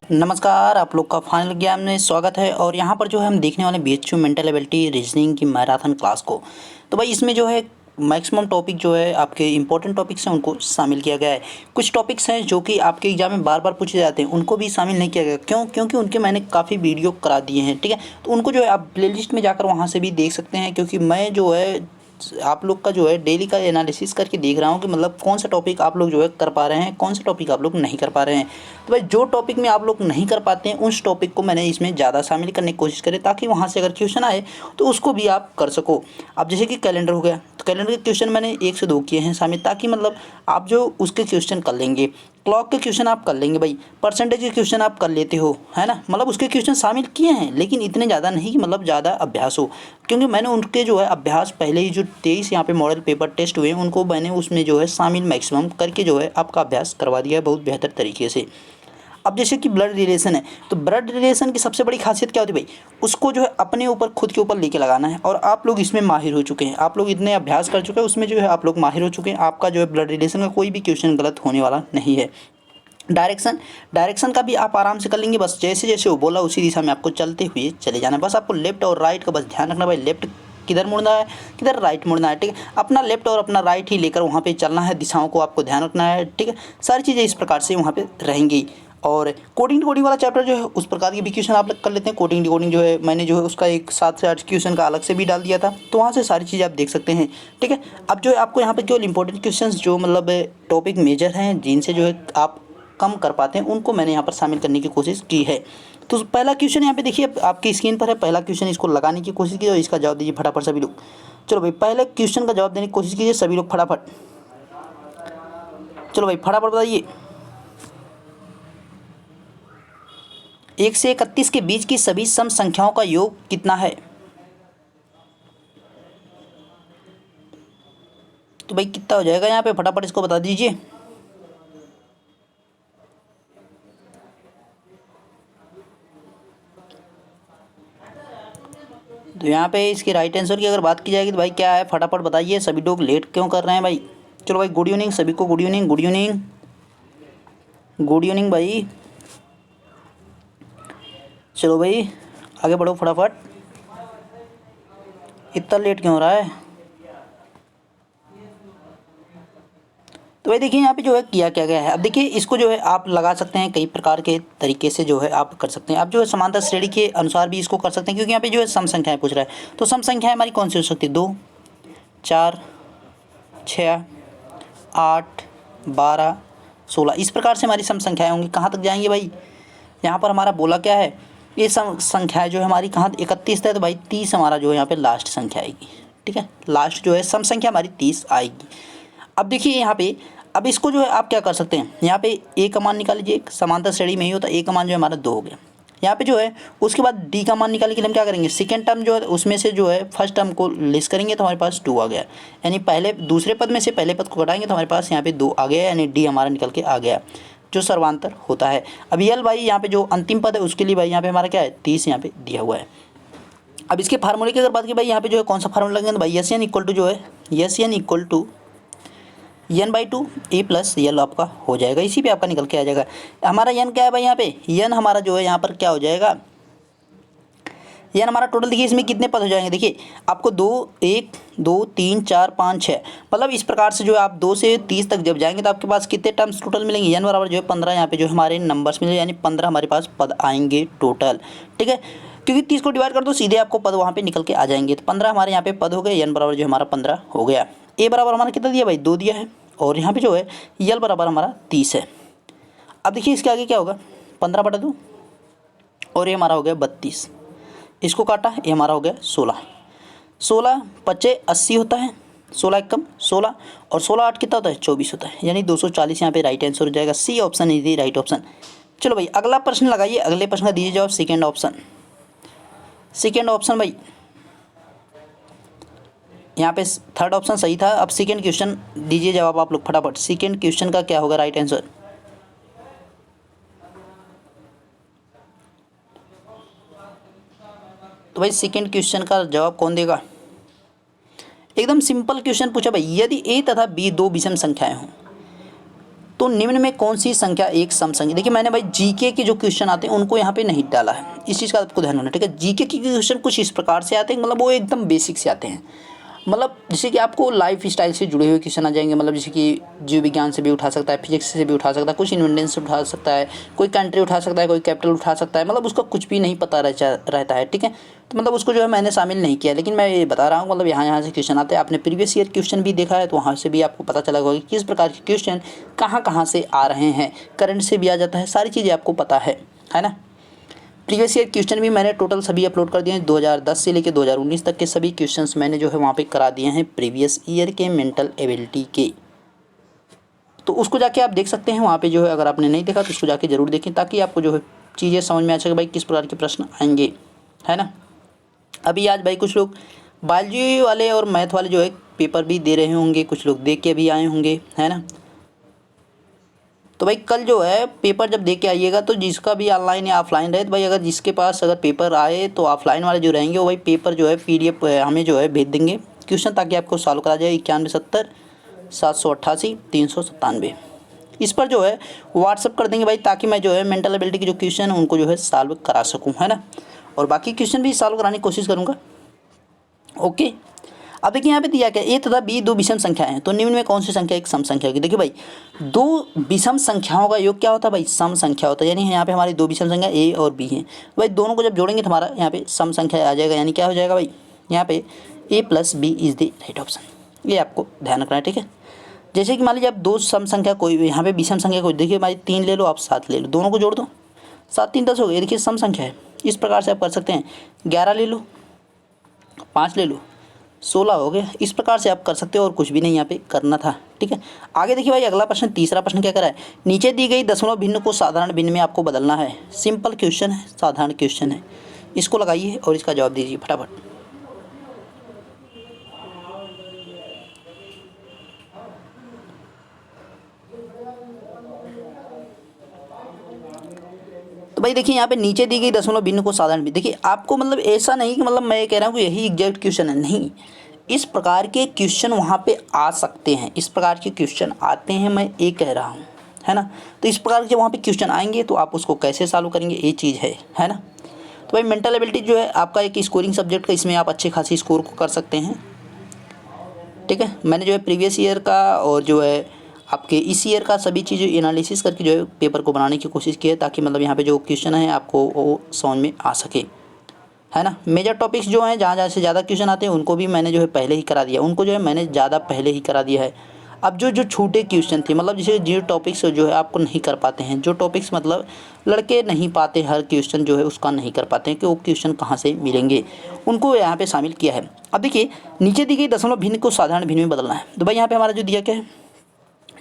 नमस्कार, आप लोग का फाइनल एग्जाम में स्वागत है। और यहाँ पर जो है हम देखने वाले बीएचयू मेंटल एबिलिटी रीजनिंग की मैराथन क्लास को। तो भाई इसमें जो है मैक्सिमम टॉपिक जो है आपके इंपॉर्टेंट टॉपिक्स हैं उनको शामिल किया गया है। कुछ टॉपिक्स हैं जो कि आपके एग्जाम में बार बार पूछे जाते हैं, उनको भी शामिल नहीं किया गया। क्यों? क्योंकि उनके मैंने काफ़ी वीडियो करा दिए हैं, ठीक है। तो उनको जो है आप प्लेलिस्ट में जाकर वहाँ से भी देख सकते हैं, क्योंकि मैं जो है आप लोग का जो है डेली का एनालिसिस करके देख रहा हूँ कि मतलब कौन सा टॉपिक आप लोग जो है कर पा रहे हैं, कौन सा टॉपिक आप लोग नहीं कर पा रहे हैं। तो भाई जो टॉपिक में आप लोग नहीं कर पाते हैं उस टॉपिक को मैंने इसमें ज़्यादा शामिल करने की कोशिश करें, ताकि वहाँ से अगर क्वेश्चन आए तो उसको भी आप कर सको। अब जैसे कि कैलेंडर हो गया, तो कैलेंडर के क्वेश्चन मैंने 1 से 2 किए हैं शामिल, ताकि मतलब आप जो उसके क्वेश्चन कर लेंगे। क्लॉक के क्वेश्चन आप कर लेंगे भाई, परसेंटेज के क्वेश्चन आप कर लेते हो, है ना। मतलब उसके क्वेश्चन शामिल किए हैं, लेकिन इतने ज़्यादा नहीं कि मतलब ज़्यादा अभ्यास हो। क्योंकि मैंने उनके जो है अभ्यास पहले ही जो 23 यहाँ पे मॉडल पेपर टेस्ट हुए हैं उनको मैंने उसमें जो है शामिल मैक्सिमम करके जो है आपका अभ्यास करवा दिया है बहुत बेहतर तरीके से। अब जैसे कि ब्लड रिलेशन है, तो ब्लड रिलेशन की सबसे बड़ी खासियत क्या होती है भाई, उसको जो है अपने ऊपर खुद के ऊपर लेके लगाना है। और आप लोग इसमें माहिर हो चुके हैं, आप लोग इतने अभ्यास कर चुके हैं उसमें, जो है आप लोग माहिर हो चुके हैं। आपका जो है ब्लड रिलेशन का कोई भी क्वेश्चन गलत होने वाला नहीं है। डायरेक्शन का भी आप आराम से कर लेंगे, बस जैसे जैसे वो बोला उसी दिशा में आपको चलते हुए चले जाना है। बस आपको लेफ्ट और राइट का बस ध्यान रखना भाई, लेफ्ट किधर मुड़ना है, किधर राइट मुड़ना है, ठीक है। अपना लेफ्ट और अपना राइट ही लेकर वहाँ पे चलना है, दिशाओं को आपको ध्यान रखना है, ठीक है। सारी चीज़ें इस प्रकार से वहाँ पे रहेंगी। और कोडिंग डिकोडिंग वाला चैप्टर जो है उस प्रकार की भी क्वेश्चन आप कर लेते हैं। कोडिंग डिकोडिंग जो है मैंने जो है उसका एक 7 से 8 क्वेश्चन का अलग से भी डाल दिया था, तो वहाँ से सारी चीज़ें आप देख सकते हैं, ठीक है। अब जो है आपको यहाँ पे केवल इंपॉर्टेंट क्वेश्चंस जो मतलब टॉपिक मेजर हैं, जिनसे जो है आप कम कर पाते हैं, उनको मैंने यहाँ पर शामिल करने की कोशिश की है। तो पहला क्वेश्चन यहाँ पे देखिए आपकी स्क्रीन पर है, पहला क्वेश्चन इसको लगाने की कोशिश कीजिए और इसका जवाब दीजिए फटाफट सभी लोग। चलो भाई पहले क्वेश्चन का जवाब देने की कोशिश कीजिए सभी लोग फटाफट। चलो भाई फटाफट बताइए। 1 से 31 के बीच की सभी सम संख्याओं का योग कितना है? तो भाई कितना हो जाएगा यहाँ पे, फटाफट इसको बता दीजिए। तो यहाँ पे इसके राइट आंसर की अगर बात की जाएगी तो भाई क्या है, फटाफट बताइए। सभी लोग लेट क्यों कर रहे हैं भाई? चलो भाई गुड इवनिंग सभी को, good evening, good evening, good evening भाई। चलो भाई आगे बढ़ो फटाफट, इतना लेट क्यों हो रहा है? तो भाई देखिए यहाँ पे जो है किया क्या गया है। अब देखिए इसको जो है आप लगा सकते हैं कई प्रकार के तरीके से, जो है आप कर सकते हैं। आप जो है समांतर श्रेणी के अनुसार भी इसको कर सकते हैं, क्योंकि यहाँ पे जो है सम संख्याएं पूछ रहा है। तो सम संख्याएं हमारी कौन सी हो सकती है? 2, 4, 6, 8, 12, 16, इस प्रकार से हमारी सम संख्याएं होंगी। कहाँ तक जाएंगे भाई? यहाँ पर हमारा बोला क्या है, ये सम संख्याएं जो है हमारी कहाँ 31 है, तो भाई 30 हमारा जो है यहाँ पे लास्ट संख्या आएगी, ठीक है। लास्ट जो है सम संख्या हमारी 30 आएगी। अब देखिए यहाँ पे, अब इसको जो है आप क्या कर सकते हैं, यहाँ पे ए का मान निकाल लीजिए, समांतर श्रेणी में ही होता है। ए का मान जो है हमारा 2 हो गया। यहाँ पे जो है उसके बाद डी का मान निकालने के लिए हम क्या करेंगे, सेकेंड टर्म जो है उसमें से जो है फर्स्ट टर्म को लेस करेंगे तो हमारे पास 2 आ गया। यानी पहले दूसरे पद में से पहले पद को घटाएंगे तो हमारे पास यहाँ पे 2 आ गया, यानी डी हमारा निकल के आ गया, जो सर्वांतर होता है। अब यल भाई यहाँ पे जो अंतिम पद है उसके लिए भाई यहाँ पे हमारा क्या है, 30 यहाँ पे दिया हुआ है। अब इसके फार्मूले की अगर बात की भाई, यहाँ पे जो है कौन सा फार्मूला लगेगा, तो भाई एस एन इक्वल टू जो है S n equal to n/2 a plus l आपका हो जाएगा। इसी पे आपका निकल के आ जाएगा। हमारा n क्या है भाई, यहाँ पे n हमारा जो है यहाँ पर क्या हो जाएगा, n हमारा टोटल देखिए इसमें कितने पद हो जाएंगे। देखिए आपको 2, 1, 2, 3, 4, 5, 6, मतलब इस प्रकार से जो है आप 2 से 30 तक जब जाएंगे तो आपके पास कितने टर्म्स टोटल मिलेंगे, n बराबर जो है 15 यहाँ पे जो हमारे नंबर्स मिलेंगे, यानी 15 हमारे पास पद आएंगे टोटल, ठीक है। क्योंकि 30 को डिवाइड कर दो सीधे आपको पद वहाँ पे निकल के आ जाएंगे। तो 15 हमारे यहाँ पे पद हो गए, n बराबर जो हमारा 15 हो गया। ए बराबर हमारा कितना दिया भाई, 2 दिया है। और यहाँ पे जो है यल बराबर हमारा 30 है। अब देखिए इसके आगे क्या होगा, 15/2 और ये हमारा हो गया 32, इसको काटा ये हमारा हो गया 16, 16 पच्चे 80 होता है, 16 एकम 16 और 16 8 कितना होता है, 24 होता है, यानी 240 यहाँ पे राइट आंसर हो जाएगा। C option is the right option. चलो भाई अगला प्रश्न लगाइए, अगले प्रश्न का दीजिए जवाब। सेकेंड ऑप्शन, सेकेंड ऑप्शन भाई यहाँ पे थर्ड ऑप्शन सही था। अब सेकेंड क्वेश्चन दीजिए जवाब आप लोग फटाफट। सेकेंड क्वेश्चन का क्या होगा राइट आंसर? तो भाई सेकेंड क्वेश्चन का जवाब कौन देगा? एकदम सिंपल क्वेश्चन पूछा भाई, यदि ए तथा बी दो विषम संख्याएं हों तो निम्न में कौन सी संख्या एक सम संख्या। देखिए मैंने भाई जीके के जो क्वेश्चन आते हैं उनको यहाँ पे नहीं डाला है, इस चीज़ का आपको ध्यान रखना, ठीक है। जीके के क्वेश्चन कुछ इस प्रकार से आते हैं, मतलब वो एकदम बेसिक से आते हैं, मतलब जैसे कि आपको लाइफ स्टाइल से जुड़े हुए क्वेश्चन आ जाएंगे, मतलब जैसे कि जीव विज्ञान से भी उठा सकता है, फिजिक्स से भी उठा सकता है, कुछ इन्वेंशन से उठा सकता है, कोई कंट्री उठा सकता है, कोई कैपिटल उठा सकता है, मतलब उसका कुछ भी नहीं पता रहता है, ठीक है। तो मतलब उसको जो है मैंने शामिल नहीं किया, लेकिन मैं ये बता रहा हूँ मतलब यहाँ से क्वेश्चन आते हैं। आपने प्रीवियस ईयर क्वेश्चन भी देखा है तो वहाँ से भी आपको पता चला होगा कि किस प्रकार के क्वेश्चन कहाँ से आ रहे हैं, करंट से भी आ जाता है, सारी चीज़ें आपको पता है ना। प्रीवियस ईयर क्वेश्चन भी मैंने टोटल सभी अपलोड कर दिए हैं, 2010 से लेकर 2019 तक के सभी क्वेश्चंस मैंने जो है वहाँ पे करा दिए हैं प्रीवियस ईयर के मेंटल एबिलिटी के। तो उसको जाके आप देख सकते हैं वहाँ पे जो है, अगर आपने नहीं देखा तो उसको जाके ज़रूर देखें, ताकि आपको जो है चीज़ें समझ में आ सके भाई किस प्रकार के प्रश्न आएंगे, है ना। अभी आज भाई कुछ लोग बायोलॉजी वाले और मैथ वाले जो है पेपर भी दे रहे होंगे, कुछ लोग दे के भी आए होंगे, है ना। तो भाई कल जो है पेपर जब दे के आइएगा तो जिसका भी ऑनलाइन या ऑफलाइन रहे, तो भाई अगर जिसके पास अगर पेपर आए तो ऑफलाइन वाले जो रहेंगे वो भाई पेपर जो है PDF हमें जो है भेज देंगे क्वेश्चन, ताकि आपको सॉल्व करा जाए 9170-788-397 इस पर जो है व्हाट्सअप कर देंगे भाई, ताकि मैं जो है मेंटल एबिलिटी के जो क्वेश्चन है उनको जो है सॉल्व करा सकूँ, है ना। और बाकी क्वेश्चन भी सॉल्व कराने की कोशिश करूँगा। ओके, अब देखिए यहाँ पे दिया क्या, ए तथा बी दो विषम संख्याएं हैं, तो निम्न में कौन सी संख्या एक सम संख्या होगी। देखिए भाई दो विषम संख्याओं का योग क्या होता है भाई, सम संख्या होता है। यानी यहाँ पे हमारी दो विषम संख्या ए और बी हैं, भाई दोनों को जब जोड़ेंगे तो हमारा यहाँ पे सम संख्या आ जाएगा। यानी क्या हो जाएगा भाई, यहाँ पे A + B is the right option. ये आपको ध्यान रखना है, ठीक है। जैसे कि मान लीजिए आप दो सम संख्या कोई यहाँ पे विषम संख्या कोई, देखिए हमारी 3 ले लो, आप 7 ले लो, दोनों को जोड़ दो, 7 3 10 हो गए, देखिए सम संख्या है। इस प्रकार से आप कर सकते हैं, 11 ले लो, 5 ले लो, 16 हो गया। इस प्रकार से आप कर सकते हो और कुछ भी नहीं यहाँ पे करना था, ठीक है। आगे देखिए भाई अगला प्रश्न, तीसरा प्रश्न क्या करा है, नीचे दी गई दशमलव भिन्न को साधारण भिन्न में आपको बदलना है। सिंपल क्वेश्चन है, साधारण क्वेश्चन है, इसको लगाइए और इसका जवाब दीजिए फटाफट। तो भाई देखिए यहाँ पे नीचे दी गई दशमलव भिन्न को साधारण भिन्न, देखिए आपको मतलब ऐसा नहीं कि मतलब मैं कह रहा हूँ कि यही एग्जैक्ट क्वेश्चन है, नहीं, इस प्रकार के क्वेश्चन वहाँ पे आ सकते हैं, इस प्रकार के क्वेश्चन आते हैं, मैं ये कह रहा हूँ, है ना। तो इस प्रकार के वहाँ पे क्वेश्चन आएंगे तो आप उसको कैसे सॉल्व करेंगे, ये चीज़ है ना। तो भाई मेंटल एबिलिटी जो है आपका एक स्कोरिंग सब्जेक्ट का, इसमें आप अच्छे खासी स्कोर को कर सकते हैं, ठीक है। मैंने जो है प्रीवियस ईयर का और जो है आपके इस ईयर का सभी चीज़ें एनालिसिस करके जो है पेपर को बनाने की कोशिश की है, ताकि मतलब यहाँ पे जो क्वेश्चन है आपको वो समझ में आ सके, है ना। मेजर टॉपिक्स जो हैं जहाँ से ज़्यादा क्वेश्चन आते हैं उनको भी मैंने जो है पहले ही करा दिया, उनको जो है मैंने ज़्यादा पहले ही करा दिया है। अब जो छोटे क्वेश्चन थे, मतलब जैसे जो टॉपिक्स जो है आपको नहीं कर पाते हैं, जो टॉपिक्स मतलब लड़के नहीं पाते, हर क्वेश्चन जो है उसका नहीं कर पाते हैं कि वो क्वेश्चन कहाँ से मिलेंगे, उनको यहाँ पे शामिल किया है। अब देखिए नीचे दी गई दशमलव भिन्न को साधारण भिन्न में बदलना है, तो भाई यहाँ पे हमारा जो दिया क्या है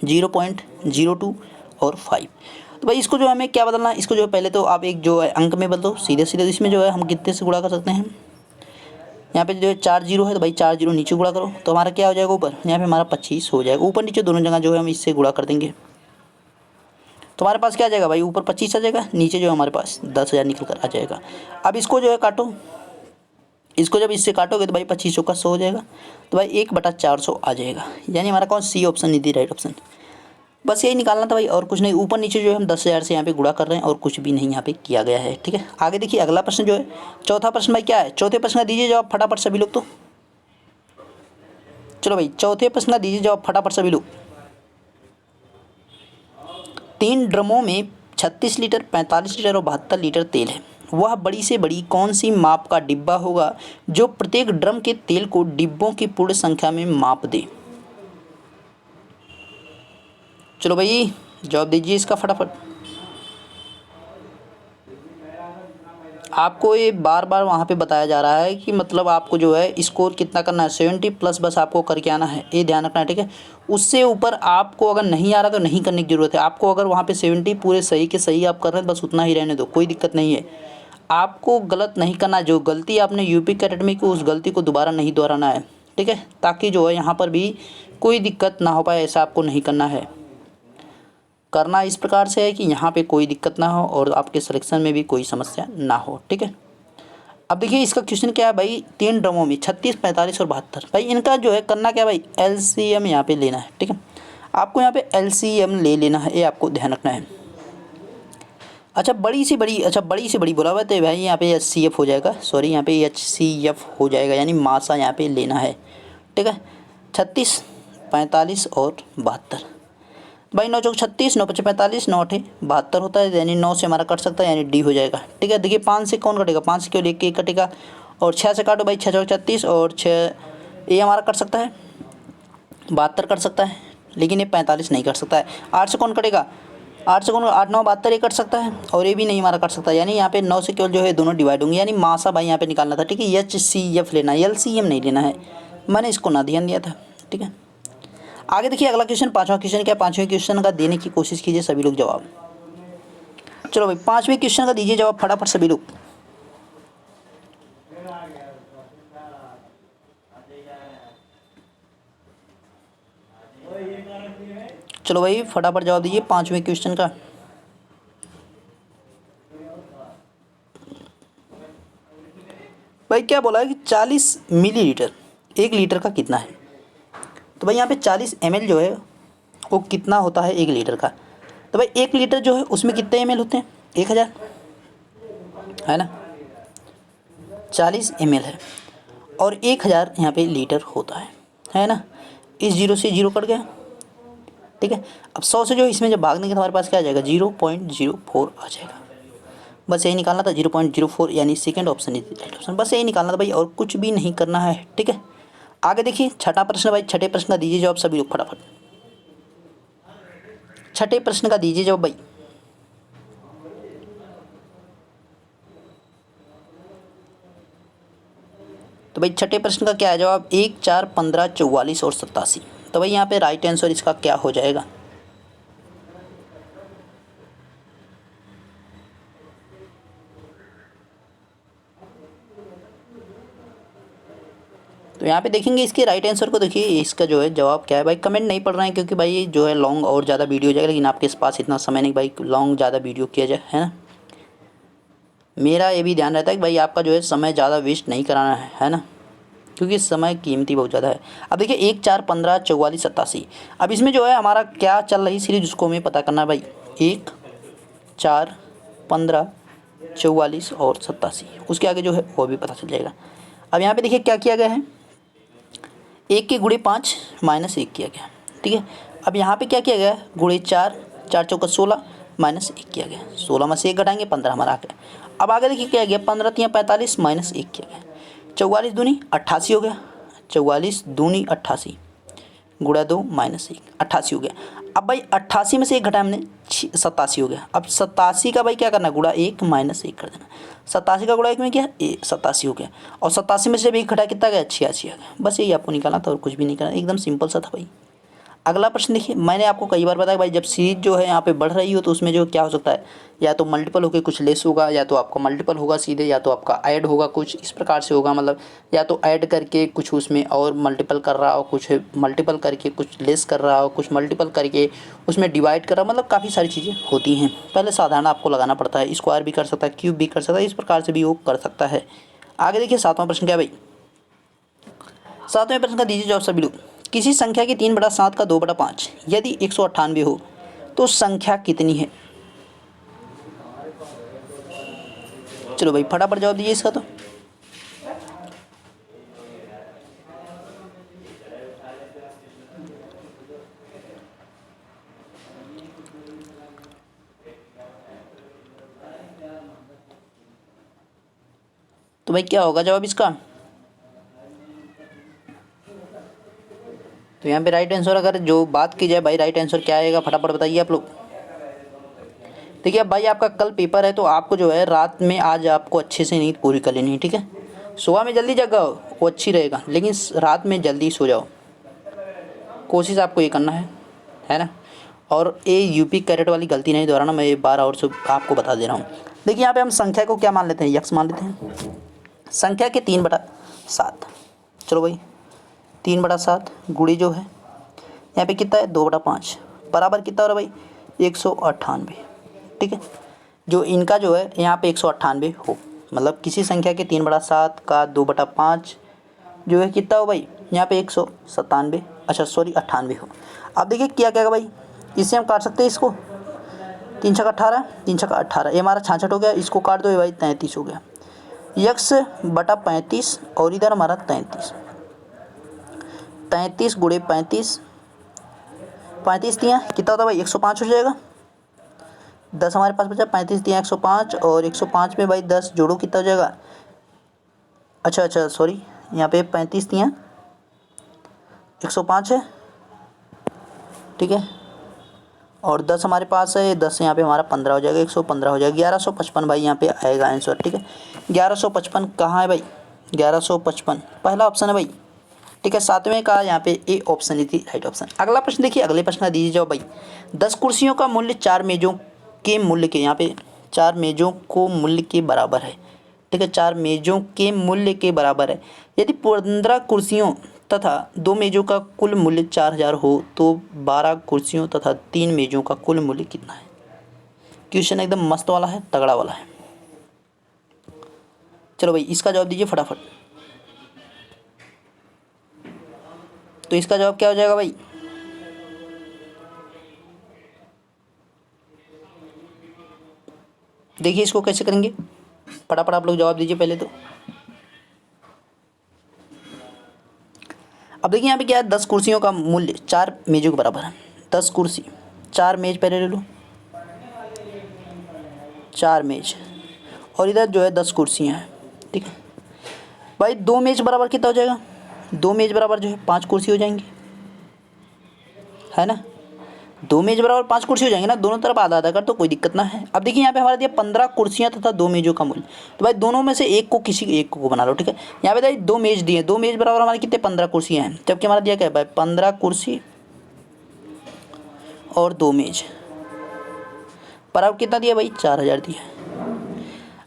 0.02 और 5। तो भाई इसको जो हमें क्या बदलना है, इसको जो है पहले तो आप एक जो है अंक में बदल दो सीधे सीधे, इसमें जो है हम कितने से गुणा कर सकते हैं, यहाँ पे जो है 4 जीरो है, तो भाई 4 जीरो नीचे गुणा करो तो हमारा क्या हो जाएगा ऊपर, यहाँ पे हमारा 25 हो जाएगा, ऊपर नीचे दोनों जगह जो है हम इससे गुणा कर देंगे तो हमारे पास क्या आ जाएगा भाई, ऊपर 25 आ जाएगा, नीचे जो है हमारे पास 10,000 निकल कर आ जाएगा। अब इसको जो है काटो, इसको जब इससे काटोगे तो भाई 25 का 100 हो जाएगा, तो भाई 1/400 आ जाएगा। यानी हमारा कौन सी option is the right option, बस यही निकालना था भाई और कुछ नहीं। ऊपर नीचे जो है हम 10,000 से यहाँ पे गुणा कर रहे हैं और कुछ भी नहीं यहाँ पे किया गया है, ठीक है। आगे देखिए अगला प्रश्न जो है चौथा प्रश्न भाई क्या है, चौथे प्रश्न का दीजिए जवाब फटाफट सभी लोग। तो चलो भाई चौथे प्रश्न का दीजिए जवाब फटाफट सभी लोग। 3 ड्रमों में 36 लीटर, 45 लीटर और 72 लीटर तेल है, वह बड़ी से बड़ी कौन सी माप का डिब्बा होगा जो प्रत्येक ड्रम के तेल को डिब्बों की पूर्ण संख्या में माप दे। चलो भाई जवाब दीजिए इसका फटाफट। आपको ये बार बार वहाँ पे बताया जा रहा है कि मतलब आपको जो है स्कोर कितना करना है, 70 प्लस बस आपको करके आना है, ये ध्यान रखना है, ठीक है। उससे ऊपर आपको अगर नहीं आ रहा तो नहीं करने की ज़रूरत है। आपको अगर वहाँ पे 70 पूरे सही के सही आप कर रहे हैं बस उतना ही रहने दो, कोई दिक्कत नहीं है। आपको गलत नहीं करना, जो गलती आपने यूपी अकेडमी की उस गलती को दोबारा नहीं दोहराना है, ठीक है, ताकि जो है यहाँ पर भी कोई दिक्कत ना हो पाए, ऐसा आपको नहीं करना है। करना इस प्रकार से है कि यहाँ पे कोई दिक्कत ना हो और आपके सिलेक्शन में भी कोई समस्या ना हो, ठीक है। अब देखिए इसका क्वेश्चन क्या है भाई, 3 ड्रमों में 36, 45 और 72, भाई इनका जो है करना क्या भाई, LCM यहाँ पे लेना है, ठीक है। आपको यहाँ पे LCM ले लेना है, ये आपको ध्यान रखना है। अच्छा बड़ी से बड़ी बोला हुआ है तो भाई यहाँ पे HCF हो जाएगा, सॉरी यहाँ पे HCF हो जाएगा, यानी मासा यहाँ पे लेना है। ठीक है, 36, 45 और 72। भाई 9 चौक 36, 9 पचे 45, 9 8 72 होता है, यानी 9 से हमारा कट सकता है, यानी डी हो जाएगा। ठीक है, देखिए 5 से कौन कटेगा, 5 से केवल एक कटेगा, और 6 से काटो भाई, 6 चौक 36 और 6 ये हमारा कट सकता है, 72 कट सकता है, लेकिन ये 45 नहीं कट सकता है। 8 से कौन कटेगा, 8 से कौन, 8 9 72 ये कट सकता है, और ये भी नहीं हमारा कट सकता, यानी यहाँ पे 9 से केवल जो है दोनों डिवाइड होंगे, यानी मासा भाई यहाँ पे निकालना था। ठीक है, HCF लेना है, LCM नहीं लेना है, मैंने इसको ना ध्यान दिया था। ठीक है, आगे देखिए अगला क्वेश्चन, पाँचवा क्वेश्चन क्या, पाँचवें क्वेश्चन का देने की कोशिश कीजिए सभी लोग जवाब। चलो भाई पाँचवें क्वेश्चन का दीजिए जवाब फटाफट सभी लोग। चलो भाई फटाफट जवाब दीजिए पाँचवें क्वेश्चन का। भाई क्या बोला है कि 40 मिलीलीटर, 1 लीटर का कितना है। तो भाई यहाँ पे 40 ml जो है वो कितना होता है 1 लीटर का। तो भाई 1 लीटर जो है उसमें कितने ml होते हैं, 1000 है ना, 40 ml है और 1000 यहाँ पे लीटर होता है ना। इस 0 से 0 कट गया। ठीक है, अब 100 से जो इसमें जब भागने के हमारे पास क्या आ जाएगा, 0.04 आ जाएगा। बस यही निकालना था, 0.04, यानी second option is right option. बस यही निकालना था भाई, और कुछ भी नहीं करना है। ठीक है, आगे देखिए छठा प्रश्न भाई, छठे प्रश्न का दीजिए जवाब सभी लोग फटाफट। छठे प्रश्न का दीजिए जवाब भाई। तो भाई छठे प्रश्न का क्या है जवाब, 1 4 15 44 और 87। तो भाई यहाँ पे राइट आंसर इसका क्या हो जाएगा। तो यहाँ पे देखेंगे इसके राइट आंसर को, देखिए इसका जो है जवाब क्या है भाई। कमेंट नहीं पढ़ रहे हैं क्योंकि भाई जो है लॉन्ग और ज़्यादा वीडियो हो जाएगा, लेकिन आपके पास इतना समय नहीं भाई लॉन्ग ज़्यादा वीडियो किया जाए, है ना। मेरा ये भी ध्यान रहता है कि भाई आपका जो है समय ज़्यादा वेस्ट नहीं कराना है ना, क्योंकि समय कीमती बहुत ज़्यादा है। अब देखिए 1 4 15 44 87। अब इसमें जो है हमारा क्या चल रही सीरीज उसको हमें पता करना है भाई। 1 4 15 44 और 87, उसके आगे जो है वो भी पता चल जाएगा। अब यहाँ पे देखिए क्या किया गया है, 1 के गुणे 5 माइनस 1 किया गया। ठीक है, अब यहाँ पे क्या किया गया, गुणे 4, 4 चौका 16 माइनस 1 किया गया। 16 में से 1 घटाएंगे 15 हमारा आ गया। अब आगे देखिए क्या गया, 15 3 45 माइनस 1 किया गया। 44 दूनी 88 हो गया, 44 दूनी 88 गुणा 2 माइनस 1 88 हो गया। अब भाई 88 में से 1 घटाया हमने 87 हो गया। अब 87 का भाई क्या करना, गुणा 1 माइनस 1 कर देना। 87 का गुणा 1 में क्या 87 हो गया, और 87 में से जब 1 घटाया कितना गया, 86 आ गया। बस यही आपको निकालना था और कुछ भी नहीं करना, एकदम सिंपल सा था भाई। अगला प्रश्न देखिए, मैंने आपको कई बार बताया भाई जब सीरीज जो है यहाँ पे बढ़ रही हो तो उसमें जो क्या हो सकता है, या तो मल्टीपल होकर कुछ लेस होगा, या तो आपका मल्टीपल होगा सीधे, या तो आपका ऐड होगा, कुछ इस प्रकार से होगा। मतलब या तो ऐड करके कुछ उसमें और मल्टीपल कर रहा हो, कुछ मल्टीपल करके कुछ लेस कर रहा हो, कुछ मल्टीपल करके उसमें डिवाइड कर रहा हो, मतलब काफ़ी सारी चीज़ें होती हैं। पहले साधारण आपको लगाना पड़ता है, स्क्वायर भी कर सकता है, क्यूब भी कर सकता है, इस प्रकार से भी वो कर सकता है। आगे देखिए सातवां प्रश्न क्या भाई, सातवें प्रश्न का दीजिए जवाब सभी लोग। किसी संख्या की 3/7 का 2/5 यदि 198 हो तो संख्या कितनी है। चलो भाई फटाफट जवाब दीजिए इसका। तो भाई क्या होगा जवाब इसका। तो यहाँ पे राइट आंसर अगर जो बात की जाए भाई, राइट आंसर क्या आएगा फटाफट बताइए आप लोग। देखिए अब भाई आपका कल पेपर है तो आपको जो है रात में आज आपको अच्छे से नींद पूरी कर लेनी है। ठीक है, सुबह में जल्दी जगाओ वो अच्छी रहेगा, लेकिन रात में जल्दी सो जाओ, कोशिश आपको ये करना है ना। और ये यूपी कैरेट वाली गलती नहीं दोहराना, मैं ये बार और से आपको बता दे रहा हूँ। देखिए यहाँ पे हम संख्या को क्या मान लेते हैं, यक्स मान लेते हैं। संख्या के 3/7। चलो भाई 3/7 गुड़ी जो है यहाँ पे कितना है 2/5 बराबर कितना हो रहा है भाई 198। ठीक है, जो इनका जो है यहाँ पे 198 हो, मतलब किसी संख्या के 3/7 का 2/5 जो है कितना हो भाई यहाँ पे 197 अच्छा सॉरी 98 हो। अब देखिए क्या क्या भाई, इससे हम काट सकते हैं इसको, 3 छक्का 18, 3 छक्का 18, ये हमारा 66 हो गया। इसको काट दो ये भाई 33 हो गया, यक्स बटा 35 और इधर हमारा 33, 33 गुणे 35, 35 दिया कितना होता है भाई 105 हो जाएगा। 10 हमारे पास बचा, 35 दिया 105 और 105 में भाई 10 जोड़ो कितना हो जाएगा। अच्छा सॉरी, यहाँ पे 35 दिया 105 है, ठीक है, और 10 हमारे पास है, 10 यहाँ पे हमारा 15 हो जाएगा, 115 हो जाएगा, 1155 भाई यहाँ पे आएगा आंसर, ठीक है। 1155 कहाँ है भाई, 1155 पहला ऑप्शन है भाई, ठीक है। 7वें का यहाँ पे ए ऑप्शन ही थी राइट ऑप्शन। अगला प्रश्न देखिए, अगले प्रश्न का दीजिए जवाब भाई। 10 कुर्सियों का मूल्य 4 मेजों के मूल्य के, यहाँ पे 4 मेजों को मूल्य के बराबर है, ठीक है, 4 मेजों के मूल्य के बराबर है। यदि 15 कुर्सियों तथा 2 मेजों का कुल मूल्य 4000 हो तो 12 कुर्सियों तथा 3 मेजों का कुल मूल्य कितना है। क्वेश्चन एकदम मस्त वाला है, तगड़ा वाला है। चलो भाई इसका जवाब दीजिए फटाफट। तो इसका जवाब क्या हो जाएगा भाई, देखिए इसको कैसे करेंगे, फटाफट आप लोग जवाब दीजिए पहले तो। अब देखिए यहाँ पे क्या है, 10 कुर्सियों का मूल्य 4 मेजों के बराबर है। 10 कुर्सी, 4 मेज पहले ले लो, 4 मेज और इधर जो है 10 कुर्सियाँ हैं, ठीक है भाई। 2 मेज बराबर कितना हो जाएगा, 2 मेज बराबर जो है 5 कुर्सी हो जाएंगी, है ना। 2 मेज बराबर 5 कुर्सी हो जाएंगे ना, दोनों तरफ आधा आधा कर तो कोई दिक्कत ना है। अब देखिए यहाँ पे हमारा दिया 15 कुर्सियाँ तथा 2 मेजों का मूल्य, तो भाई दोनों में से एक को किसी एक को बना लो, ठीक है। यहाँ पे भाई 2 मेज दिए, 2 मेज बराबर हमारे कितने 15 कुर्सियाँ हैं, जबकि हमारा दिया क्या है भाई 15 कुर्सी और 2 मेज बराबर कितना दिया भाई 4000 दिया।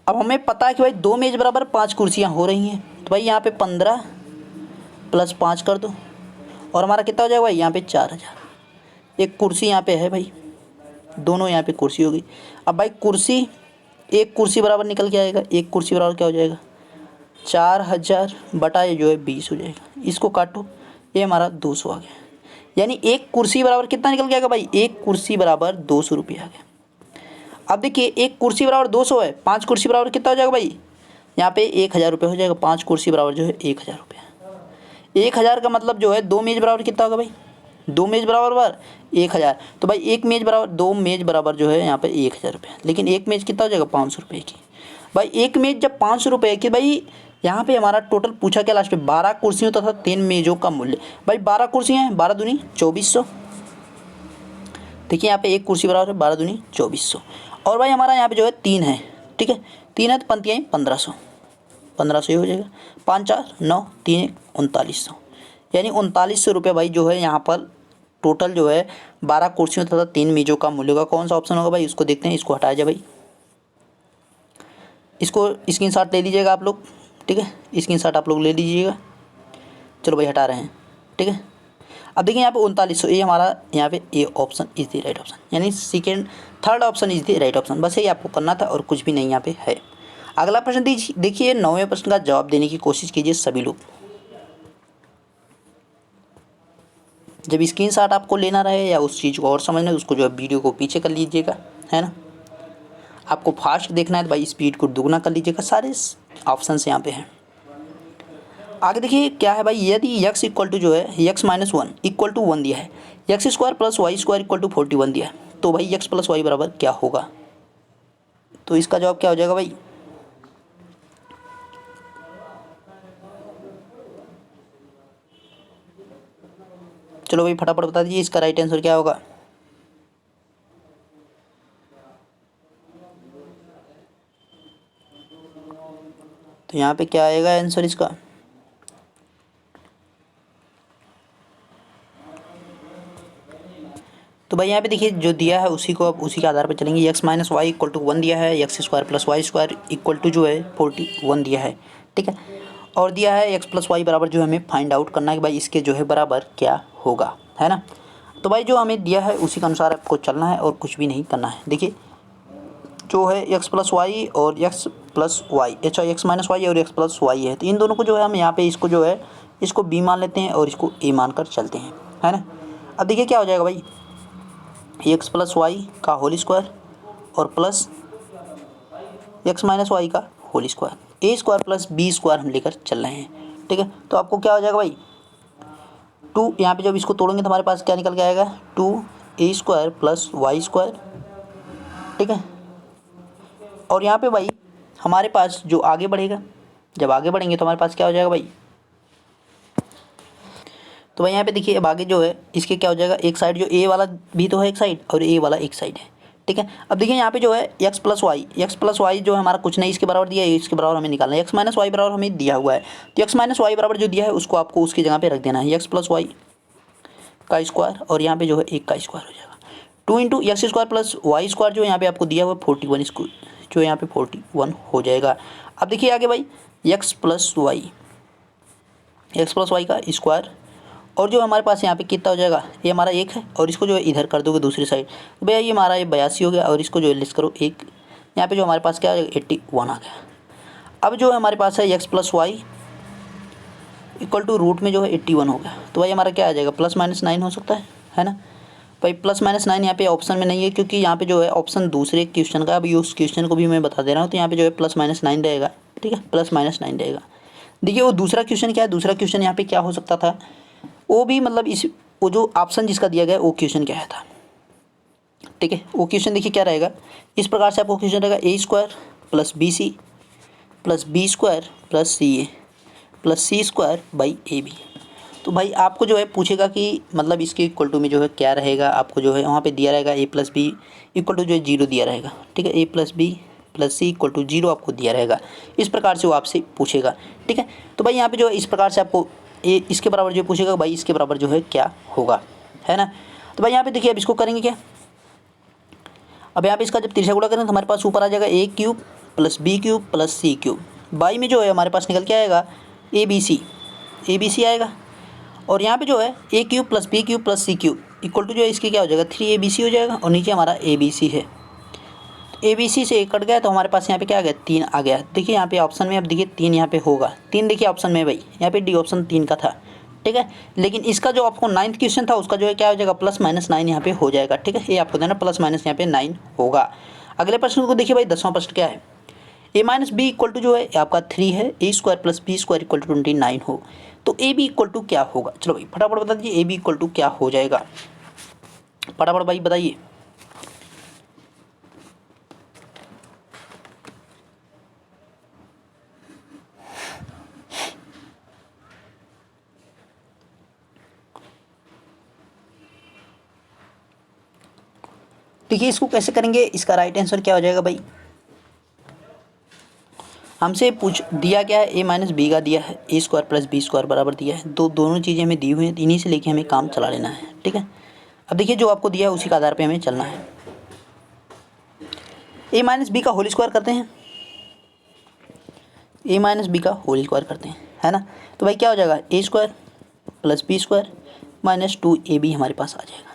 अब हमें पता है कि भाई 2 मेज बराबर 5 कुर्सियाँ हो रही हैं, तो भाई यहाँ पे 15 + 5 कर दो और हमारा कितना हो जाएगा भाई यहाँ पे 4000। एक कुर्सी यहाँ पे है भाई, दोनों यहाँ पे कुर्सी होगी। अब भाई कुर्सी, एक कुर्सी बराबर निकल के आएगा, एक कुर्सी बराबर क्या हो जाएगा 4000 बटा ये जो है 20 हो जाएगा। इसको काटो, ये हमारा 200 आ गया। यानी एक कुर्सी बराबर कितना निकल के आएगा भाई, एक कुर्सी बराबर 200 रुपये आ गया। अब देखिए एक कुर्सी बराबर 200 है, 5 कुर्सी बराबर कितना हो जाएगा भाई, यहाँ पे 1000 रुपये हो जाएगा। 5 कुर्सी बराबर जो है 1000 रुपये। 1000 का मतलब जो है 2 मेज बराबर कितना होगा भाई, 2 मेज बराबर 1000, तो भाई एक मेज बराबर 2 मेज बराबर जो है यहाँ पे 1000 रुपये। लेकिन एक मेज कितना हो जाएगा 500 रुपये की। भाई एक मेज जब 500 रुपये की, भाई यहाँ पे हमारा टोटल पूछा क्या लास्ट में, 12 कुर्सियों तथा 3 मेजों का मूल्य। भाई 12 कुर्सियाँ हैं, 12 दूनी 2400, देखिए यहाँ पे एक कुर्सी बराबर है 12 दूनी 2400। और भाई हमारा यहाँ पे जो है 3 है, ठीक है, 3 है तो पंक्तियाँ 1500, 1500 ही हो जाएगा। 5 4 9 3 1 3900, यानी 3900 रुपये भाई जो है यहाँ पर टोटल जो है 12 कुर्सियों तथा 3 मेजों का मूल्य होगा। कौन सा ऑप्शन होगा भाई, इसको देखते हैं। इसको हटाया जाए भाई, इसको स्क्रीनशॉट ले लीजिएगा आप लोग, ठीक है, स्क्रीनशॉट आप लोग ले लीजिएगा। चलो भाई हटा रहे हैं, ठीक है। अब देखिए यहाँ पे 3900, ये हमारा यहाँ पे A option is the right option, यानी third option is the right option. बस यही आपको करना था और कुछ भी नहीं यहाँ पे है। अगला प्रश्न देखिए, 9वें प्रश्न का जवाब देने की कोशिश कीजिए सभी लोग। जब स्क्रीनशॉट आपको लेना रहे या उस चीज़ को और समझना है, उसको जो है वीडियो को पीछे कर लीजिएगा, है ना। आपको फास्ट देखना है तो भाई स्पीड को दुगना कर लीजिएगा, सारे ऑप्शन यहाँ पे हैं। आगे देखिए क्या है भाई, यदि x इक्वल टू जो है x - 1 इक्वल टू 1 दिया है, x² + y² इक्वल टू 41 दिया है, तो भाई x + y बराबर क्या होगा। तो इसका जवाब क्या हो जाएगा भाई, चलो भाई फटाफट बता दीजिए इसका राइट आंसर क्या होगा। तो यहाँ पे क्या आएगा आंसर इसका, तो भाई यहाँ पे देखिए जो दिया है उसी को अब उसी के आधार पर चलेंगे। x - y इक्वल टू 1 दिया है, x² + y² इक्वल टू जो है 41 दिया है, ठीक है। और दिया है x + y बराबर जो हमें फाइंड आउट करना है कि भाई इसके जो है बराबर क्या होगा, है ना। तो भाई जो हमें दिया है उसी के अनुसार आपको चलना है और कुछ भी नहीं करना है। देखिए जो है x + y और x + y, अच्छा x - y और x + y है, तो इन दोनों को जो है हम यहाँ पे इसको जो है इसको b मान लेते हैं और इसको a मान कर चलते हैं। है ना। अब देखिए क्या हो जाएगा भाई, एक्स प्लस वाई का होल स्क्वायर और प्लस एक्स माइनस वाई का होल स्क्वायर, ए स्क्वायर प्लस बी स्क्वायर हम लेकर चल रहे हैं, ठीक है। तो आपको क्या हो जाएगा भाई, टू, यहाँ पे जब इसको तोड़ेंगे तो हमारे पास क्या निकल के आएगा, two a square plus y square, ठीक है। और यहाँ पे भाई हमारे पास जो आगे बढ़ेगा, जब आगे बढ़ेंगे तो हमारे पास क्या हो जाएगा भाई, तो भाई यहाँ पे देखिए अब आगे जो है इसके क्या हो जाएगा, एक साइड जो ए वाला भी तो है एक साइड और ए वाला एक साइड है, ठीक है। अब देखिए यहाँ पे जो है एक्स प्लस वाई जो है हमारा कुछ नहीं इसके बराबर दिया है, इसके बराबर हमें निकालना है, एक्स माइनस वाई बराबर हमें दिया हुआ है, तो एक्स माइनस वाई बराबर जो दिया है उसको आपको उसकी जगह पे रख देना है, एक्स प्लस वाई का स्क्वायर और यहाँ पे जो है एक का स्क्वायर हो जाएगा, two into x square plus y square जो यहाँ पे आपको दिया हुआ है 41 स्क्वायर, जो यहाँ पे 41 हो जाएगा। अब देखिए आगे भाई एक्स प्लस वाई का स्क्वायर और जो हमारे पास यहाँ पे कितना हो जाएगा, ये हमारा एक है और इसको जो है इधर कर दोगे दूसरी साइड, तो भैया ये हमारा ये 82 हो गया और इसको जो है लिस्ट करो एक, यहाँ पे जो हमारे पास क्या है 81 आ गया। अब जो है हमारे पास है x plus y equal to root में जो है 81 हो गया, तो भाई हमारा क्या आ जाएगा प्लस माइनस 9 हो सकता है ना। भाई प्लस माइनस 9 यहाँ पे ऑप्शन में नहीं है क्योंकि यहाँ पे जो है ऑप्शन दूसरे क्वेश्चन का, अभी उस क्वेश्चन को भी मैं बता दे रहा हूँ, तो यहाँ पे जो है प्लस माइनस 9 रहेगा, ठीक है, प्लस माइनस 9 रहेगा। देखिए वो दूसरा क्वेश्चन क्या है, दूसरा क्वेश्चन यहाँ पे क्या हो सकता था, वो भी मतलब इस वो जो ऑप्शन जिसका दिया गया वो क्वेश्चन क्या है था, ठीक है। वो क्वेश्चन देखिए क्या रहेगा, इस प्रकार से आपको क्वेश्चन रहेगा a square plus b square plus c a plus c square by a b. तो भाई आपको जो है पूछेगा कि मतलब इसके इक्वल टू में जो है क्या रहेगा, आपको जो है वहाँ पे दिया रहेगा a plus b equal to जो है 0 दिया रहेगा, ठीक है, a plus b plus c equal to 0 आपको दिया रहेगा, इस प्रकार से वो आपसे पूछेगा, ठीक है। तो भाई यहाँ पे जो है इस प्रकार से आपको ए इसके बराबर जो पूछेगा भाई इसके बराबर जो है क्या होगा, है ना। तो भाई यहाँ पे देखिए अब इसको करेंगे क्या, अब यहाँ पे इसका जब तिरछा गुणा करेंगे तो हमारे पास ऊपर आ जाएगा a cube plus b cube plus c cube, by में जो है हमारे पास निकल के आएगा ए बी सी आएगा, और यहाँ पे जो है a cube plus b cube plus c cube equal to जो है इसके क्या हो जाएगा 3abc हो जाएगा, और नीचे हमारा abc है, तो abc से कट गया तो हमारे पास यहाँ पे क्या आ गया 3 आ गया। देखिए यहाँ पे ऑप्शन में अब देखिए 3 यहाँ पे होगा, 3 देखिए ऑप्शन में भाई यहाँ पे डी ऑप्शन 3 का था, ठीक है। लेकिन इसका जो आपको 9th क्वेश्चन था उसका जो है क्या हो जाएगा प्लस माइनस 9 यहाँ पे हो जाएगा, ठीक है, ये आपको देना प्लस माइनस यहाँ पे 9 होगा। अगले प्रश्न को देखिए भाई 10वां प्रश्न क्या है, a minus b equal to जो है आपका 3 है, a square plus b square equal to 29 हो, तो ए बी इक्वल टू क्या होगा, चलो भाई फटाफट बता दीजिए ए बी इक्वल टू क्या हो जाएगा, फटाफट भाई बताइए। देखिए इसको कैसे करेंगे, इसका राइट आंसर क्या हो जाएगा भाई, हमसे पूछ दिया क्या है ए माइनस बी का दिया है, a square plus b square बराबर दिया है, दोनों चीज़ें हमें दी हुई हैं, इन्हीं से लेके हमें काम चला लेना है, ठीक है। अब देखिए जो आपको दिया है उसी के आधार पे हमें चलना है, ए माइनस बी का होल स्क्वायर करते हैं, ए माइनस बी का होल स्क्वायर करते हैं, है ना। तो भाई क्या हो जाएगा a square plus b square minus 2ab हमारे पास आ जाएगा।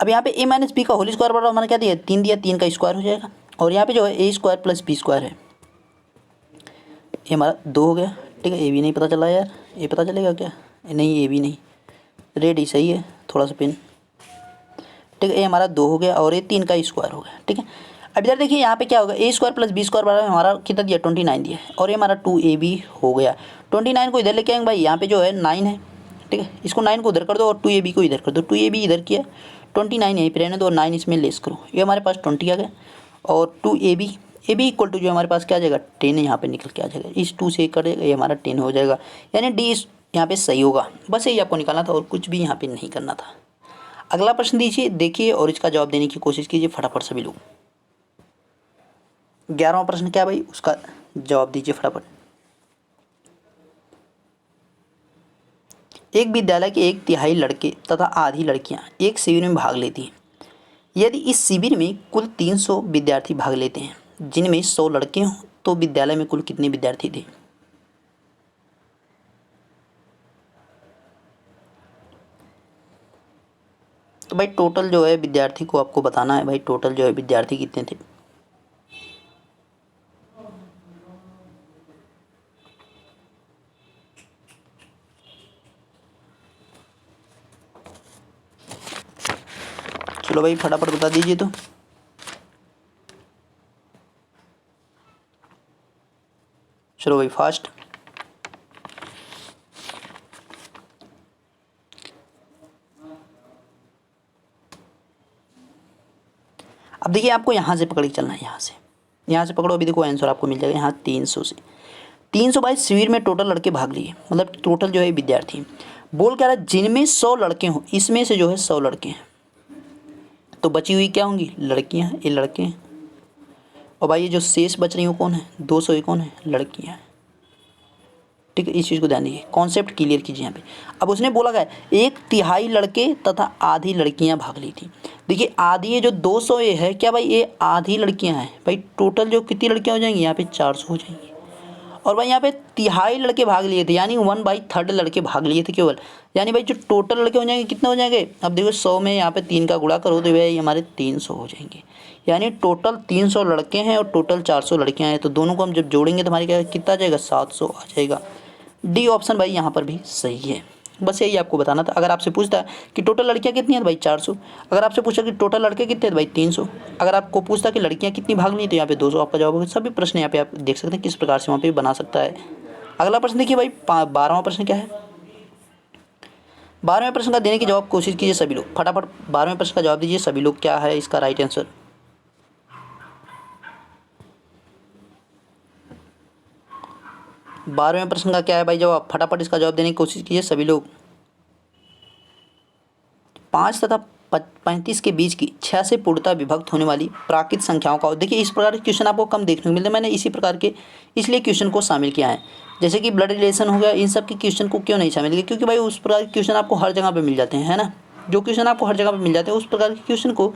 अब यहाँ पे ए माइनस बी का होल स्क्वायर बराबर हमारा क्या दिया 3 दिया, 3 का स्क्वायर हो जाएगा, और यहाँ पे जो है a square plus b square है, ये हमारा 2 हो गया, ठीक है। ए भी नहीं पता चला यार, ये पता चलेगा क्या, नहीं ए भी नहीं, रेड ही सही है, थोड़ा सा पिन, ठीक है। ये हमारा 2 हो गया और ये 3 का स्क्वायर हो गया, ठीक है। अब इधर देखिए यहाँ पे क्या होगा ए स्क्वायर प्लस बी स्क्वायर बराबर हमारा कितना दिया 29 दिया है, और ये हमारा 2ab हो गया, 29 को इधर लेके आएंगे भाई, यहाँ पे जो है 9 है, ठीक है, इसको 9 को उधर कर दो और 2ab को इधर कर दो, 2ab इधर किया 29 यहीं पर रहने दो और 9 इसमें लेस करो, ये हमारे पास 20 आ गया, और 2ab इक्वल टू जो हमारे पास क्या आ जाएगा 10 यहाँ पे निकल के आ जाएगा, इस 2 से कर देगा ये हमारा 10 हो जाएगा, यानी डी इस यहाँ पे सही होगा, बस यही आपको निकालना था और कुछ भी यहाँ पे नहीं करना था। अगला प्रश्न दीजिए, देखिए और इसका जवाब देने की कोशिश कीजिए फटाफट सभी लोग। 11वां प्रश्न क्या भाई, उसका जवाब दीजिए फटाफट। एक विद्यालय के 1/3 लड़के तथा आधी लड़कियां एक शिविर में भाग लेती हैं। यदि इस शिविर में कुल 300 विद्यार्थी भाग लेते हैं जिनमें 100 लड़के हों तो विद्यालय में कुल कितने विद्यार्थी थे। तो भाई टोटल जो है विद्यार्थी को आपको बताना है भाई, टोटल जो है विद्यार्थी कितने थे। चलो भाई फटाफट बता दीजिए तो। चलो भाई फास्ट। अब देखिए आपको यहाँ से पकड़ के चलना है, यहाँ से पकड़ो। अभी देखो आंसर आपको मिल जाएगा यहाँ 300 से। 300 भाई शिविर में टोटल लड़के भाग लिए, मतलब टोटल जो है विद्यार्थी। बोल क्या रहा है, जिनमें 100 लड़के हों, इसमें से जो है 100 लड़के हैं, तो बची हुई क्या होंगी, लड़कियाँ, ये लड़के हैं। और भाई ये जो शेष बच रही हो कौन है, 200 ही कौन है, लड़कियाँ। ठीक है, इस चीज़ को ध्यान दीजिए, कॉन्सेप्ट क्लियर कीजिए यहाँ पे। अब उसने बोला क्या है, 1/3 लड़के तथा आधी लड़कियाँ भाग ली थी। देखिए आधी, ये जो 200 ये है क्या भाई, ये आधी लड़कियाँ हैं भाई। टोटल जो कितनी लड़कियाँ हो जाएंगी, यहाँ पे 400 हो जाएंगी। और भाई यहाँ पे 1/3 लड़के भाग लिए थे, यानी 1/3 लड़के भाग लिए थे केवल। यानी भाई जो टोटल लड़के हो जाएंगे कितने हो जाएंगे, अब देखो 100 में यहाँ पे 3 का गुणा करो तो भाई हमारे 300 हो जाएंगे। यानी टोटल 300 लड़के हैं और टोटल 400 लड़कियाँ हैं, तो दोनों को हम जब जोड़ेंगे तो हमारे क्या कितना आ जाएगा, 700 आ जाएगा। डी ऑप्शन भाई यहाँ पर भी सही है। बस यही आपको बताना था। अगर आपसे पूछता है कि टोटल लड़कियाँ कितनी हैं तो भाई 400। अगर आपसे पूछा कि टोटल लड़के कितने हैं तो भाई 300। अगर आपको पूछता कि लड़कियाँ कितनी भाग ली तो यहाँ पे 200 आपका जवाब होगा। सभी प्रश्न यहाँ पे आप देख सकते हैं किस प्रकार से वहाँ पे बना सकता है। अगला प्रश्न देखिए भाई, 12वां प्रश्न क्या है। 12वें प्रश्न का देने की जवाब कोशिश कीजिए सभी लोग, फटाफट 12वें प्रश्न का जवाब दीजिए सभी लोग, क्या है इसका राइट आंसर। बारहवें प्रश्न का क्या है भाई जवाब, फटाफट इसका जवाब देने की कोशिश कीजिए सभी लोग। 5 तथा 35 के बीच की 6 से पूर्णतः विभक्त होने वाली प्राकृत संख्याओं का, देखिए इस प्रकार के क्वेश्चन आपको कम देखने को मिलते हैं। मैंने इसी प्रकार के इसलिए क्वेश्चन को शामिल किया है। जैसे कि ब्लड रिलेशन हो गया, इन सब के क्वेश्चन को क्यों नहीं शामिल किया, क्योंकि भाई उस प्रकार के क्वेश्चन आपको हर जगह पे मिल जाते हैं, है ना। जो क्वेश्चन आपको हर जगह पे मिल जाते हैं उस प्रकार के क्वेश्चन को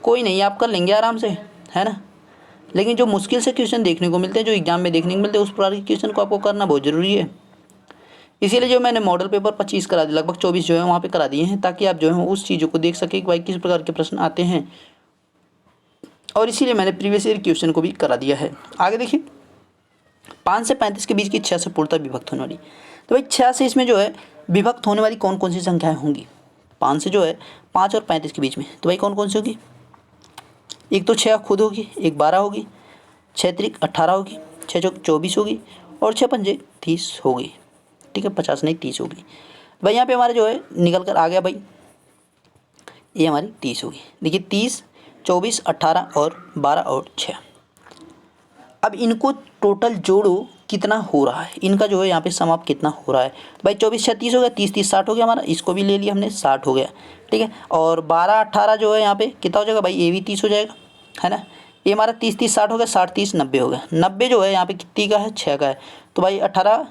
कोई नहीं, आप कर लेंगे आराम से, है ना। लेकिन जो मुश्किल से क्वेश्चन देखने को मिलते हैं, जो एग्जाम में देखने को मिलते हैं, उस प्रकार के क्वेश्चन को आपको करना बहुत जरूरी है। इसीलिए जो मैंने मॉडल पेपर 25 करा दिए, लगभग 24 जो है वहाँ पे करा दिए हैं, ताकि आप जो है उस चीज़ों को देख सकें कि भाई किस प्रकार के प्रश्न आते हैं। और इसीलिए मैंने प्रीवियस ईयर क्वेश्चन को भी करा दिया है। आगे देखिए, 5 से 35 के बीच की 6 से पूर्णतः विभक्त होने वाली, तो भाई 6 से इसमें जो है विभक्त होने वाली कौन कौन सी संख्याएँ होंगी। 5 से जो है 5 और 35 के बीच में, तो भाई कौन कौन सी होगी। एक तो 6 खुद होगी, एक 12 होगी, 6 त्रिक 18 होगी, 6 चौक 24 होगी, और 6 पंजे 30 होगी। ठीक है, 50 नहीं 30 होगी। भाई यहाँ पे हमारे जो है निकल कर आ गया भाई, ये हमारी 30 होगी। देखिए 30, 24, 18 और 12 और 6। अब इनको टोटल जोड़ो कितना हो रहा है, इनका जो है यहाँ पे सम अप कितना हो रहा है। तो भाई 24 6 30 हो गया, 30 30 60 हो गया हमारा, इसको भी ले लिया हमने 60 हो गया। ठीक है, और 12 18 जो है यहाँ पे कितना हो जाएगा भाई, ये भी 30 हो जाएगा, है ना। ये हमारा 30 30 60 हो गया, 60 30 90 हो गया। 90 जो है यहाँ पे कितनी का है, 6 का है। तो भाई 18,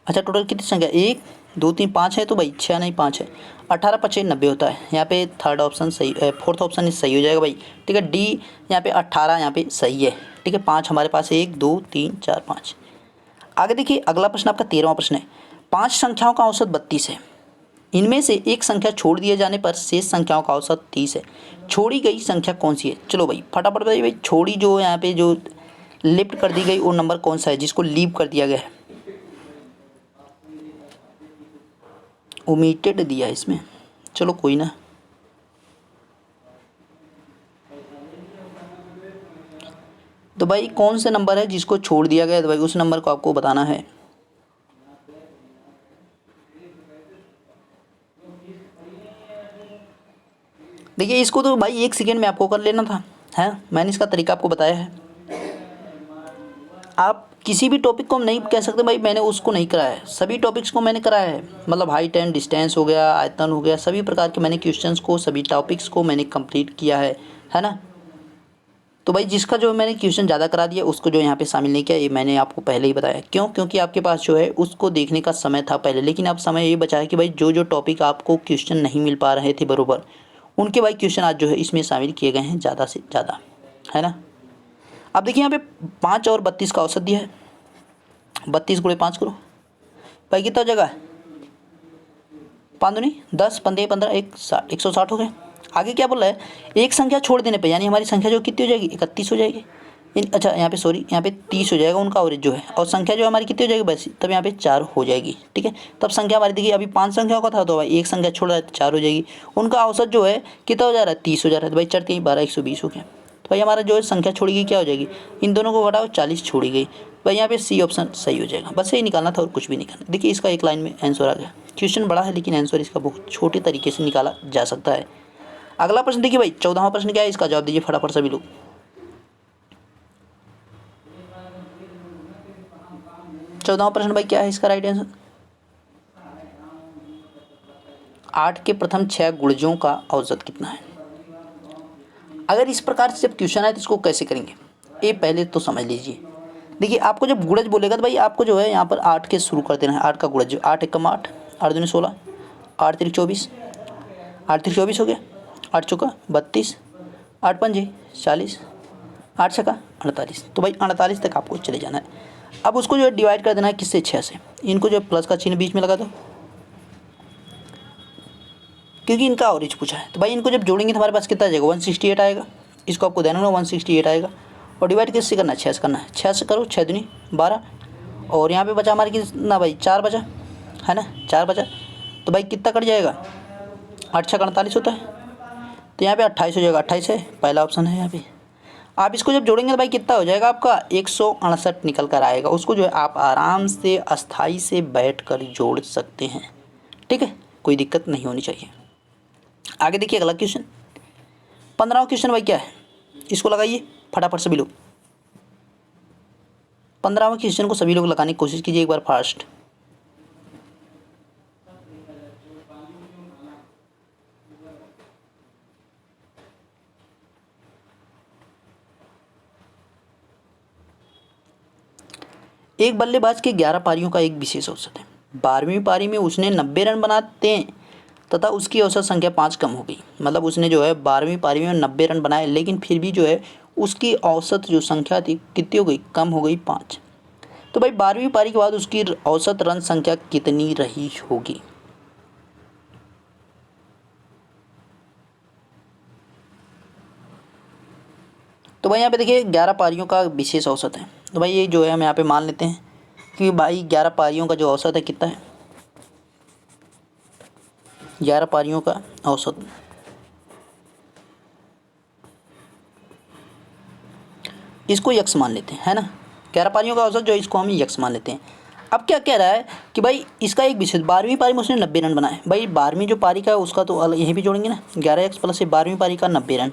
अच्छा टोटल कितनी संख्या, 1 2 3 5 है, तो भाई 6 नहीं 5 है, 18 5 90 होता है। यहाँ पे थर्ड ऑप्शन सही, फोर्थ ऑप्शन सही हो जाएगा भाई। ठीक है, डी यहाँ पे 18 यहाँ पे सही है। ठीक है, 5 हमारे पास 1 2 3 4 5। आगे देखिए अगला प्रश्न आपका 13वां प्रश्न है। 5 संख्याओं का औसत 32 है, इनमें से एक संख्या छोड़ दिए जाने पर शेष संख्याओं का औसत 30 है। छोड़ी गई संख्या कौन सी है। चलो भाई फटाफट बताइए भाई, छोड़ी जो यहाँ पे जो लिफ्ट कर दी गई वो नंबर कौन सा है, जिसको लीव कर दिया गया है, ओमिटेड दिया है इसमें। चलो कोई ना, तो भाई कौन सा नंबर है जिसको छोड़ दिया गया है, तो भाई उस नंबर को आपको बताना है। देखिए इसको तो भाई 1 सेकेंड में आपको कर लेना था, है मैंने इसका तरीका आपको बताया है। आप किसी भी टॉपिक को हम नहीं कह सकते भाई मैंने उसको नहीं कराया है, सभी टॉपिक्स को मैंने कराया है। मतलब हाइट एंड डिस्टेंस हो गया, आयतन हो गया, सभी प्रकार के मैंने क्वेश्चंस को, सभी टॉपिक्स को मैंने कंप्लीट किया है ना। तो भाई जिसका जो मैंने क्वेश्चन ज़्यादा करा दिया उसको जो यहाँ पे शामिल नहीं किया, ये मैंने आपको पहले ही बताया। क्यों, क्योंकि आपके पास जो है उसको देखने का समय था पहले, लेकिन अब समय ये बचा है कि भाई जो जो टॉपिक आपको क्वेश्चन नहीं मिल पा रहे थे बरोबर, उनके भाई क्वेश्चन आज जो है इसमें शामिल किए गए हैं ज़्यादा से ज़्यादा, है ना। अब देखिए यहाँ पे 5 और 32 का औसत दिया है, 32 गुणे 5 करो भाई कितना जगह है, 5 दूनी 10 15 15 160 हो गए। आगे क्या बोल रहा है, एक संख्या छोड़ देने पे, यानी हमारी संख्या जो कितनी हो जाएगी 31 हो जाएगी। अच्छा यहाँ पे सॉरी, यहाँ पे 30 हो जाएगा उनका एवरेज जो है, और संख्या जो हमारी कितनी हो जाएगी बस, तब यहाँ पे 4 हो जाएगी। ठीक है, तब संख्या हमारी देखिए अभी 5 संख्याओं का था, तो भाई एक संख्या छोड़ रहा है तो 4 हो जाएगी। उनका औसत जो है कितना हो जा रहा है, 30 हो जा रहा है, तो भाई चढ़ती ही 12 120 हो गया। तो भाई हमारा जो है संख्या छोड़ी गई क्या हो जाएगी, इन दोनों को घटाओ 40 छोड़ी गई। भाई यहाँ पे सी ऑप्शन सही हो जाएगा, बस यही निकालना था और कुछ भी नहीं करना। देखिए इसका एक लाइन में आंसर आ गया। क्वेश्चन बड़ा है लेकिन आंसर इसका बहुत छोटे तरीके से निकाला जा सकता है। अगला प्रश्न देखिए भाई, 14वां प्रश्न क्या है, इसका जवाब दीजिए फटाफट सभी लोग। 14वां प्रश्न भाई क्या है इसका राइट आंसर, 8 के प्रथम 6 गुणजों का औसत कितना है। अगर इस प्रकार से जब क्वेश्चन आए तो इसको कैसे करेंगे, ये पहले तो समझ लीजिए। देखिए आपको जब गुणज बोलेगा तो भाई आपको जो है यहाँ पर 8 के शुरू कर देना है। 8 का गुणज, 8 एकम 8, 8 दूनी 16, 8 तिरिक 24, 8 तिरिक 24 हो गया, 8 चौका 32, 8 पंजे 40, 8 छक्का 48। तो भाई 48 तक आपको चले जाना है। अब उसको जो है डिवाइड कर देना है किससे, 6 से। इनको जो प्लस का चिन्ह बीच में लगा दो, क्योंकि इनका एवरेज पूछा है। तो भाई इनको जब जोड़ेंगे तो हमारे पास कितना आ जाएगा, 168 आएगा। इसको आपको ध्यान रखना 168 आएगा, और डिवाइड किससे करना है, 6 से करना है। 6 से करो, 6 दूनी 12, और यहाँ पे बचा हमारे कितना भाई, 4 बचा है ना, 4 बचा। तो भाई कितना कट जाएगा, 8 छक्का 48 होता है, तो यहाँ पे 28 हो जाएगा। 28 है पहला ऑप्शन है यहाँ पे। आप इसको जब जोड़ेंगे तो भाई कितना हो जाएगा आपका, 168 निकल कर आएगा। उसको जो है आप आराम से अस्थाई से बैठ कर जोड़ सकते हैं। ठीक है, कोई दिक्कत नहीं होनी चाहिए। आगे देखिए अगला क्वेश्चन, 15वां क्वेश्चन भाई क्या है, इसको लगाइए फटाफट सभी लोग। 15वां क्वेश्चन को सभी लोग लगाने की कोशिश कीजिए एक बार फास्ट। एक बल्लेबाज के 11 पारियों का एक विशेष औसत है। 12वीं पारी में उसने 90 रन बनाते हैं तथा उसकी औसत संख्या 5 कम हो गई। मतलब उसने जो है 12वीं पारी में 90 रन बनाए, लेकिन फिर भी जो है उसकी औसत जो संख्या थी कितनी हो गई, कम हो गई 5। तो भाई 12वीं पारी के बाद उसकी औसत रन संख्या कितनी रही होगी। तो भाई यहाँ पे देखिए 11 पारियों का विशेष औसत है। तो भाई ये जो है हम यहाँ पे मान लेते हैं कि भाई 11 पारियों का जो औसत है कितना है, 11 पारियों का औसत, इसको यक्स मान लेते हैं, है ना। 11 पारियों का औसत जो है इसको हम यक्स मान लेते हैं। अब क्या कह रहा है कि भाई इसका एक विशेष, 12वीं पारी में उसने 90 रन बनाए। भाई 12वीं जो पारी का है उसका तो यहीं भी जोड़ेंगे ना, 11x प्लस से 12वीं पारी का 90 रन।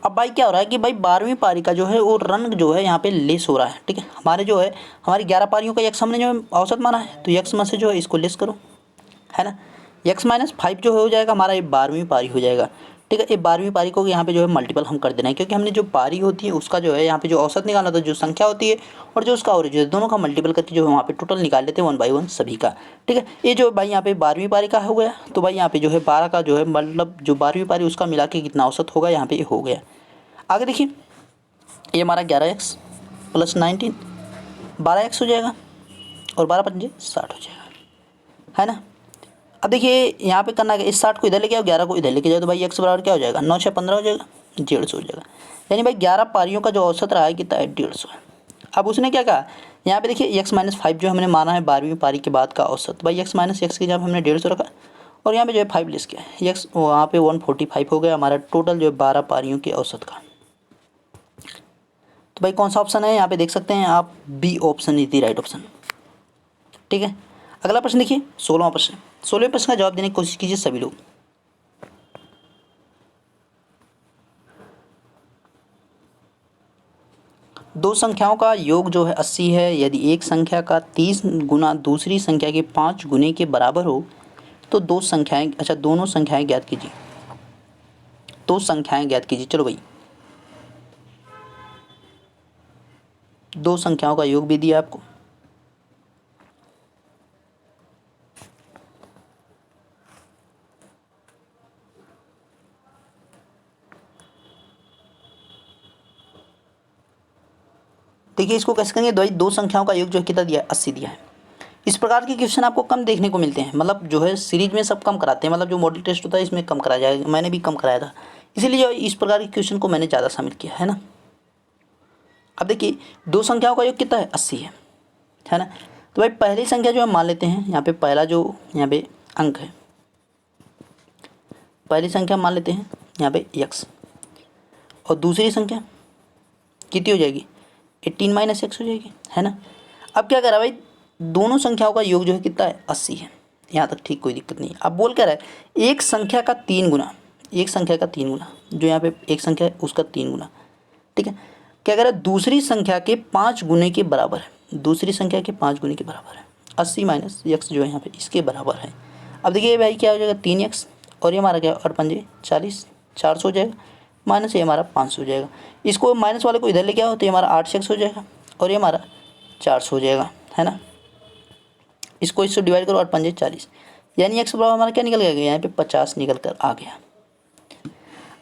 अब भाई क्या हो रहा है कि भाई 12वीं पारी का जो है वो रन जो है यहाँ पे लेस हो रहा है। ठीक है, हमारे जो है हमारी 11 पारियों का यक्स हमने जो औसत माना है, तो यक्स में से जो है इसको लेस करो, है ना। यक्स माइनस 5 जो हो जाएगा हमारा, ये 12वीं पारी हो जाएगा। ठीक है, ये 12वीं पारी को यहाँ पे जो है मल्टीपल हम कर देना है, क्योंकि हमने जो पारी होती है उसका जो है यहाँ पे जो औसत निकालना था, जो संख्या होती है और जो उसका एवरेज है, दोनों का मल्टीपल करके जो है वहाँ पे टोटल निकाल लेते हैं 1 बाई 1 सभी का। ठीक है, ये जो भाई यहाँ पे 12वीं पारी का हो गया, तो भाई यहाँ पे जो है 12 का जो है मतलब जो 12वीं पारी उसका मिला के कितना औसत होगा यहाँ पे हो गया। आगे देखिए ये हमारा 11x प्लस 19 12x हो जाएगा, और 12 पंजे 60 हो जाएगा, है ना। अब देखिए यहाँ पे करना है, इस 60 को इधर लेके आओ, 11 को इधर लेके जाओ, तो भाई x बराबर क्या हो जाएगा, 9 6 15 हो जाएगा, 150 हो जाएगा। यानी भाई 11 पारियों का जो औसत रहा है कितना है, 150 है। अब उसने क्या कहा यहाँ पे देखिए x माइनस 5 जो हमने माना है 12वीं पारी के बाद का औसत, भाई x माइनस x की जब हमने 150 रखा, और यहाँ पे जो है 5 लेस किया है, x वहाँ पे 145 हो गया हमारा टोटल जो है 12 पारियों के औसत का। तो भाई कौन सा ऑप्शन है यहाँ पे देख सकते हैं आप, B option is the right option. ठीक है, अगला प्रश्न देखिए 16वां प्रश्न। 16वें प्रश्न का जवाब देने की कोशिश कीजिए सभी लोग। दो संख्याओं का योग जो है 80 है। यदि एक संख्या का 30 गुना दूसरी संख्या के 5 गुने के बराबर हो तो दो संख्याएं, अच्छा दोनों संख्याएं ज्ञात कीजिए। दो संख्याएं ज्ञात कीजिए, चलो भाई दो संख्याओं का योग भी दिया आपको। देखिए इसको कैसे करेंगे, दो संख्याओं का योग जो है कितना दिया है, 80 दिया है। इस प्रकार के क्वेश्चन आपको कम देखने को मिलते हैं, मतलब जो है सीरीज में सब कम कराते हैं, मतलब जो मॉडल टेस्ट होता है इसमें कम कराया जाएगा, मैंने भी कम कराया था, इसीलिए जो इस प्रकार के क्वेश्चन को मैंने ज़्यादा शामिल किया है ना। अब देखिए दो संख्याओं का योग कितना है 80 है ना। तो भाई पहली संख्या जो है मान लेते हैं यहाँ पे पहला जो यहाँ पे अंक है, पहली संख्या मान लेते हैं यहाँ पे x, और दूसरी संख्या कितनी हो जाएगी 18 माइनस एक्स हो जाएगी, है ना। अब क्या करा भाई, दोनों संख्याओं का योग जो है कितना है 80 है, यहाँ तक ठीक कोई दिक्कत नहीं है। अब बोल क्या रहा है एक संख्या का 3 गुना, एक संख्या का 3 गुना, जो यहाँ पे एक संख्या है उसका 3 गुना, ठीक है। क्या कह रहा है दूसरी संख्या के 5 गुने के बराबर है, दूसरी संख्या के 5 गुने के बराबर है, 80 माइनस एक्स जो है यहाँ पे इसके बराबर है। अब देखिए भाई क्या हो जाएगा 3x, और ये हमारा क्या है 8 पंजे 40, 400 हो जाएगा, माइनस ये हमारा 500 हो जाएगा। इसको माइनस वाले को इधर लेके आओ तो ये हमारा 8x हो जाएगा, और ये हमारा 400 हो जाएगा, है ना। इसको इससे डिवाइड करो 8 पंजे 40, यानी x बराबर हमारा क्या निकल गया, यहाँ पे 50 निकल कर आ गया।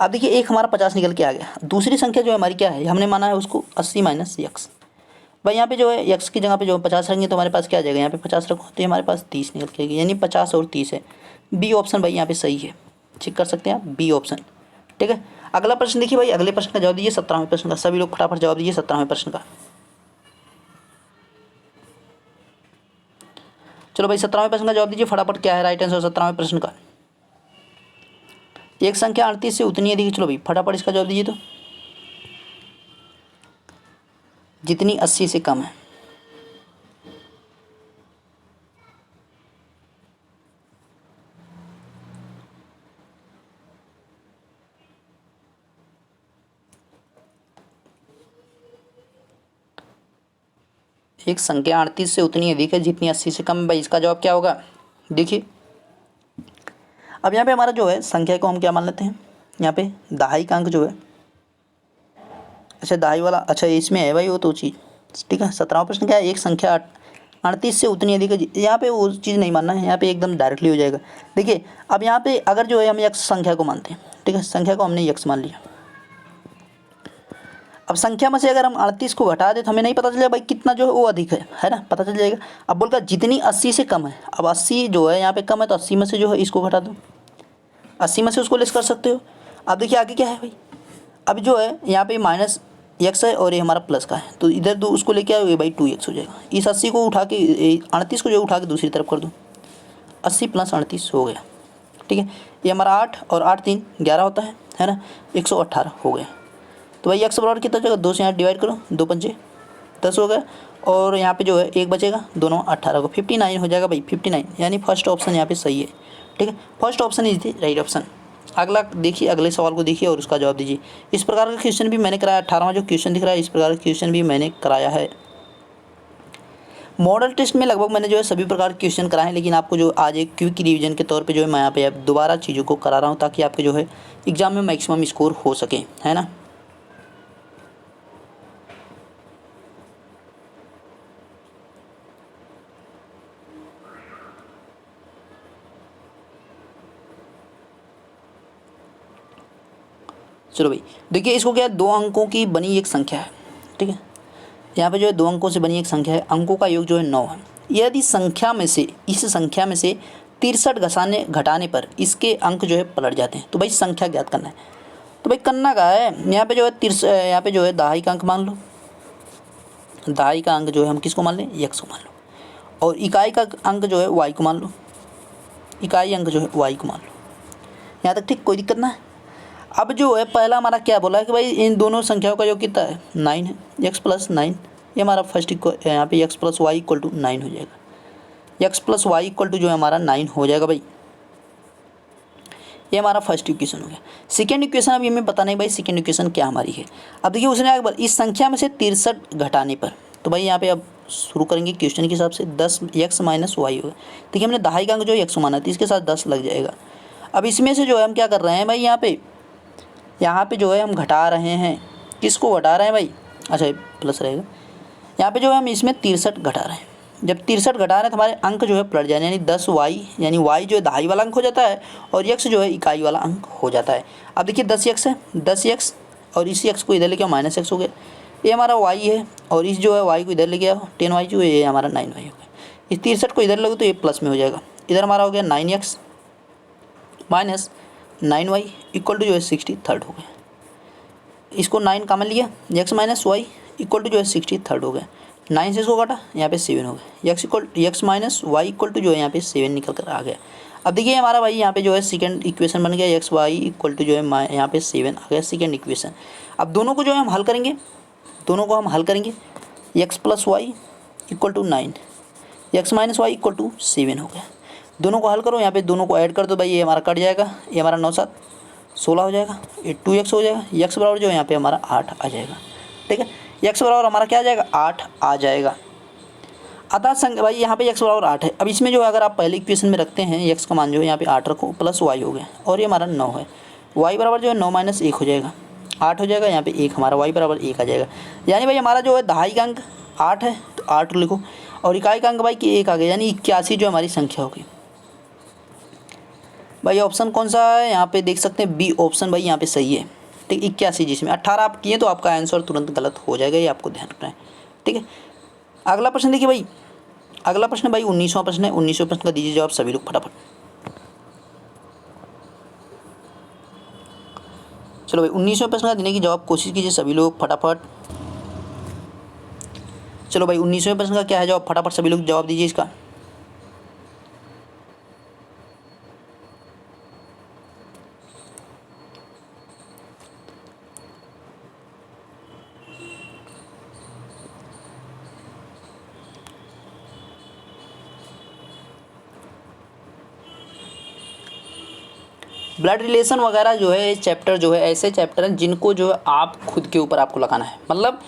अब देखिए एक हमारा 50 निकल के आ गया, दूसरी संख्या जो है हमारी क्या है, हमने माना है उसको 80 माइनस एक्स। भाई यहाँ पे जो है x की जगह पे जो 50 रखेंगे तो हमारे पास क्या आ जाएगा, यहाँ पे 50 रखो तो हमारे पास 30 निकल के आएगी, यानी 50 और 30 है। बी ऑप्शन भाई यहाँ पे सही है, चेक कर सकते हैं आप बी ऑप्शन, ठीक है। अगला प्रश्न देखिए भाई, अगले प्रश्न का जवाब दीजिए 17वें प्रश्न का, सभी लोग फटाफट जवाब दीजिए 17वें प्रश्न का। चलो भाई 17वें प्रश्न का जवाब दीजिए फटाफट, क्या है राइट आंसर 17वें प्रश्न का। एक संख्या 38 से उतनी है, देखिए चलो भाई फटाफट इसका जवाब दीजिए तो, जितनी 80 से कम है। एक संख्या 38 से उतनी अधिक है जितनी 80 से कम है, भाई इसका जवाब क्या होगा। देखिए अब यहाँ पे हमारा जो है संख्या को हम क्या मान लेते हैं, यहाँ पे दहाई का अंक जो है, अच्छा दहाई वाला, अच्छा इसमें है भाई वो तो चीज़, ठीक है। 17वां प्रश्न क्या है, एक संख्या 38 से उतनी अधिक है, यहाँ पे वो चीज़ नहीं मानना है, यहाँ पे एकदम डायरेक्टली हो जाएगा। देखिए अब यहाँ पे अगर जो है हम यक्स संख्या को मानते हैं, ठीक है, संख्या को हमने यक्स मान लिया। अब संख्या में से अगर हम 38 को घटा दें तो हमें नहीं पता चलेगा भाई कितना जो है वो अधिक है ना, पता चल जाएगा। अब बोलकर जितनी 80 से कम है, अब 80 जो है यहाँ पे कम है तो 80 में से जो है इसको घटा दो, 80 में से उसको लेस कर सकते हो। अब देखिए आगे क्या है भाई, अब जो है यहाँ पे माइनस एक्स है और ये हमारा प्लस का है, तो इधर दो उसको लेके आओगे भाई 2x हो जाएगा। इस 80 को उठा के 38 को जो उठा के दूसरी तरफ कर दो, 80 प्लस 38 हो गया, ठीक है। ये हमारा 8 और 8 3 11 होता है ना, 118 हो गया। तो भाई एक्स बराबर कितना जगह 2 से 8 डिवाइड करो, 2 पंजे 10 हो गया, और यहाँ पे जो है एक बचेगा, दोनों 18 को 59 हो जाएगा भाई 59, यानी फर्स्ट ऑप्शन यहाँ पे सही है, ठीक है। First option is the right option. अगला देखिए, अगले सवाल को देखिए और उसका जवाब दीजिए। इस प्रकार का क्वेश्चन भी मैंने कराया, 18वां जो क्वेश्चन दिख रहा है इस प्रकार का क्वेश्चन भी मैंने कराया है। मॉडल टेस्ट में लगभग मैंने जो है सभी प्रकार के क्वेश्चन कराए हैं, लेकिन आपको जो आज एक क्विक रिवीजन के तौर पे जो है मैं यहाँ पे दोबारा चीज़ों को करा रहा हूँ ताकि आपके जो है एग्जाम में मैक्सिमम स्कोर हो सके, है ना। चलो भाई देखिए, इसको क्या है 2 अंकों की बनी एक संख्या है, ठीक है। यहाँ पे जो है 2 अंकों से बनी एक संख्या है, अंकों का योग जो है 9 है। यदि संख्या में से इस संख्या में से 63 घटाने पर इसके अंक जो है पलट जाते हैं, तो भाई संख्या ज्ञात करना है। तो भाई करना क्या है, यहाँ पे जो है यहाँ पे जो है दहाई का अंक मान लो, दहाई का अंक जो है हम किसको मान लें, x को मान लो, और इकाई का अंक जो है y को मान लो, इकाई अंक जो है y को मान लो। यहाँ तक ठीक कोई दिक्कत ना है। अब जो है पहला हमारा क्या बोला है कि भाई इन दोनों संख्याओं का योग कितना है 9 है, x प्लस 9, ये हमारा फर्स्ट यहाँ पे x plus y equal to 9 हो जाएगा, x plus y equal to जो है हमारा 9 हो जाएगा भाई। ये हमारा फर्स्ट इक्वेशन हो गया। सेकेंड इक्वेशन अभी हमें पता नहीं भाई सेकेंड इक्वेशन क्या हमारी है। अब देखिए उसने आगे बोला इस संख्या में से 63 घटाने पर, तो भाई यहाँ पे अब शुरू करेंगे क्वेश्चन के हिसाब से 10x माइनस वाई होगा। देखिए हमने दहाई का अंक जो है x माना था, इसके साथ 10 लग जाएगा। अब इसमें से जो है हम क्या कर रहे हैं भाई, यहाँ पे जो है हम घटा रहे हैं, किसको घटा रहे हैं भाई, अच्छा प्लस रहेगा। यहाँ पे जो है हम इसमें 63 घटा रहे हैं। जब 63 घटा रहे हैं तो हमारे अंक जो है पलट जाए, यानी 10y, यानी y जो है दहाई वाला अंक हो जाता है और x जो है इकाई वाला अंक हो जाता है। अब देखिए 10x है, 10x और इसी x को इधर लेके आओ माइनस x हो गया, ये हमारा y है, और इस जो है y को इधर लेके आओ 10y जो है ये हमारा 9y हो गया। इस 63 को इधर लगो तो ये प्लस में हो जाएगा, इधर हमारा हो गया 9x minus 9y equal to जो है 63 हो गया। इसको 9 कॉमन लिया, x minus y equal to जो है 63 हो गया। 9 से इसको काटा, यहाँ पे 7 हो गया। X minus y equal to जो है यहाँ पे 7 निकल कर आ गया। अब देखिए हमारा भाई यहाँ पे जो है सेकंड इक्वेशन बन गया, एक्स वाई इक्वल टू जो है यहाँ पे 7 आ गया सेकंड इक्वेशन। अब दोनों को जो है हम हल करेंगे, दोनों को हम हल करेंगे। X plus y equal to 9, x minus y equal to 7 हो गया। दोनों को हल करो, यहाँ पे दोनों को ऐड कर दो भाई, ये हमारा कट जाएगा, ये हमारा 9 7 16 हो जाएगा, ये 2x हो जाएगा। एक्स बराबर जो है यहाँ पे हमारा 8 आ जाएगा। ठीक है, एक्स बराबर हमारा क्या आ जाएगा, 8 आ जाएगा। अतः भाई यहाँ पे एक्स बराबर 8 है। अब इसमें जो है अगर आप पहले इक्वेशन में रखते हैं एक्स का मान जो है यहाँ पे 8 रखो प्लस वाई हो गया, और ये हमारा 9 है। वाई बराबर जो है 9 माइनस 1 हो जाएगा, 8 हो जाएगा। यहाँ पे 1 हमारा वाई बराबर 1 आ जाएगा। यानी भाई हमारा जो है दहाई का अंक 8 है, तो 8 लिखो, और इकाई का अंक भाई कि 1 आ गया, यानी 81 जो हमारी संख्या होगी। भाई ऑप्शन कौन सा है यहाँ पे देख सकते हैं, बी ऑप्शन भाई यहाँ पे सही है। ठीक, 81, जिसमें 18 आप किए तो आपका आंसर तुरंत गलत हो जाएगा, ये आपको ध्यान रखना है। ठीक है, अगला प्रश्न देखिए भाई, अगला प्रश्न भाई 19वां प्रश्न है। 19वें प्रश्न का दीजिए जवाब सभी लोग फटाफट। चलो भाई 19वें प्रश्न का देने की जवाब कोशिश कीजिए सभी लोग फटाफट। चलो भाई 19वें प्रश्न का क्या है जवाब, फटाफट सभी लोग जवाब दीजिए इसका। ब्लड रिलेशन वगैरह जो है चैप्टर जो है ऐसे चैप्टर हैं जिनको जो है आप खुद के ऊपर आपको लगाना है। मतलब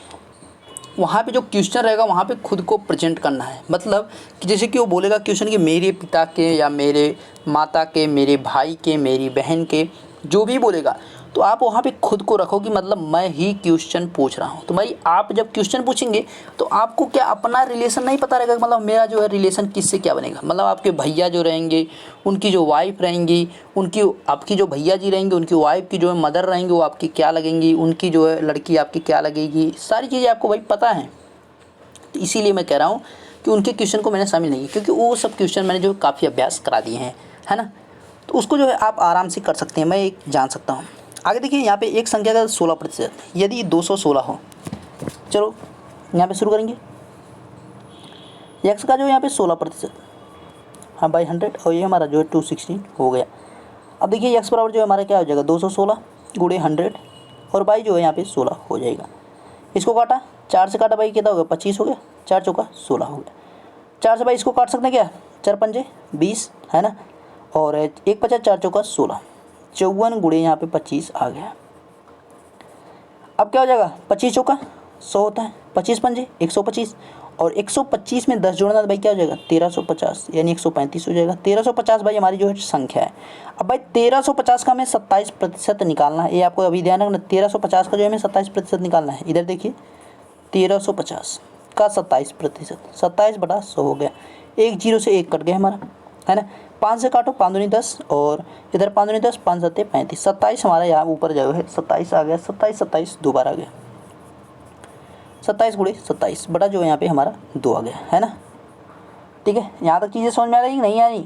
वहाँ पे जो क्वेश्चन रहेगा वहाँ पे खुद को प्रेजेंट करना है। मतलब कि जैसे कि वो बोलेगा क्वेश्चन कि मेरे पिता के या मेरे माता के, मेरे भाई के, मेरी बहन के, जो भी बोलेगा तो आप वहाँ पे खुद को रखो कि मतलब मैं ही क्वेश्चन पूछ रहा हूँ। तो भाई आप जब क्वेश्चन पूछेंगे तो आपको क्या अपना रिलेशन नहीं पता रहेगा, मतलब मेरा जो है रिलेशन किससे क्या बनेगा। मतलब आपके भैया जो रहेंगे उनकी जो वाइफ रहेंगी, उनकी आपकी जो भैया जी रहेंगे उनकी वाइफ की जो है मदर रहेंगी वो आपकी क्या लगेंगी, उनकी जो है लड़की आपकी क्या लगेगी, सारी चीज़ें आपको भाई पता है। तो इसीलिए मैं कह रहा हूँ कि उनके क्वेश्चन को मैंने शामिल नहीं किया, क्योंकि वो सब क्वेश्चन मैंने जो काफ़ी अभ्यास करा दिए हैं, है ना। तो उसको जो है आप आराम से कर सकते हैं, मैं एक जान सकता हूँ। आगे देखिए यहाँ पे एक संख्या का 16%, यदि 216 हो। चलो यहाँ पे शुरू करेंगे। एक्स का जो यहाँ पे 16%, हाँ बाई 100, और ये हमारा जो है 216 हो गया। अब देखिए एक्स बराबर जो है हमारा क्या हो जाएगा, 216 गुणे 100, और बाई जो है यहाँ पे 16 हो जाएगा। इसको काटा, 4 से काटा भाई कितना हो गया, 25 हो गया, 4 चौका 16 हो गया। 4 से भाई इसको काट सकते हैं क्या, 4 पंजे 20, है ना, और 1 50, 4 चौका 16, 54 गुणे यहाँ पे 25 आ गया। अब क्या हो जाएगा, 25 चौका 100 होता है, 25 पंजे 125, और 125 में 10 जोड़ना तो भाई क्या हो जाएगा 1350, यानी 135 हो जाएगा। 1350 भाई हमारी जो है संख्या है। अब भाई 1350 का हमें 27% निकालना है, ये आपको अभी ध्यान रखना। 1350 का जो है हमें 27% निकालना है। इधर देखिए 1350 का 27%, 27/100 हो गया। एक जीरो से एक कट गया हमारा, है ना। 5 से काटो, 5 दूनी 10, और इधर 5 दूनी 10, 5 सत्ते 35, 27 हमारा यहाँ ऊपर जो है 27 आ गया। 27 27 दो बार आ गया, 27 गुणे 27 बटा जो है यहाँ पे हमारा 2 आ गया, है ना। ठीक है, यहाँ तक चीज़ें समझ में आ रही नहीं आ रही,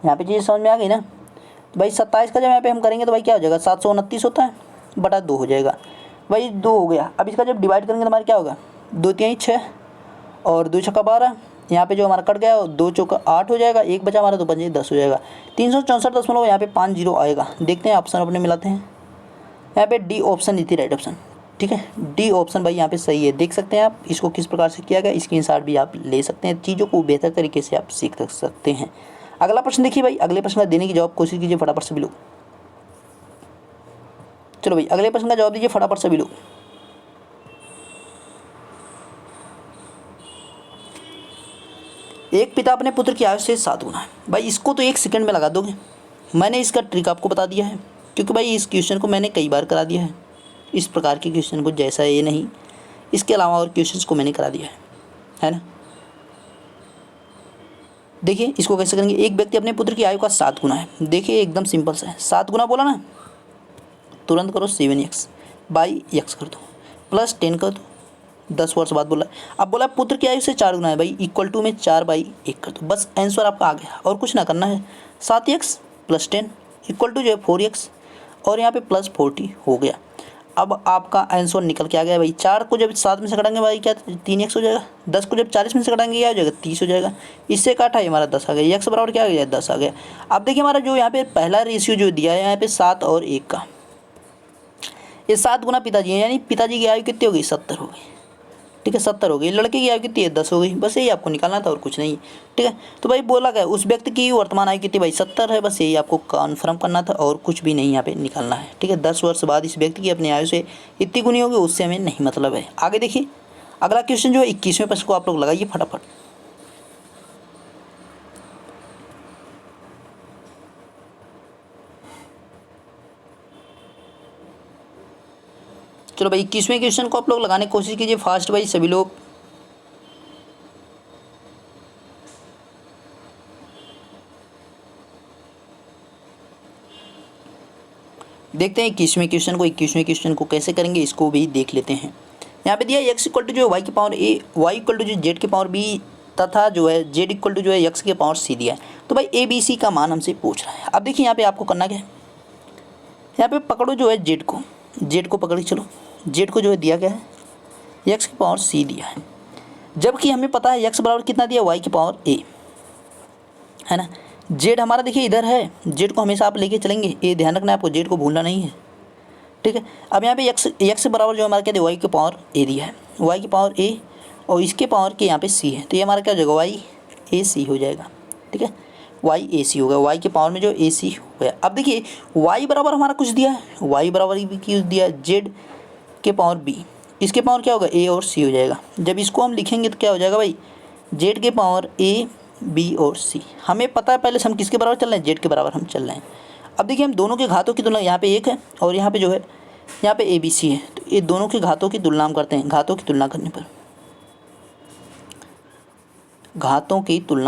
यहाँ पे चीज़ें समझ में आ गई ना। तो भाई 27 का जब यहाँ पे हम करेंगे तो भाई क्या हो जाएगा, 729 होता है बटा 2 हो जाएगा भाई, 2 हो गया। अब इसका जब डिवाइड करेंगे तो हमारा क्या होगा, 2 3 6, और 2 छक्का 12, यहाँ पे जो हमारा कट गया 2 चौका 8 हो जाएगा, 1 बचा हमारा, 2 पंजे 10 हो जाएगा। 364 यहाँ पे 5 जीरो आएगा। देखते हैं ऑप्शन अपने मिलाते हैं। यहाँ पे डी ऑप्शन दी थी राइट ऑप्शन, ठीक है, डी ऑप्शन भाई यहाँ पे सही है। देख सकते हैं आप इसको किस प्रकार से किया गया, स्क्रीनशॉट भी आप ले सकते हैं, चीज़ों को बेहतर तरीके से आप सीख सकते हैं। अगला प्रश्न देखिए भाई, अगले प्रश्न का देने की जवाब कोशिश कीजिए फटाफट सभी लोग। चलो भाई अगले प्रश्न का जवाब दीजिए फटाफट सभी लोग। एक पिता अपने पुत्र की आयु से 7 गुना है। भाई इसको तो 1 सेकंड में लगा दोगे। मैंने इसका ट्रिक आपको बता दिया है, क्योंकि भाई इस क्वेश्चन को मैंने कई बार करा दिया है, इस प्रकार के क्वेश्चन को, जैसा ये नहीं, इसके अलावा और क्वेश्चंस को मैंने करा दिया है ना। देखिए इसको कैसे करेंगे, एक व्यक्ति अपने पुत्र की आयु का 7 गुना है। देखिए एकदम सिंपल सा है, 7 गुना बोला ना, तुरंत करो 7x बाई x कर दो, प्लस 10 कर दो, 10 वर्ष बाद बोला। अब बोला पुत्र की आयु से 4 गुना है भाई, इक्वल टू में 4/1 कर दो, बस आंसर आपका आ गया, और कुछ ना करना है। 7x प्लस 10 इक्वल टू जो है 4x, और यहाँ पे प्लस 40 हो गया। अब आपका आंसर निकल के आ गया भाई। 4 को जब 7 में से घटाएंगे भाई क्या 3x हो जाएगा। 10 को जब 40 में से घटाएंगे क्या हो जाएगा 30 हो जाएगा। इससे काटा है हमारा 10 आ गया। x बराबर क्या आ गया 10 आ गया। अब देखिए हमारा जो यहाँ पे पहला रेशियो जो दिया है यहाँ पे 7 और 1 का, ये 7 गुना पिताजी है, यानी पिताजी की आयु कितनी हो गई 70 हो गई। ठीक है 70 हो गई। लड़के की आयु कितनी है 10 हो गई। बस यही आपको निकालना था और कुछ नहीं। ठीक है तो भाई बोला गया उस व्यक्ति की वर्तमान आयु कितनी भाई 70 है। बस यही आपको कन्फर्म करना था और कुछ भी नहीं यहाँ पे निकालना है। ठीक है 10 वर्ष बाद इस व्यक्ति की अपनी आयु से इतनी गुनी होगी, उससे हमें नहीं मतलब है। आगे देखिए अगला क्वेश्चन जो है 21वें प्रश्न को आप लोग लगाइए फटाफट। चलो भाई 21वें क्वेश्चन को आप लोग लगाने की कोशिश कीजिए फास्ट भाई सभी लोग। देखते हैं 21वें क्वेश्चन को कैसे करेंगे, इसको भी देख लेते हैं। यहाँ पे दिया x इक्वल टू जो है वाई की power A, Y equal to जो जेड की पावर बी तथा जो है जेड इक्वल टू जो है x की पावर सी दिया है। तो भाई ए बी सी का मान हमसे पूछ रहा है। अब देखिए यहाँ पे आपको करना क्या है, यहाँ पे पकड़ो जो है जेड को पकड़ के चलो। जेड को जो है दिया गया है x की पावर सी दिया है, जबकि हमें पता है x बराबर कितना दिया y की पावर a है ना। जेड हमारा देखिए इधर है, जेड को हमेशा आप लेके चलेंगे, ये ध्यान रखना है आपको, जेड को भूलना नहीं है। ठीक है अब यहाँ पे एक्स बराबर जो हमारा क्या दिया वाई की पावर ए दिया है, वाई की पावर ए और इसके पावर के यहाँ पे सी है, तो ये हमारा क्या हो जाएगा वाई ए सी हो जाएगा। ठीक है वाई ए सी हो गया, वाई के पावर में जो ए सी हो गया। अब देखिए वाई बराबर हमारा कुछ दिया है, वाई बराबर भी कुछ दिया है जेड के पावर बी, इसके पावर क्या होगा ए और सी हो जाएगा। जब इसको हम लिखेंगे तो क्या हो जाएगा भाई जेड के पावर ए बी और सी। हमें पता है पहले से हम किसके बराबर चल रहे हैं, जेड के बराबर हम चल रहे हैं। अब देखिए हम दोनों के घातों की तुलना, यहाँ पे 1 है और यहाँ पे जो है यहाँ पे ए बी सी है, तो ये दोनों के घातों की तुलना हम करते हैं। घातों की तुलना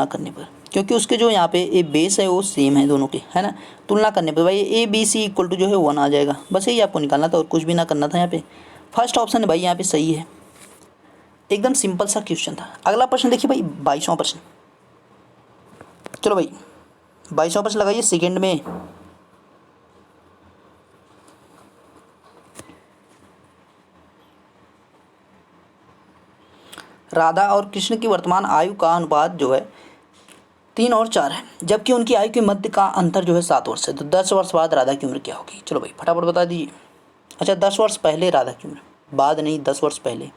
करने पर क्योंकि उसके जो यहाँ पे ए बेस है वो सेम है दोनों के, है ना। तुलना करने पर भाई a b c equal to जो है 1 आ जाएगा। बस यही आपको निकालना था और कुछ भी ना करना था। यहाँ पे फर्स्ट ऑप्शन है भाई यहाँ पे सही है, एकदम सिंपल सा क्वेश्चन था। अगला प्रश्न देखिए भाई 22वां प्रश्न। चलो भाई 22वां प्रश्न लगाइए सेकेंड में। राधा और कृष्ण की वर्तमान आयु का अनुपात जो है 3 और 4 है, जबकि उनकी आयु के मध्य का अंतर जो है 7 वर्ष है। तो 10 वर्ष बाद राधा की उम्र क्या होगी। चलो भाई फटाफट बता दीजिए। अच्छा 10 वर्ष पहले राधा की उम्र, बाद नहीं 10 वर्ष पहले।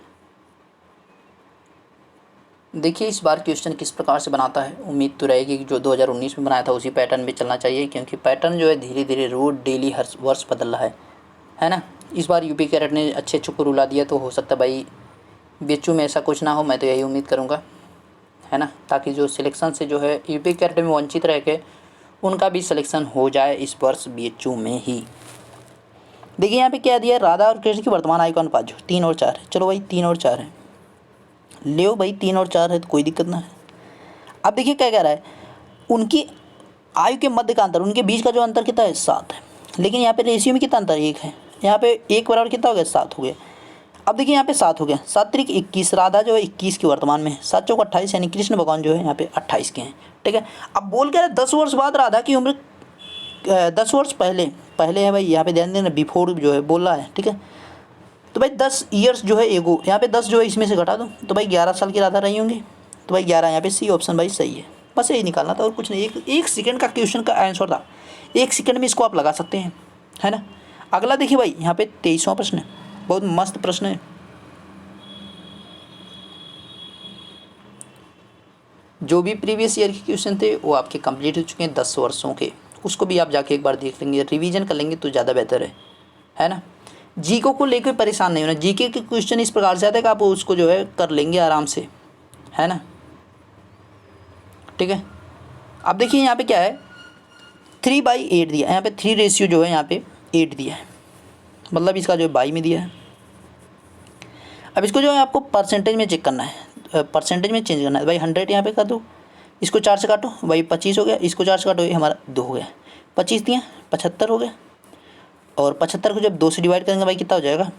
देखिए इस बार क्वेश्चन किस प्रकार से बनाता है, उम्मीद तो रहेगी कि जो 2019 में बनाया था उसी पैटर्न में चलना चाहिए, क्योंकि पैटर्न जो है धीरे धीरे रोज डेली हर वर्ष बदल रहा है ना। इस बार यूपी कैडेट ने अच्छे को रुला दिया, तो हो सकता है भाई बीएचयू में ऐसा कुछ ना हो, मैं तो यही उम्मीद करूँगा, है ना, ताकि जो सिलेक्शन से जो है यूपी कैडेट में वंचित रह के उनका भी सिलेक्शन हो जाए इस वर्ष बीएचयू में ही। देखिए यहाँ पे क्या दिया है, राधा और कृष्ण की वर्तमान आयु का अनुपात जो 3 और 4 है। चलो भाई 3 और 4 है, ले भाई 3 और 4 है तो कोई दिक्कत ना है। अब देखिए क्या कह रहा है, उनकी आयु के मध्य का अंतर, उनके बीच का जो अंतर कितना है 7 है, लेकिन यहाँ पे रेशियो में कितना अंतर 1 है। यहाँ पे 1 बराबर कितना हो गया 7 हो गया। अब देखिए यहाँ पे 7 हो गया, 7 त्रिक 21, राधा जो है 21 की वर्तमान में है, 7 चौक 28, यानी कृष्ण भगवान जो है यहाँ पे 28 के हैं। ठीक है अब बोल के 10 वर्ष बाद राधा की उम्र 10 वर्ष पहले है भाई, यहाँ पे ध्यान देना बिफोर जो है बोल रहा है। ठीक है तो भाई 10 ईयर्स जो है एगो, यहाँ पे 10 जो है इसमें से घटा दो तो भाई 11 साल की राधा रही होंगी, तो भाई 11 यहाँ पे सी ऑप्शन भाई सही है। बस यही निकालना था और कुछ नहीं। एक सेकंड का क्वेश्चन का आंसर था, 1 सेकंड में इसको आप लगा सकते हैं, है ना। अगला देखिए भाई यहाँ पे 23वां प्रश्न है, बहुत मस्त प्रश्न है। जो भी प्रीवियस ईयर के क्वेश्चन थे वो आपके कंप्लीट हो चुके हैं 10 वर्षों के, उसको भी आप जाके एक बार देख लेंगे, रिवीजन कर लेंगे तो ज़्यादा बेहतर है ना। जीके को लेकर परेशान नहीं होना, जीके के क्वेश्चन इस प्रकार से आते हैं कि आप उसको जो है कर लेंगे आराम से, है ना। ठीक है अब देखिए यहाँ पे क्या है 3/8 दिया, यहाँ पे 3 रेशियो जो है यहाँ पे 8 दिया है, मतलब इसका जो है बाई में दिया है। अब इसको जो है आपको परसेंटेज में चेक करना है, परसेंटेज में चेंज करना है। भाई 100 यहाँ पे कर दो, इसको 4 से काटो भाई 25 हो गया, इसको 4 से काटो ये हमारा 2 हो गया, 25 दिया 75 हो गया, और 75 को जब 2 से डिवाइड करेंगे भाई कितना हो जाएगा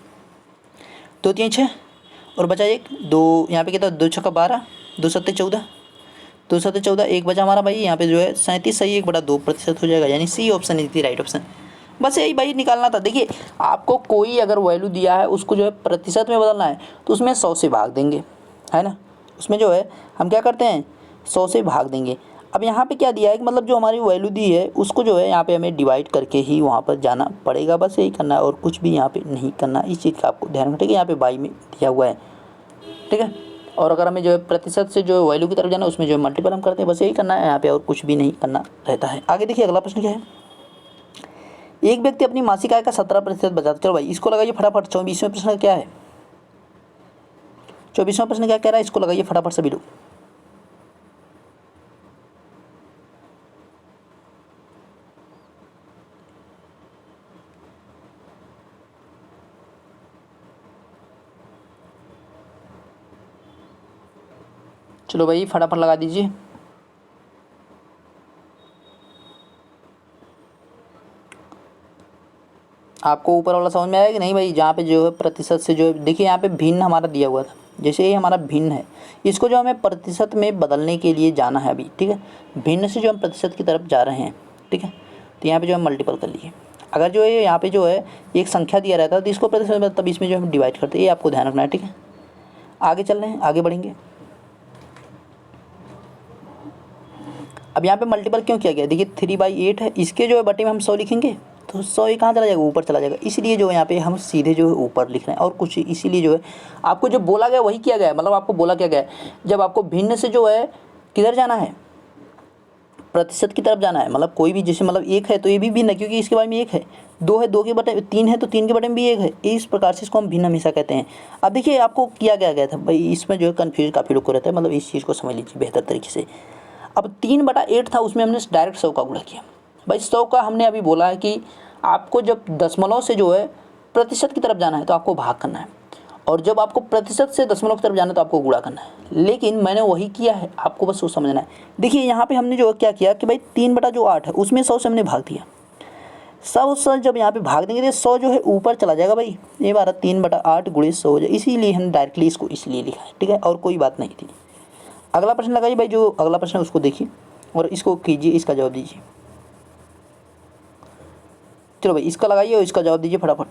2 3 6 और बचा 1 2, यहाँ पे कितना 2 6 12, 2 7 14, 2 7 14, 1 बचा हमारा भाई यहाँ पे जो है 37, सही 1/2% हो जाएगा, यानी C option is the right option. बस यही भाई निकालना था। देखिए आपको कोई अगर वैल्यू दिया है उसको जो है प्रतिशत में बदलना है तो उसमें 100 से भाग देंगे, है ना। उसमें जो है हम क्या करते हैं 100 से भाग देंगे। अब यहाँ पे क्या दिया है कि मतलब जो हमारी वैल्यू दी है उसको जो है यहाँ पे हमें डिवाइड करके ही वहाँ पर जाना पड़ेगा, बस यही करना है और कुछ भी यहाँ पे नहीं करना। इस चीज़ का आपको ध्यान रखना है कि यहाँ पे बाई में दिया हुआ है, ठीक है। और अगर हमें जो है प्रतिशत से जो वैल्यू की तरफ जाना है उसमें जो है मल्टीपल हम करते हैं, बस यही करना है यहाँ पे और कुछ भी नहीं करना रहता है। आगे देखिए अगला प्रश्न क्या है। एक व्यक्ति अपनी मासिक आय का 17% बचाता, चलो भाई इसको लगाइए फटाफट। 24वें प्रश्न का क्या है, 24वां प्रश्न क्या कह रहा है, इसको लगाइए फटाफट सभी लोग। चलो भाई फटाफट लगा दीजिए। आपको ऊपर वाला समझ में आया कि नहीं भाई, जहाँ पे जो है प्रतिशत से जो है, देखिए यहाँ पे भिन्न हमारा दिया हुआ था, जैसे ये हमारा भिन्न है, इसको जो हमें प्रतिशत में बदलने के लिए जाना है अभी, ठीक है। भिन्न से जो हम प्रतिशत की तरफ जा रहे हैं, ठीक है, तो यहाँ पे जो है मल्टीपल कर लिए। अगर जो है यहाँ पे जो है एक संख्या दिया रहता है तो इसको प्रतिशत में, तब इसमें जो हम डिवाइड करते हैं, ये आपको ध्यान रखना है, ठीक है। आगे चल रहे हैं, आगे बढ़ेंगे। अब यहाँ पे मल्टीपल क्यों किया गया, देखिए 3/8 है, इसके जो है बटे में हम 100 लिखेंगे तो 100 ये कहाँ चला जाएगा, ऊपर चला जाएगा, इसलिए जो है यहाँ पे हम सीधे जो है ऊपर लिख रहे हैं और कुछ, इसीलिए जो है आपको जो बोला गया वही किया गया है। मतलब आपको बोला क्या गया है, जब आपको भिन्न से जो है किधर जाना है, प्रतिशत की तरफ जाना है, मतलब कोई भी, जैसे मतलब 1 है तो ये भी भिन्न है क्योंकि इसके बारे में 1 है, 2 है 2 के बटे 3 है तो 3 के बटे में भी 1 है, इस प्रकार से इसको हम भिन्न हमेशा कहते हैं। अब देखिए आपको किया गया था भाई, इसमें जो है कन्फ्यूज काफ़ी लोग को रहता है, मतलब इस चीज़ को समझ लीजिए बेहतर तरीके से। अब 3/8 था, उसमें हमने डायरेक्ट 100 का गुणा किया। भाई 100 का हमने अभी बोला है कि आपको जब दशमलव से जो है प्रतिशत की तरफ जाना है तो आपको भाग करना है, और जब आपको प्रतिशत से दशमलव की तरफ जाना है तो आपको गुणा करना है। लेकिन मैंने वही किया है, आपको बस वो समझना है। देखिए यहाँ पे हमने जो क्या किया कि भाई 3/8 है उसमें 100 से हमने भाग दिया। 100 जब यहाँ पे भाग देंगे तो 100 जो है ऊपर चला जाएगा भाई, ये बारह 3/8 गुणे 100 हो जाए, इसीलिए हम डायरेक्टली इसको इसलिए लिखा है, ठीक है, और कोई बात नहीं थी। अगला प्रश्न लगाइए भाई, जो अगला प्रश्न है उसको देखिए और इसको कीजिए, इसका जवाब दीजिए। चलो भाई इसका लगाइए और इसका जवाब दीजिए फटाफट।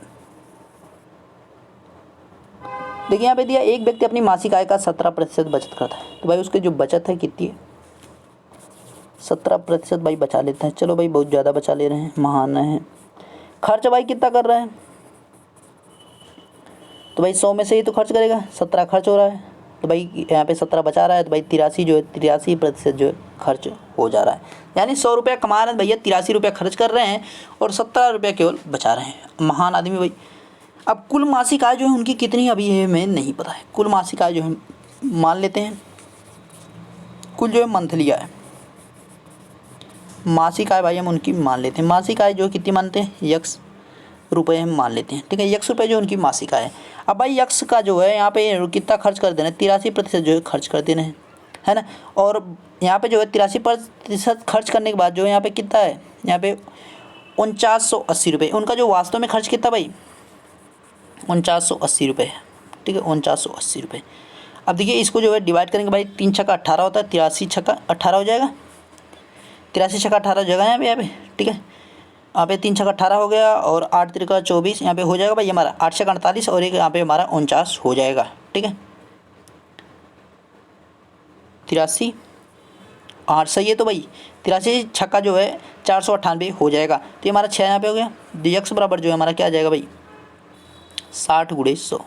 देखिए यहाँ पे दिया, एक व्यक्ति अपनी मासिक आय का 17% बचत करता है, तो भाई उसकी जो बचत है कितनी है, 17% भाई बचा लेते हैं। चलो भाई बहुत ज़्यादा बचा ले रहे हैं, महान है। खर्च भाई कितना कर रहा है, तो भाई 100 में से ही तो खर्च करेगा, 17 खर्च हो रहा है, तो भाई यहाँ पे 17 बचा रहा है, तो भाई 83 जो है 83% जो है खर्च हो जा रहा है। यानी 100 रुपया कमा रहे हैं भैया, 83 रुपया खर्च कर रहे हैं और 17 रुपया केवल बचा रहे हैं। महान आदमी भाई। अब कुल मासिक आय जो है उनकी कितनी अभी है हमें नहीं पता है, कुल मासिक आय जो है मान लेते हैं, कुल जो है मंथली आय, मासिक आय भाई हम उनकी मान लेते हैं। मासिक आय जो कितनी मानते हैं, यक्स रुपये हम मान लेते हैं, ठीक है, यक्स रुपये जो उनकी मासिक आय है। अब भाई यक्स का जो है यहाँ पे कितना खर्च कर देना है, 83% जो है खर्च कर देना है ना। और यहाँ पे जो है 83% खर्च करने के बाद जो है यहाँ पे कितना है, यहाँ पे 4980 रुपये, उनका जो वास्तव में खर्च कितना भाई 4980 रुपये, ठीक है, 4980 रुपये। अब देखिए इसको जो है डिवाइड करेंगे भाई, 3 छक्का 18 होता है, 83 छक्का 18 हो जाएगा, 83 छक्का 18 जगह है यहाँ पे, ठीक है। यहाँ पे 3 छक्का 18 हो गया और 8 त्रिका 24 यहाँ पे हो जाएगा भाई हमारा, 8 छक्का 48 और एक यहाँ पे हमारा 49 हो जाएगा, ठीक है। 83 8 सही है, तो भाई 83 छक्का जो है 498 हो जाएगा, तो ये हमारा 6 यहाँ पे हो गया। यक्स बराबर जो है हमारा क्या आ जाएगा भाई 60 गुणे 100,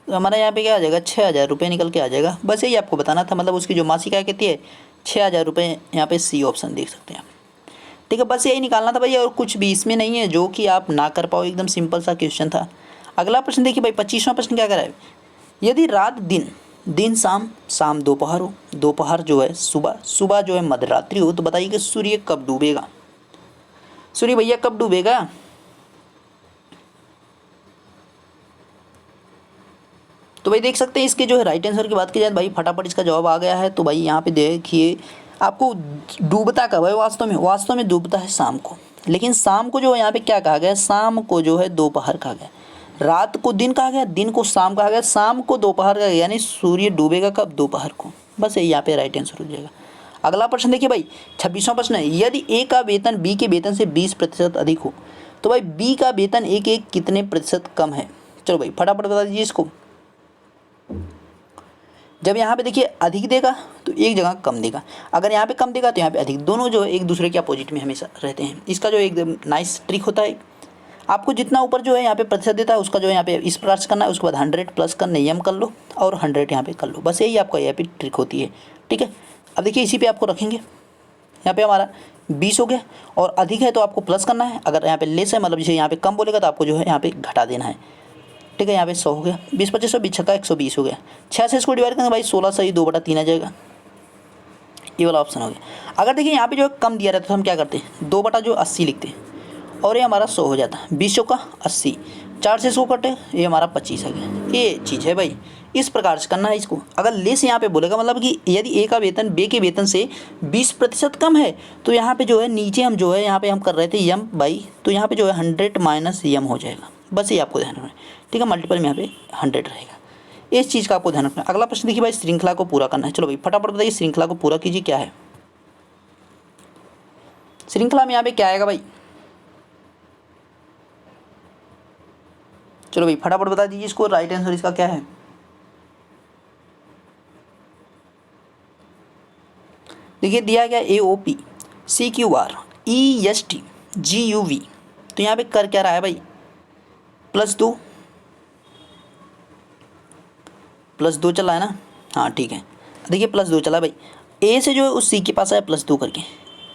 तो हमारा यहाँ पे क्या आ जाएगा 6000 रुपये निकल के आ जाएगा। बस यही आपको बताना था, मतलब उसकी जो मासिक आय कितनी है 6000 रुपये, यहाँ पे सी ऑप्शन देख सकते हैं, ठीक है। बस यही निकालना था भैया और कुछ भी इसमें नहीं है जो कि आप ना कर पाओ, एकदम सिंपल सा क्वेश्चन था। अगला प्रश्न देखिए भाई, 25वां प्रश्न क्या कर रहा है, यदि रात दिन, दिन शाम, शाम दोपहर हो, दोपहर जो है सुबह, सुबह जो है मध्यरात्रि हो, तो बताइए कि सूर्य कब डूबेगा, सूर्य भैया कब डूबेगा। तो भाई देख सकते हैं इसके जो है राइट आंसर की बात की जाए भाई फटाफट इसका जवाब आ गया है। तो भाई यहाँ पे देखिए आपको डूबता कब है, वास्तव में डूबता है शाम को, लेकिन शाम को जो है यहाँ पे क्या कहा गया, शाम को जो है दोपहर कहा गया, रात को दिन कहा गया, दिन को शाम कहा गया, शाम को दोपहर कहा गया, यानी सूर्य डूबेगा कब, दोपहर को। बस यही यहाँ पे राइट आंसर हो जाएगा। अगला प्रश्न देखिए भाई 26वां प्रश्न है, यदि ए का वेतन बी के वेतन से 20% अधिक हो तो भाई बी का वेतन ए के कितने प्रतिशत कम है? चलो भाई फटाफट बता दीजिए इसको। जब यहाँ पे देखिए अधिक देगा तो एक जगह कम देगा, अगर यहाँ पे कम देगा तो यहाँ पे अधिक, दोनों जो है एक दूसरे के अपोजिट में हमेशा रहते हैं। इसका जो एकदम नाइस ट्रिक होता है, आपको जितना ऊपर जो है यहाँ पे प्रतिशत देता है उसका जो है यहाँ पे इस प्रकार से करना है, उसके बाद 100 प्लस का नियम कर लो और 100 यहाँ पे कर लो, बस यही आपका यहाँ पे ट्रिक होती है। ठीक है, अब देखिए इसी पे आपको रखेंगे, यहाँ पे हमारा 20 हो गया और अधिक है तो आपको प्लस करना है, अगर यहाँ पे लेस है मतलब जैसे यहाँ पे कम बोलेगा तो आपको जो है यहाँ पे घटा देना है। ठीक है, यहाँ पे 100 हो गया, 20 25 20 छक्का 120 हो गया। 6 से इसको डिवाइड करेंगे भाई 16 से ही 2/3 आ जाएगा, ये वाला ऑप्शन हो गया। अगर देखिए यहाँ पे जो है कम दिया रहता है तो हम क्या करते हैं 2/80 लिखते हैं और ये हमारा 100 हो जाता है, 20 चौका 80, 4 से 100 कटे ये हमारा 25 आ गया। ये चीज़ है भाई, इस प्रकार से करना है इसको। अगर लेस यहाँ पे बोलेगा मतलब कि यदि ए का वेतन बी के वेतन से 20% कम है तो यहाँ पे जो है नीचे हम जो है यहाँ पे हम कर रहे थे यम बाई, तो यहाँ पे जो है 100 माइनस यम हो जाएगा, बस ये आपको ध्यान रखना है। ठीक है, मल्टीपल में यहाँ पे 100 रहेगा, इस चीज़ का आपको ध्यान रखना है। अगला प्रश्न देखिए भाई, श्रृंखला को पूरा करना है। चलो भाई फटाफट बताइए श्रृंखला को पूरा कीजिए, क्या है श्रृंखला में यहाँ पे क्या आएगा भाई? चलो भाई फटाफट बता दीजिए इसको, राइट आंसर इसका क्या है? देखिए दिया गया AOP CQR EST GUV, तो यहाँ पे कर क्या रहा है भाई? +2 चल रहा है ना, हाँ ठीक है। देखिए +2 चला भाई, ए से जो है उस सी के पास आया +2 करके,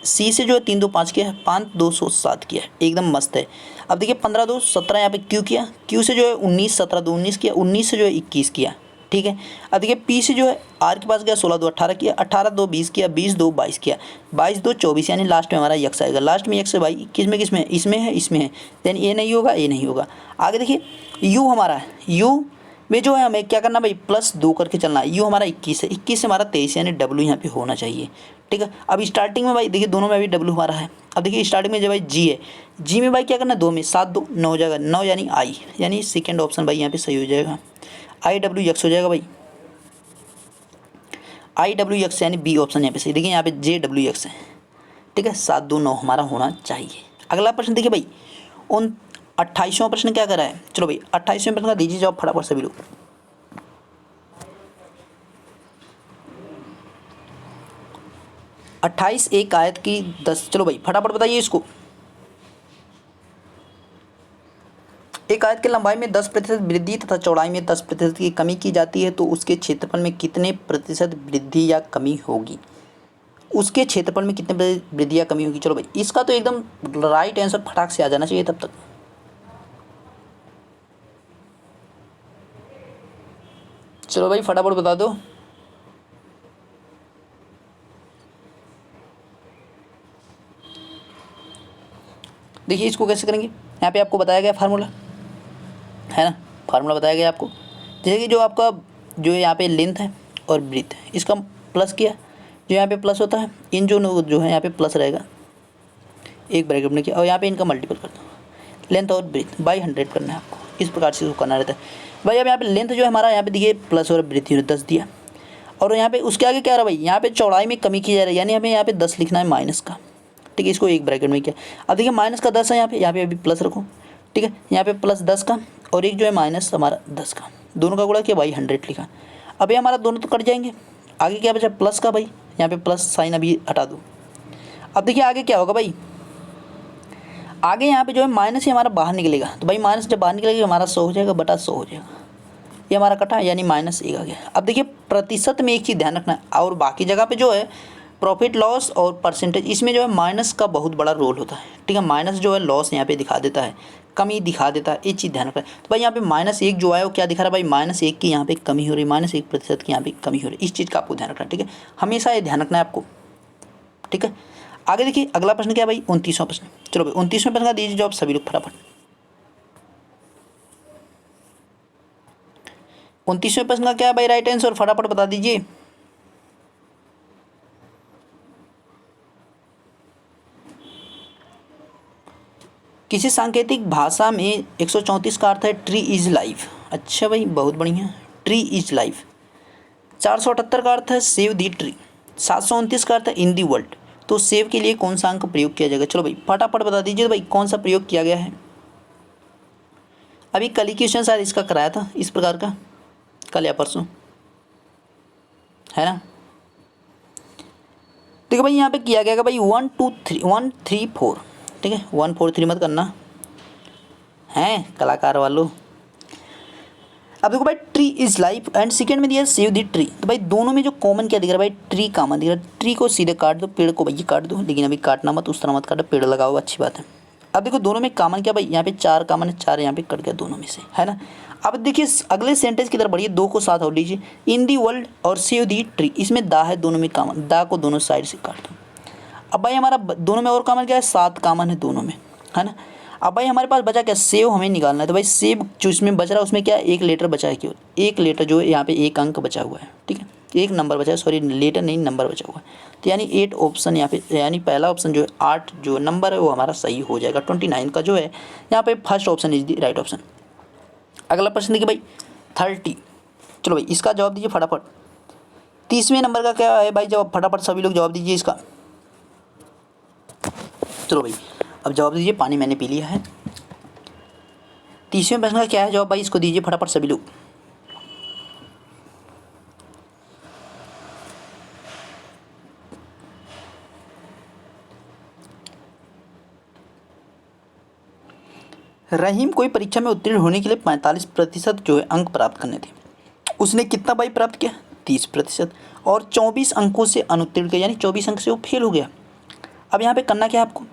सी से जो है 3 2 5 किया है, 5 2 7 किया है, एकदम मस्त है। अब देखिए 15 2 17 यहाँ पे क्यू किया, क्यू से जो है 19 17 2 19 किया, 19 से जो है 21 किया। ठीक है, अब देखिए पी से जो है आर के पास गया 16 2 18 किया, 18 2 20 किया, 20 2 22 किया, 22 2 24, यानी लास्ट में हमारा यक्स आएगा। लास्ट में यक्स है भाई, किस में इसमें है, इसमें है, यानी ए नहीं होगा, ए नहीं होगा। आगे देखिए यू हमारा है, यू में जो है हमें क्या करना भाई +2 करके चलना है। यू हमारा 21 है, 21 से हमारा 23, यानी डब्ल्यू यहाँ पे होना चाहिए। ठीक है, अब स्टार्टिंग में भाई देखिए दोनों में अभी डब्ल्यू हमारा है। अब देखिए स्टार्टिंग में जब भाई जी है, जी में भाई क्या करना है 2 में 7 2 9 हो जाएगा, 9 यानी आई, यानी सेकेंड ऑप्शन भाई यहाँ पे सही हो जाएगा। IWX हो जाएगा भाई, IWX यानी बी ऑप्शन यहाँ पे सही। देखिए यहाँ पे JWX है। ठीक है, 7 2 9 हमारा होना चाहिए। अगला प्रश्न देखिए भाई, उन 28वां प्रश्न क्या कर रहा है? चलो भाई 28वें प्रश्न का दीजिए जवाब फटाफट सभी लोग। 28 एक आयत की 10, चलो भाई फटाफट बताइए इसको। एक आयत की लंबाई में 10% वृद्धि तथा चौड़ाई में 10% की कमी की जाती है तो उसके क्षेत्रफल में कितने प्रतिशत वृद्धि या कमी होगी? उसके क्षेत्रफल में कितने वृद्धि या कमी होगी? चलो भाई इसका तो एकदम राइट आंसर फटाक से आ जाना चाहिए तब तक। चलो भाई फटाफट बता दो। देखिए इसको कैसे करेंगे, यहाँ पे आपको बताया गया फार्मूला है ना, फार्मूला बताया गया आपको। जैसे कि जो आपका जो यहाँ पे लेंथ है और ब्रीथ है, इसका प्लस किया, जो यहाँ पे प्लस होता है इन जो है यहाँ पे प्लस रहेगा, एक ब्रैकेट में किया और यहाँ पे इनका मल्टीपल कर दो, लेंथ और ब्रीथ बाई 100 करना है आपको, इस प्रकार से इसको करना रहता है भाई। अब यहाँ पे लेंथ जो है हमारा यहाँ पे देखिए प्लस और ब्रीथ 10 दिया, और यहाँ पे उसके आगे क्या रहा भाई, यहाँ पे चौड़ाई में कमी की जा रही है, यानी हमें यहाँ पे 10 लिखना है माइनस का। ठीक है, इसको एक ब्रैकेट में किया। अब देखिए माइनस का 10 है यहाँ पे अभी प्लस रखो। ठीक है, यहाँ पे +10 का और एक जो है माइनस हमारा 10 का, दोनों का गुणा किया भाई 100 लिखा। अब ये हमारा दोनों तो कट जाएंगे, आगे क्या बचा प्लस का भाई, यहाँ पे प्लस साइन अभी हटा दो। अब देखिए आगे क्या होगा भाई, आगे यहाँ पे जो है माइनस ही हमारा बाहर निकलेगा, तो भाई माइनस जब बाहर निकलेगा हमारा 100 हो जाएगा बटा 100 हो जाएगा, ये हमारा कटा यानी -1 आ गया। अब देखिए प्रतिशत में एक चीज़ ध्यान रखना है, और बाकी जगह पे जो है प्रॉफिट लॉस और परसेंटेज, इसमें जो है माइनस का बहुत बड़ा रोल होता है। ठीक है, माइनस जो है लॉस यहाँ पे दिखा देता है, कमी दिखा देता है, ये चीज़ ध्यान रखना है। तो भाई यहाँ पे -1 जो है वो क्या दिखा रहा है भाई, -1 की यहाँ पे कमी हो रही है, -1% की यहाँ पे कमी हो रही है, इस चीज़ का आपको ध्यान रखना है। ठीक है, हमेशा ये ध्यान रखना है आपको। ठीक है, आगे देखिए अगला प्रश्न क्या है भाई, 29वां प्रश्न। चलो भाई 29वें प्रश्न का दीजिए जवाब सभी लोग फटाफट। 29वें प्रश्न का क्या है भाई राइट आंसर, फटाफट बता दीजिए। किसी सांकेतिक भाषा में 134 का अर्थ है ट्री इज लाइफ। अच्छा भाई बहुत बढ़िया, ट्री इज लाइफ। 478 का अर्थ है सेव दी ट्री। 729 का अर्थ है इन दी वर्ल्ड। तो सेव के लिए कौन सा अंक प्रयोग किया जाएगा? चलो भाई फटाफट बता दीजिए भाई कौन सा प्रयोग किया गया है। अभी कल ही क्वेश्चन शायद इसका कराया था इस प्रकार का, कल या परसों, है ना। देखो भाई यहाँ पे किया गया भाई 1 2 3 1 3 4, ठीक है 1 4 3 मत करना है कलाकार वालों। अब देखो भाई tree is life and second में दिया सेव द ट्री, तो भाई दोनों में जो कॉमन क्या दिख रहा है भाई, ट्री कॉमन दिख रहा है। ट्री को सीधे काट दो, पेड़ को भाई काट दो, लेकिन अभी काटना मत, उस तरह मत काटो, पेड़ लगाओ, अच्छी बात है। अब देखो दोनों में कॉमन क्या भाई, यहाँ पे 4 कॉमन है, 4 यहाँ पे कट गया दोनों में से, है ना। अब देखिए अगले सेंटेंस की तरफ बढ़िए, 2 को साथ और लीजिए, इन दी वर्ल्ड और सेव दी ट्री, इसमें दा है दोनों में कॉमन, दा को दोनों साइड से काट दो। अब भाई हमारा दोनों में और कॉमन क्या है, 7 कॉमन है दोनों में, है ना। अब भाई हमारे पास बचा क्या, सेव हमें निकालना है, तो भाई सेव जो इसमें बच रहा है उसमें क्या एक लेटर बचा है, केवल एक लेटर जो है यहाँ पे एक अंक बचा हुआ है, ठीक है एक नंबर बचा है, सॉरी लेटर नहीं नंबर बचा हुआ है, तो यानी 8 ऑप्शन यहाँ पे, यानी पहला ऑप्शन जो है 8 जो नंबर है वो हमारा सही हो जाएगा। 29 का जो है यहाँ पे first option is the right option. अगला प्रश्न देखिए भाई 30, चलो भाई इसका जवाब दीजिए फटाफट। 30वें नंबर का क्या है भाई जवाब, फटाफट सभी लोग जवाब दीजिए इसका। चलो भाई अब जवाब दीजिए, पानी मैंने पी लिया है। 30वें प्रश्न का क्या है जवाब भाई, इसको दीजिए फटाफट सभी लोग। रहीम कोई परीक्षा में उत्तीर्ण होने के लिए 45% जो है अंक प्राप्त करने थे, उसने कितना भाई प्राप्त किया, 30%, और 24 अंकों से अनुत्तीर्ण किया, यानी 24 अंक से वो फेल हो गया। अब यहाँ पे करना क्या है आपको,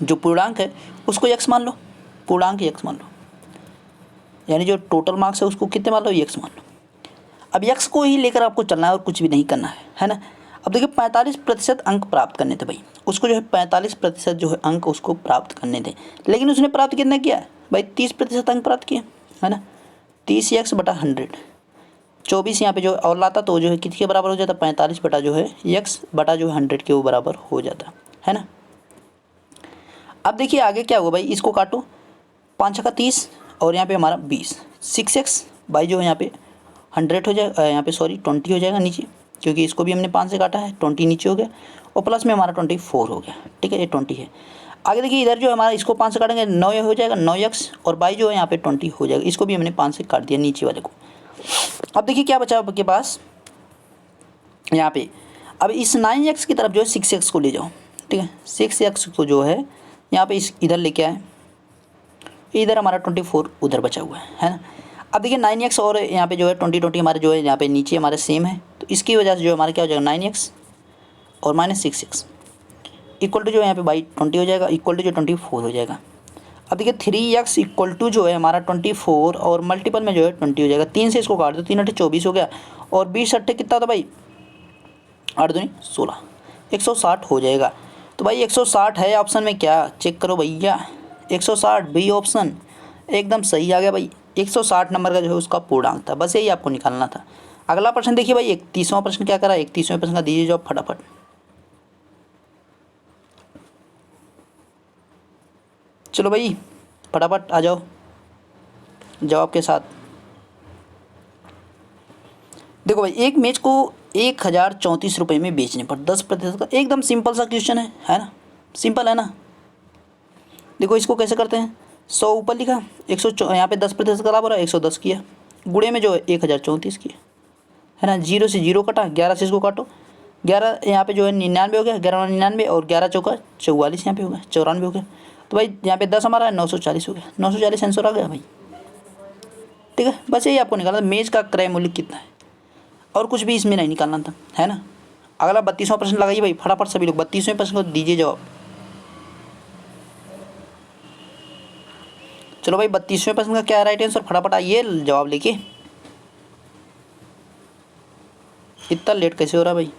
जो पूर्णांक है उसको x मान लो, पूर्णांक x मान लो, यानी जो टोटल मार्क्स है उसको कितने मान लो, x मान लो। अब x को ही लेकर आपको चलना है और कुछ भी नहीं करना है ना। अब देखिए 45% अंक प्राप्त करने थे भाई, उसको जो है 45% जो है अंक उसको प्राप्त करने थे, लेकिन उसने प्राप्त कितना किया भाई, 30% अंक प्राप्त किया, है ना। 30x/100, 24 यहाँ पे जो और लाता तो जो है कितने के बराबर हो जाता, 45 बटा जो है x बटा जो है 100 के वो बराबर हो जाता, है ना। अब देखिए आगे क्या होगा भाई, इसको काटो, 5 का 30 और यहाँ पे हमारा 20, 6x भाई जो है यहाँ पे 100 हो जाएगा, यहाँ पे सॉरी 20 हो जाएगा नीचे, क्योंकि इसको भी हमने 5 से काटा है, 20 नीचे हो गया, और प्लस में हमारा 24 हो गया, ठीक है ये 20 है। आगे देखिए इधर जो हमारा इसको 5 से काटेंगे 9 हो जाएगा, 9x और बाई जो है यहाँ पे 20 हो जाएगा, इसको भी हमने 5 से काट दिया नीचे वाले को। अब देखिए क्या बचा आपके पास यहाँ पे, अब इस 9x की तरफ जो है 6x को ले जाओ, ठीक है 6x को जो है यहाँ पे इस इधर लेके आए, इधर हमारा 24 उधर बचा हुआ है ना। अब देखिए 9x और यहाँ पे जो है 20 हमारे जो है यहाँ पे नीचे हमारे सेम है, तो इसकी वजह से जो हमारा क्या हो जाएगा 9x और -6x इक्वल टू जो है यहाँ पे बाई 20 हो जाएगा, इक्वल टू जो 24 हो जाएगा। अब देखिए 3x इक्वल टू जो है हमारा 24 और मल्टीपल में जो है 20 हो जाएगा, 3 से इसको काट दो, 3 × 24 हो गया, और 20 × कितना था भाई 8 दूनी 16, 160 हो जाएगा। तो भाई 160 है ऑप्शन में, क्या चेक करो भैया, 160 बी ऑप्शन एकदम सही आ गया भाई। 160 नंबर का जो है उसका पूर्णांक था, बस यही आपको निकालना था। अगला प्रश्न देखिए भाई 31वां प्रश्न क्या करा, 31वें प्रश्न का दीजिए जवाब फटाफट। चलो भाई फटाफट आ जाओ जवाब के साथ। देखो भाई एक मैच को 1034 रुपये में बेचने पर 10% का, एकदम सिंपल सा क्वेश्चन है ना, सिंपल है ना। देखो इसको कैसे करते हैं, 100 ऊपर लिखा, 100 यहाँ पे 10% का बराबर है 110 किया, गुणे में जो है 1034 किया, है ना। 0 से 0 कटा, 11 से इसको काटो, 11 यहाँ पे जो है 99 हो गया, 11 99 और 11 चौका 44 यहाँ पे हो गया, 94 हो गया। तो भाई यहाँ पे 10 हमारा है 940 हो गया, 940 आंसर आ गया भाई, ठीक है। बस यही आपको निकालना, मेज का क्रय मूल्य कितना है, और कुछ भी इसमें नहीं निकालना था, है ना। अगला 32वां प्रश्न लगाइए भाई फटाफट सभी लोग, 32वें प्रश्न को दीजिए जवाब। चलो भाई 32वें प्रश्न का क्या है राइट आंसर, फटाफट आइए जवाब लेके। इतना लेट कैसे हो रहा भाई,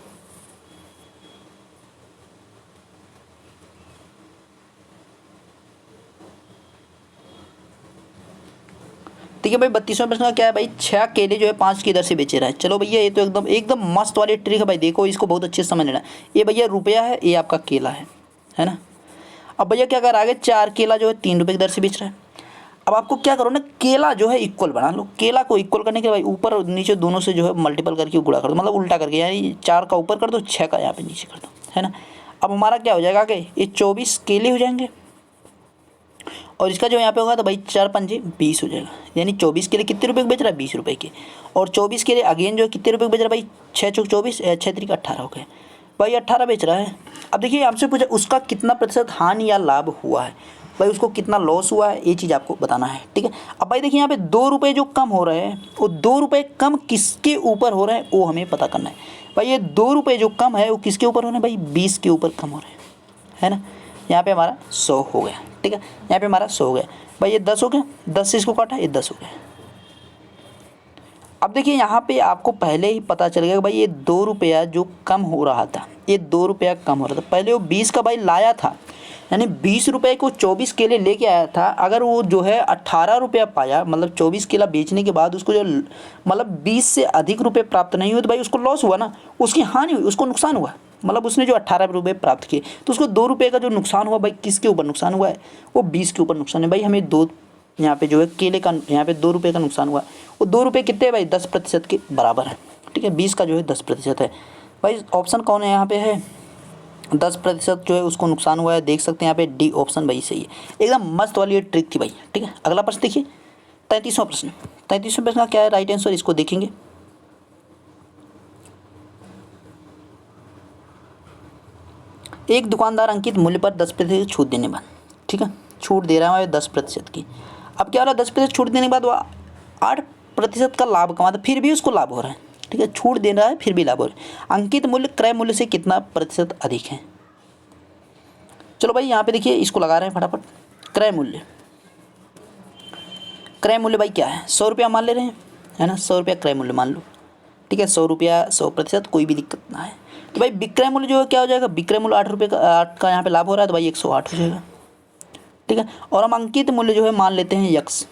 ठीक है भाई 32वें प्रश्न का क्या है भाई, 6 केले जो है 5 की दर से बेचे रहा है। चलो भैया ये तो एकदम एकदम मस्त वाली ट्रिक है भाई, देखो इसको बहुत अच्छे से समझ लेना। ये भैया रुपया है, ये आपका केला है ना। अब भैया क्या कर रहा है, 4 केला जो है 3 रुपये की दर से बेच रहा है। अब आपको क्या करो ना, केला जो है इक्वल बना लो, केला को इक्वल करने के भाई ऊपर और नीचे दोनों से जो है मल्टीपल करके गुणा कर दो, मतलब उल्टा करके, यानी 4 का ऊपर कर दो, 6 का यहाँ पे नीचे कर दो, है ना। अब हमारा क्या हो जाएगा कि ये 24 केले हो जाएंगे और इसका जो यहाँ पे होगा तो भाई 4 पंजे 20 हो जाएगा, यानी 24 केले कितने रुपए के बेच रहा है, 20 रुपए के। और 24 केले अगेन जो कितने रुपए के बेच रहा है भाई, 6 चौक 24, 6 तरीक 18 हो गए भाई, 18 बेच रहा है। अब देखिए आपसे पूछा उसका कितना प्रतिशत हानि या लाभ हुआ है, भाई उसको कितना लॉस हुआ है, ये चीज़ आपको बताना है, ठीक है। अब भाई देखिए यहाँ पे 2 रुपये जो कम हो रहे हैं, वो 2 रुपये कम किसके ऊपर हो रहे हैं वो हमें पता करना है। भाई ये 2 रुपये जो कम है वो किसके ऊपर हो रहे हैं भाई, 20 के ऊपर कम हो रहे हैं, है ना। यहाँ पे हमारा 100 हो गया, ठीक है, यहाँ पे हमारा 100 हो गया भाई, ये 10 हो गया, 10 से इसको काटा, ये 10 हो गया। अब देखिए यहाँ पे आपको पहले ही पता चल गया कि भाई ये 2 रुपया जो कम हो रहा था, ये 2 रुपया कम हो रहा था। पहले वो 20 का भाई लाया था, यानी 20 रुपये को 24 केले लेके आया था, अगर वो जो है 18 रुपया पाया, मतलब 24 केला बेचने के बाद उसको जो मतलब 20 से अधिक रुपये प्राप्त नहीं हुए तो भाई उसको लॉस हुआ ना, उसकी हानि हुई, उसको नुकसान हुआ। मतलब उसने जो 18 रुपये प्राप्त किए तो उसको 2 रुपये का जो नुकसान हुआ भाई, किसके ऊपर नुकसान हुआ है, वो 20 के ऊपर नुकसान है भाई। हमें दो यहाँ पे जो है केले का यहाँ पे 2 रुपये का नुकसान हुआ, वो 2 रुपये कितने भाई 10% के बराबर है, ठीक है। 20 का जो है 10% है भाई। ऑप्शन कौन है यहाँ पे है, 10% जो है उसको नुकसान हुआ है, देख सकते हैं यहाँ पे डी ऑप्शन भाई सही है, एकदम मस्त वाली ये ट्रिक थी भाई, ठीक है। अगला प्रश्न देखिए 33वां प्रश्न। 33वें प्रश्न का क्या है राइट आंसर, इसको देखेंगे। एक दुकानदार अंकित मूल्य पर 10% छूट देने बाद, ठीक है, छूट दे रहा है 10% की। अब क्या हो रहा है, 10% छूट देने के बाद वह 8% का लाभ कमाता, फिर भी उसको लाभ हो रहा है, ठीक है, छूट दे रहा है फिर भी लाभ हो रहा है। अंकित मूल्य क्रय मूल्य से कितना प्रतिशत अधिक है। चलो भाई यहाँ पे देखिए इसको लगा रहे हैं फटाफट। क्रय मूल्य, क्रय मूल्य भाई क्या है, 100 रुपया मान ले रहे हैं, है ना, 100 रुपया क्रय मूल्य मान लो, ठीक है, 100 रुपया 100%, कोई भी दिक्कत ना है। तो भाई विक्रय मूल्य जो है क्या हो जाएगा, विक्रय मूल्य 8 रुपये का, 8 का यहाँ पे लाभ हो रहा है तो भाई 108 हो जाएगा, ठीक है। और हम अंकित मूल्य जो है मान लेते हैं यक्स,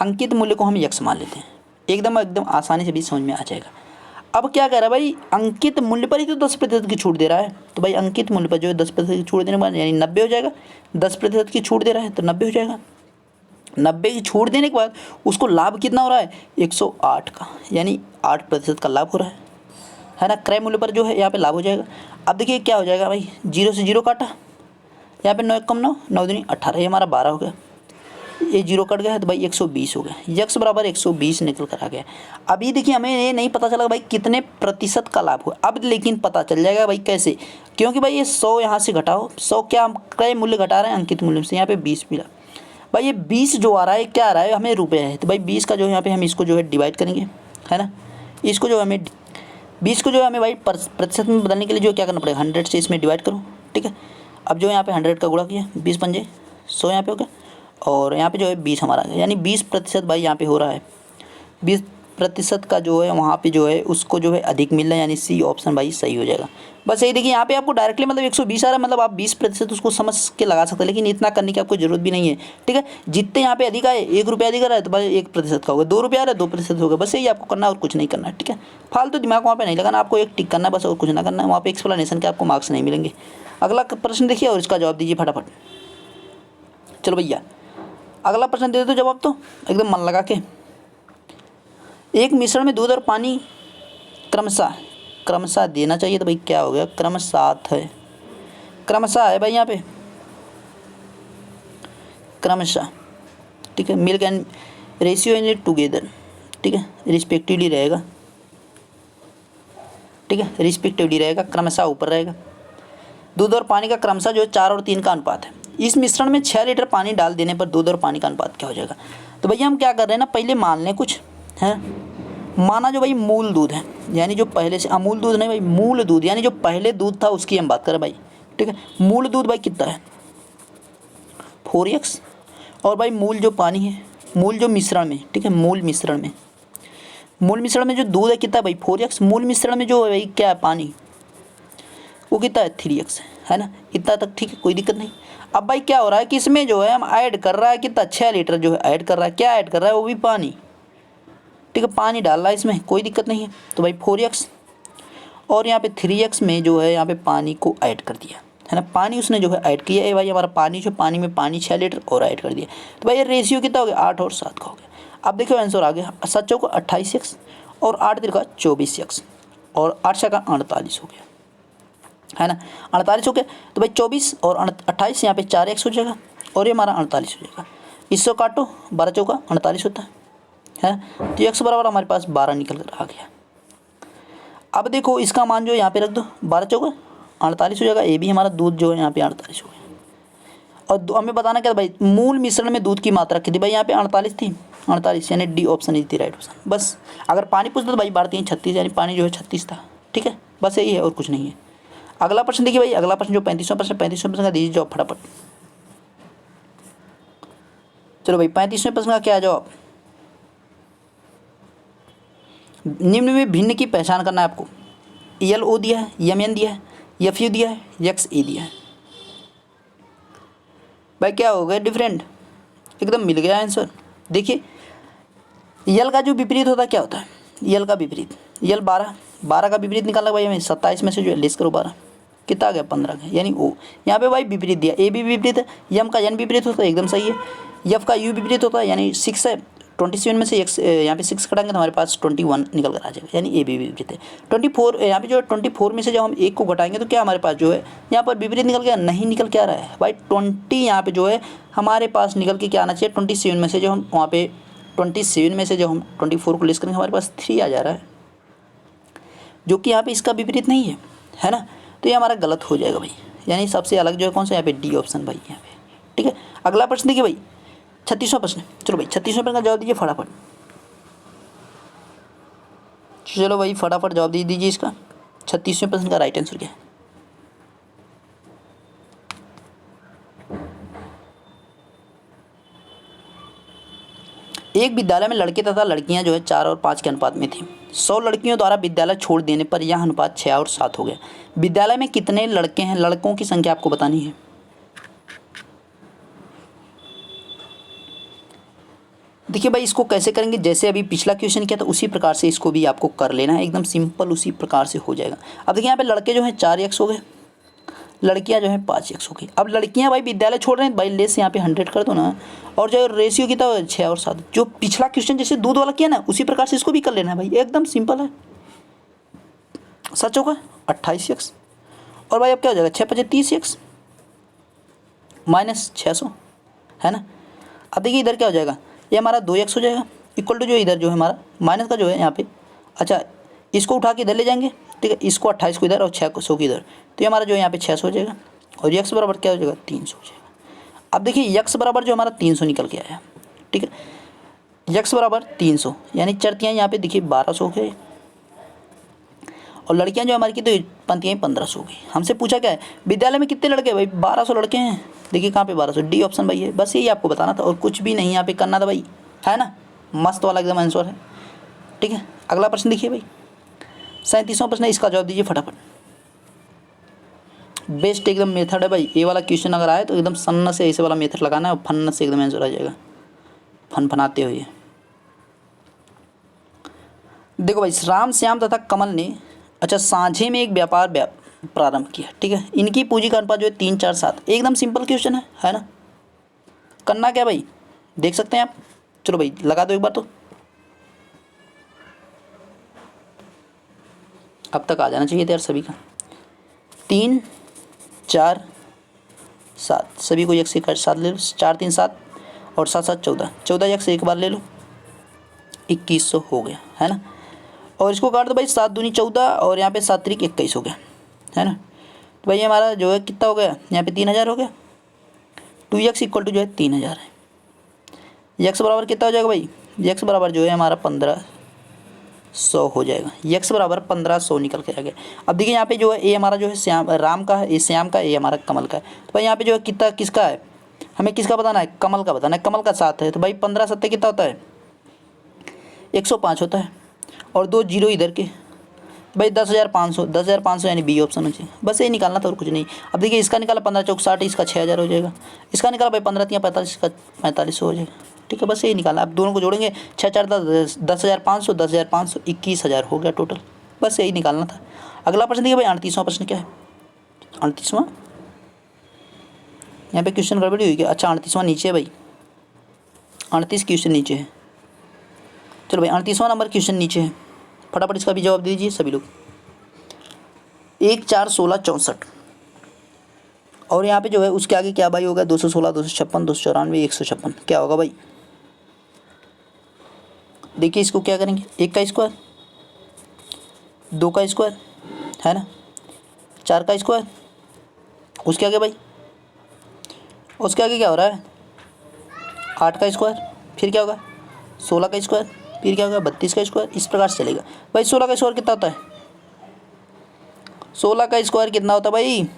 अंकित मूल्य को हम यक्स मान लेते हैं, एकदम एकदम आसानी से भी समझ में आ जाएगा। अब क्या कह रहा है भाई, अंकित मूल्य पर ही तो 10% की छूट दे रहा है, तो भाई अंकित मूल्य पर जो है 10% की छूट देने के बाद यानी 90 हो जाएगा। 10% की छूट दे रहा है तो 90 हो जाएगा। 90 की छूट देने के बाद उसको लाभ कितना हो रहा है, 108 का, यानी 8% का लाभ हो रहा है ना। क्रय मूल्य पर जो है यहाँ पे लाभ हो जाएगा। अब देखिए क्या हो जाएगा भाई, 0 से 0 काटा, यहाँ पे 9 कम 9, 9 दूनी 18, ये हमारा 12 हो गया, ये 0 कट गया है तो भाई 120 हो गया, यक्स बराबर 120 निकल कर आ गया। अभी देखिए हमें ये नहीं पता चला भाई कितने प्रतिशत का लाभ हुआ, अब लेकिन पता चल जाएगा भाई कैसे, क्योंकि भाई ये 100 यहाँ से घटाओ, 100 क्या हम क्रय मूल्य घटा रहे हैं अंकित मूल्य से, यहाँ पे 20 मिला भाई, ये 20 जो आ रहा है क्या आ रहा है हमें रुपये है, तो भाई 20 का जो है यहाँ पे हम इसको जो है डिवाइड करेंगे, है ना। इसको जो हमें 20 को जो है हमें भाई प्रतिशत में बदलने के लिए जो क्या करना पड़ेगा, 100 से इसमें डिवाइड करो, ठीक है। अब जो यहाँ पे 100 का गुणा किया, 20 पंजे 100 यहाँ पे हो गया, और यहाँ पे जो है 20 हमारा आ गया, यानी 20% भाई यहाँ पे हो रहा है। 20% का जो है वहाँ पे जो है उसको जो है अधिक मिल रहा है, यानी सी ऑप्शन भाई सही हो जाएगा। बस यही देखिए यहाँ पे आपको डायरेक्टली मतलब 120 आ रहा है, मतलब आप 20% उसको समझ के लगा सकते हैं, लेकिन इतना करने की आपको जरूरत भी नहीं है, ठीक है। जितने यहाँ पे अधिक आए, 1 रुपया अधिक आ रहा है तो भाई 1% का होगा, 2 रुपया आ रहा है 2% होगा, बस यही आपको करना और कुछ नहीं करना है, ठीक है। फालतू दिमाग वहाँ पे नहीं लगाना, आपको एक टिक करना बस, और कुछ ना करना है। वहाँ पे एक्सप्लेनेशन के आपको मार्क्स नहीं मिलेंगे। अगला प्रश्न देखिए और इसका जवाब दीजिए फटाफट। चलो भैया अगला प्रश्न दे दो जवाब तो एकदम मन लगा के। एक मिश्रण में दूध और पानी क्रमशः देना चाहिए, तो भाई क्या हो गया, क्रमशः है, क्रमशः है भाई यहाँ पे क्रमशः, ठीक है। Milk and ratio in together, ठीक है, रिस्पेक्टिवली रहेगा, ठीक है, रिस्पेक्टिवली रहेगा, क्रमशः ऊपर रहेगा। दूध और पानी का क्रमशः जो है 4 और 3 का अनुपात है। इस मिश्रण में 6 लीटर पानी डाल देने पर दूध और पानी का अनुपात क्या हो जाएगा। तो भैया हम क्या कर रहे हैं ना, पहले मान लें कुछ है, माना जो भाई मूल दूध है, यानी जो पहले से अमूल दूध नहीं भाई, मूल दूध यानी जो पहले दूध था उसकी हम बात करें भाई, ठीक है। मूल दूध भाई कितना है 4x, और भाई मूल जो पानी है, मूल जो मिश्रण में, ठीक है, मूल मिश्रण में जो दूध है कितना है भाई 4x, मूल मिश्रण में जो है भाई क्या है पानी, वो कितना है 3x, है ना। इतना तक ठीक है, कोई दिक्कत नहीं। अब भाई क्या हो रहा है कि इसमें जो है हम ऐड कर रहा है कितना 6 लीटर जो है ऐड कर रहा है, क्या ऐड कर रहा है, वो भी पानी, ठीक है, पानी डाल रहा है इसमें, कोई दिक्कत नहीं है। तो भाई 4x और यहाँ पे 3x में जो है यहाँ पे पानी को ऐड कर दिया, है ना, पानी उसने जो है ऐड किया है भाई, हमारा पानी जो पानी में पानी 6 लीटर और ऐड कर दिया, तो भाई ये रेशियो कितना हो गया 8 और 7 का हो गया। अब देखो आंसर आ गया, 7 चौका 28x और 8 तिरका 24x और 8 छक्का 48 हो गया। है ना। 48 हो गया तो भाई 24 और 28 यहाँ पे 4x हो जाएगा और ये हमारा 48 हो जाएगा। इससे काटो 12 चौका 48 होता है तो x बराबर हमारे पास 12 निकल कर आ गया। अब देखो इसका मान जो यहाँ पे रख दो 12 चौका 48 हो जाएगा। ये भी हमारा दूध जो है यहाँ पे 48 हो गया। और हमें बताना क्या भाई, मूल मिश्रण में दूध की मात्रा कितनी, भाई यहाँ पे 48 थी, 48 यानी D option is the right option. बस अगर पानी पूछता तो भाई 32 यानी पानी जो है 36 था। ठीक है, बस यही है और कुछ नहीं है। अगला प्रश्न देखिए भाई, अगला प्रश्न जो 35वां प्रश्न का दीजिए जवाब फटाफट। चलो भाई 35वें प्रश्न का क्या है जवाब, निम्न में भिन्न की पहचान करना है आपको। LO दिया है, MN दिया है, FU दिया है, XA दिया है। भाई क्या हो गया डिफरेंट, एकदम मिल गया आंसर। देखिए यल का जो विपरीत होता है क्या होता है, यल का विपरीत, यल 12 का विपरीत निकालना भाई हमें 27 में से जो है लेस करो 12, कितना आ गया 15 का, यानी ओ। यहाँ पे भाई विपरीत दिया, ए भी विपरीत है, यम का एन विपरीत होता है एकदम सही है, यफ का यू विपरीत होता है यानी 6 है, 27 में से एक्स यहाँ पे 6 कटाएंगे तो हमारे पास 21 निकल कर आ जाएगा, यानी ए भी विपरीत है। 24 यहाँ पे जो है 24 में से जब हम एक को घटाएंगे तो क्या हमारे पास जो है यहाँ पर विपरीत निकल गया, नहीं निकल के आ रहा है भाई 20, यहाँ पे जो है हमारे पास निकल के क्या आना चाहिए 27 में से जो हम वहाँ पे 27 में से जो हम 24 को लेस करेंगे हमारे पास 3 आ जा रहा है, जो कि यहाँ पे इसका विपरीत नहीं है ना, तो ये हमारा गलत हो जाएगा भाई, यानी सबसे अलग जो है कौन सा यहाँ पे डी ऑप्शन भाई यहाँ पे। ठीक है, अगला प्रश्न देखिए भाई 36वां प्रश्न। चलो भाई 36वें प्रश्न का जवाब दीजिए फटाफट। चलो भाई फटाफट जवाब दे दीजिए इसका, 36वें प्रश्न का राइट आंसर क्या है। एक विद्यालय में लड़के तथा लड़कियां जो है 4 और 5 के अनुपात में थी। 100 लड़कियों द्वारा विद्यालय छोड़ देने पर यह अनुपात 6 और 7 हो गया। विद्यालय में कितने लड़के हैं, लड़कों की संख्या आपको बतानी है। देखिए भाई इसको कैसे करेंगे, जैसे अभी पिछला क्वेश्चन किया था उसी प्रकार से इसको भी आपको कर लेना है, एकदम सिंपल उसी प्रकार से हो जाएगा। अब देखिए यहाँ पे लड़के जो हैं 4x हो गए, लड़कियां जो हैं 5x हो गई। अब लड़कियां भाई विद्यालय छोड़ रहे हैं, भाई लेस यहाँ पे 100 कर दो ना, और जो रेशियो कितना है 6 और 7, जो पिछला क्वेश्चन जैसे दूध वाला किया ना उसी प्रकार से इसको भी कर लेना है भाई, एकदम सिंपल है। सच होगा 28x, और भाई अब क्या हो जाएगा 6 × 5 = 30x माइनस 600 है ना। अब देखिए इधर क्या हो जाएगा, ये हमारा 2x हो जाएगा इक्वल टू जो इधर जो है हमारा माइनस का जो है यहाँ पे, अच्छा इसको उठा के इधर ले जाएंगे, ठीक है, इसको 28 को इधर और 600 को इधर, तो ये हमारा जो है यहाँ पे 600 हो जाएगा, और x बराबर क्या हो जाएगा 300 हो जाएगा। अब देखिए x बराबर जो हमारा 300 निकल के आया, ठीक है, x बराबर 300 यानी चरतियाँ यहाँ पे देखिए 1200 है, और लड़कियाँ जो हमारी की तो पंक्तियाँ 1500 हो गई। हमसे पूछा क्या है विद्यालय में कितने लड़के, भाई 1200 लड़के हैं, देखिए कहाँ पे 1200, डी ऑप्शन भाई है, बस यही आपको बताना था और कुछ भी नहीं यहाँ पे करना था भाई, है ना, मस्त वाला एकदम आंसर है। ठीक है, अगला प्रश्न देखिए भाई 37वां प्रश्न है, इसका जवाब दीजिए फटाफट। बेस्ट एकदम मेथड है भाई, ये वाला क्वेश्चन अगर आए तो एकदम सन्न से ऐसे वाला मेथड लगाना है और फन्न से एकदम आंसर आ जाएगा, फनाते हुए। देखो भाई राम श्याम तथा कमल ने अच्छा साझे में एक व्यापार प्रारंभ किया, ठीक है, इनकी पूंजी का अनुपात जो है 3, 4, 7, एकदम सिंपल क्वेश्चन है ना। करना क्या भाई देख सकते हैं आप, चलो भाई लगा दो एक बार, तो अब तक आ जाना चाहिए था यार सभी का। 3, 4, 7 सभी को एक से साथ ले लो, 4, 3, 7 और 7, 7 14, 14 एक से एक बार ले लो, 2100 हो गया है ना। और इसको काट दो भाई, 7 दूनी 14 और यहाँ पे 7 त्रिक 21 हो गया है ना। तो भाई हमारा जो है कितना हो गया, यहाँ पे 3000 हो गया, 2x इक्वल टू जो है 3000 है। x बराबर कितना हो जाएगा भाई, x बराबर जो है हमारा 1500 हो जाएगा, x बराबर 1500 निकल के आ गया। अब देखिए यहाँ पे जो है ए हमारा जो है श्याम राम का है, ए श्याम का, ए हमारा कमल का है, तो भाई यहाँ पे जो है कितना किसका है, हमें किसका बताना है, कमल का बताना है, कमल का 7 है, तो भाई 15 7 कितना होता है 105 होता है, और 2 जीरो इधर के, भाई 10,500 यानी बी ऑप्शन हो चाहिए, बस ये निकालना था और कुछ नहीं। अब देखिए इसका निकाला 15 चौक 60, इसका 6000 हो जाएगा, इसका निकाला भाई 15 3 45, इसका 4500 हो जाएगा, ठीक है, बस यही निकालना। अब दोनों को जोड़ेंगे 6 4 10, 10,500 10,500 21,000 हो गया टोटल, बस यही निकालना था। अगला प्रश्न देखिए भाई 38वां प्रश्न क्या है, 38वां यहाँ पे क्वेश्चन गड़बड़ी हुई क्या, अच्छा 38वां नीचे है भाई, 38 क्वेश्चन नीचे है, चलो भाई 38वां नंबर क्वेश्चन नीचे है, फटाफट इसका भी जवाब दीजिए सभी लोग। 1 4 16 64 और यहाँ पे जो है उसके आगे क्या भाई होगा 216 256 294 156 क्या होगा भाई। देखिए इसको क्या करेंगे 1 का स्क्वायर 2 का स्क्वायर है ना 4 का स्क्वायर उसके आगे भाई उसके आगे क्या हो रहा है 8 का स्क्वायर फिर क्या होगा 16 का स्क्वायर फिर क्या होगा 32 का स्क्वायर इस प्रकार से चलेगा भाई। 16 का स्क्वायर कितना होता है 16 का स्क्वायर कितना होता है भाई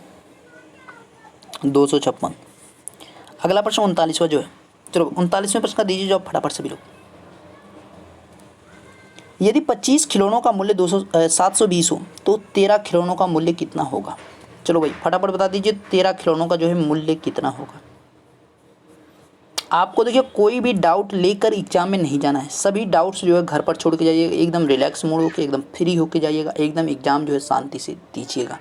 256। अगला प्रश्न 39वां जो है चलो 39वें प्रश्न का दीजिए जवाब फटाफट से भी लोग। यदि 25 खिलौनों का मूल्य 720 हो तो 13 खिलौनों का मूल्य कितना होगा। चलो भाई फटाफट बता दीजिए 13 खिलौनों का जो है मूल्य कितना होगा। आपको देखिए कोई भी डाउट लेकर एग्जाम में नहीं जाना है, सभी डाउट्स जो है घर पर छोड़ के जाइएगा, एकदम रिलैक्स मूड होकर एकदम फ्री होकर जाइएगा, एकदम एग्जाम जो है शांति से दीजिएगा।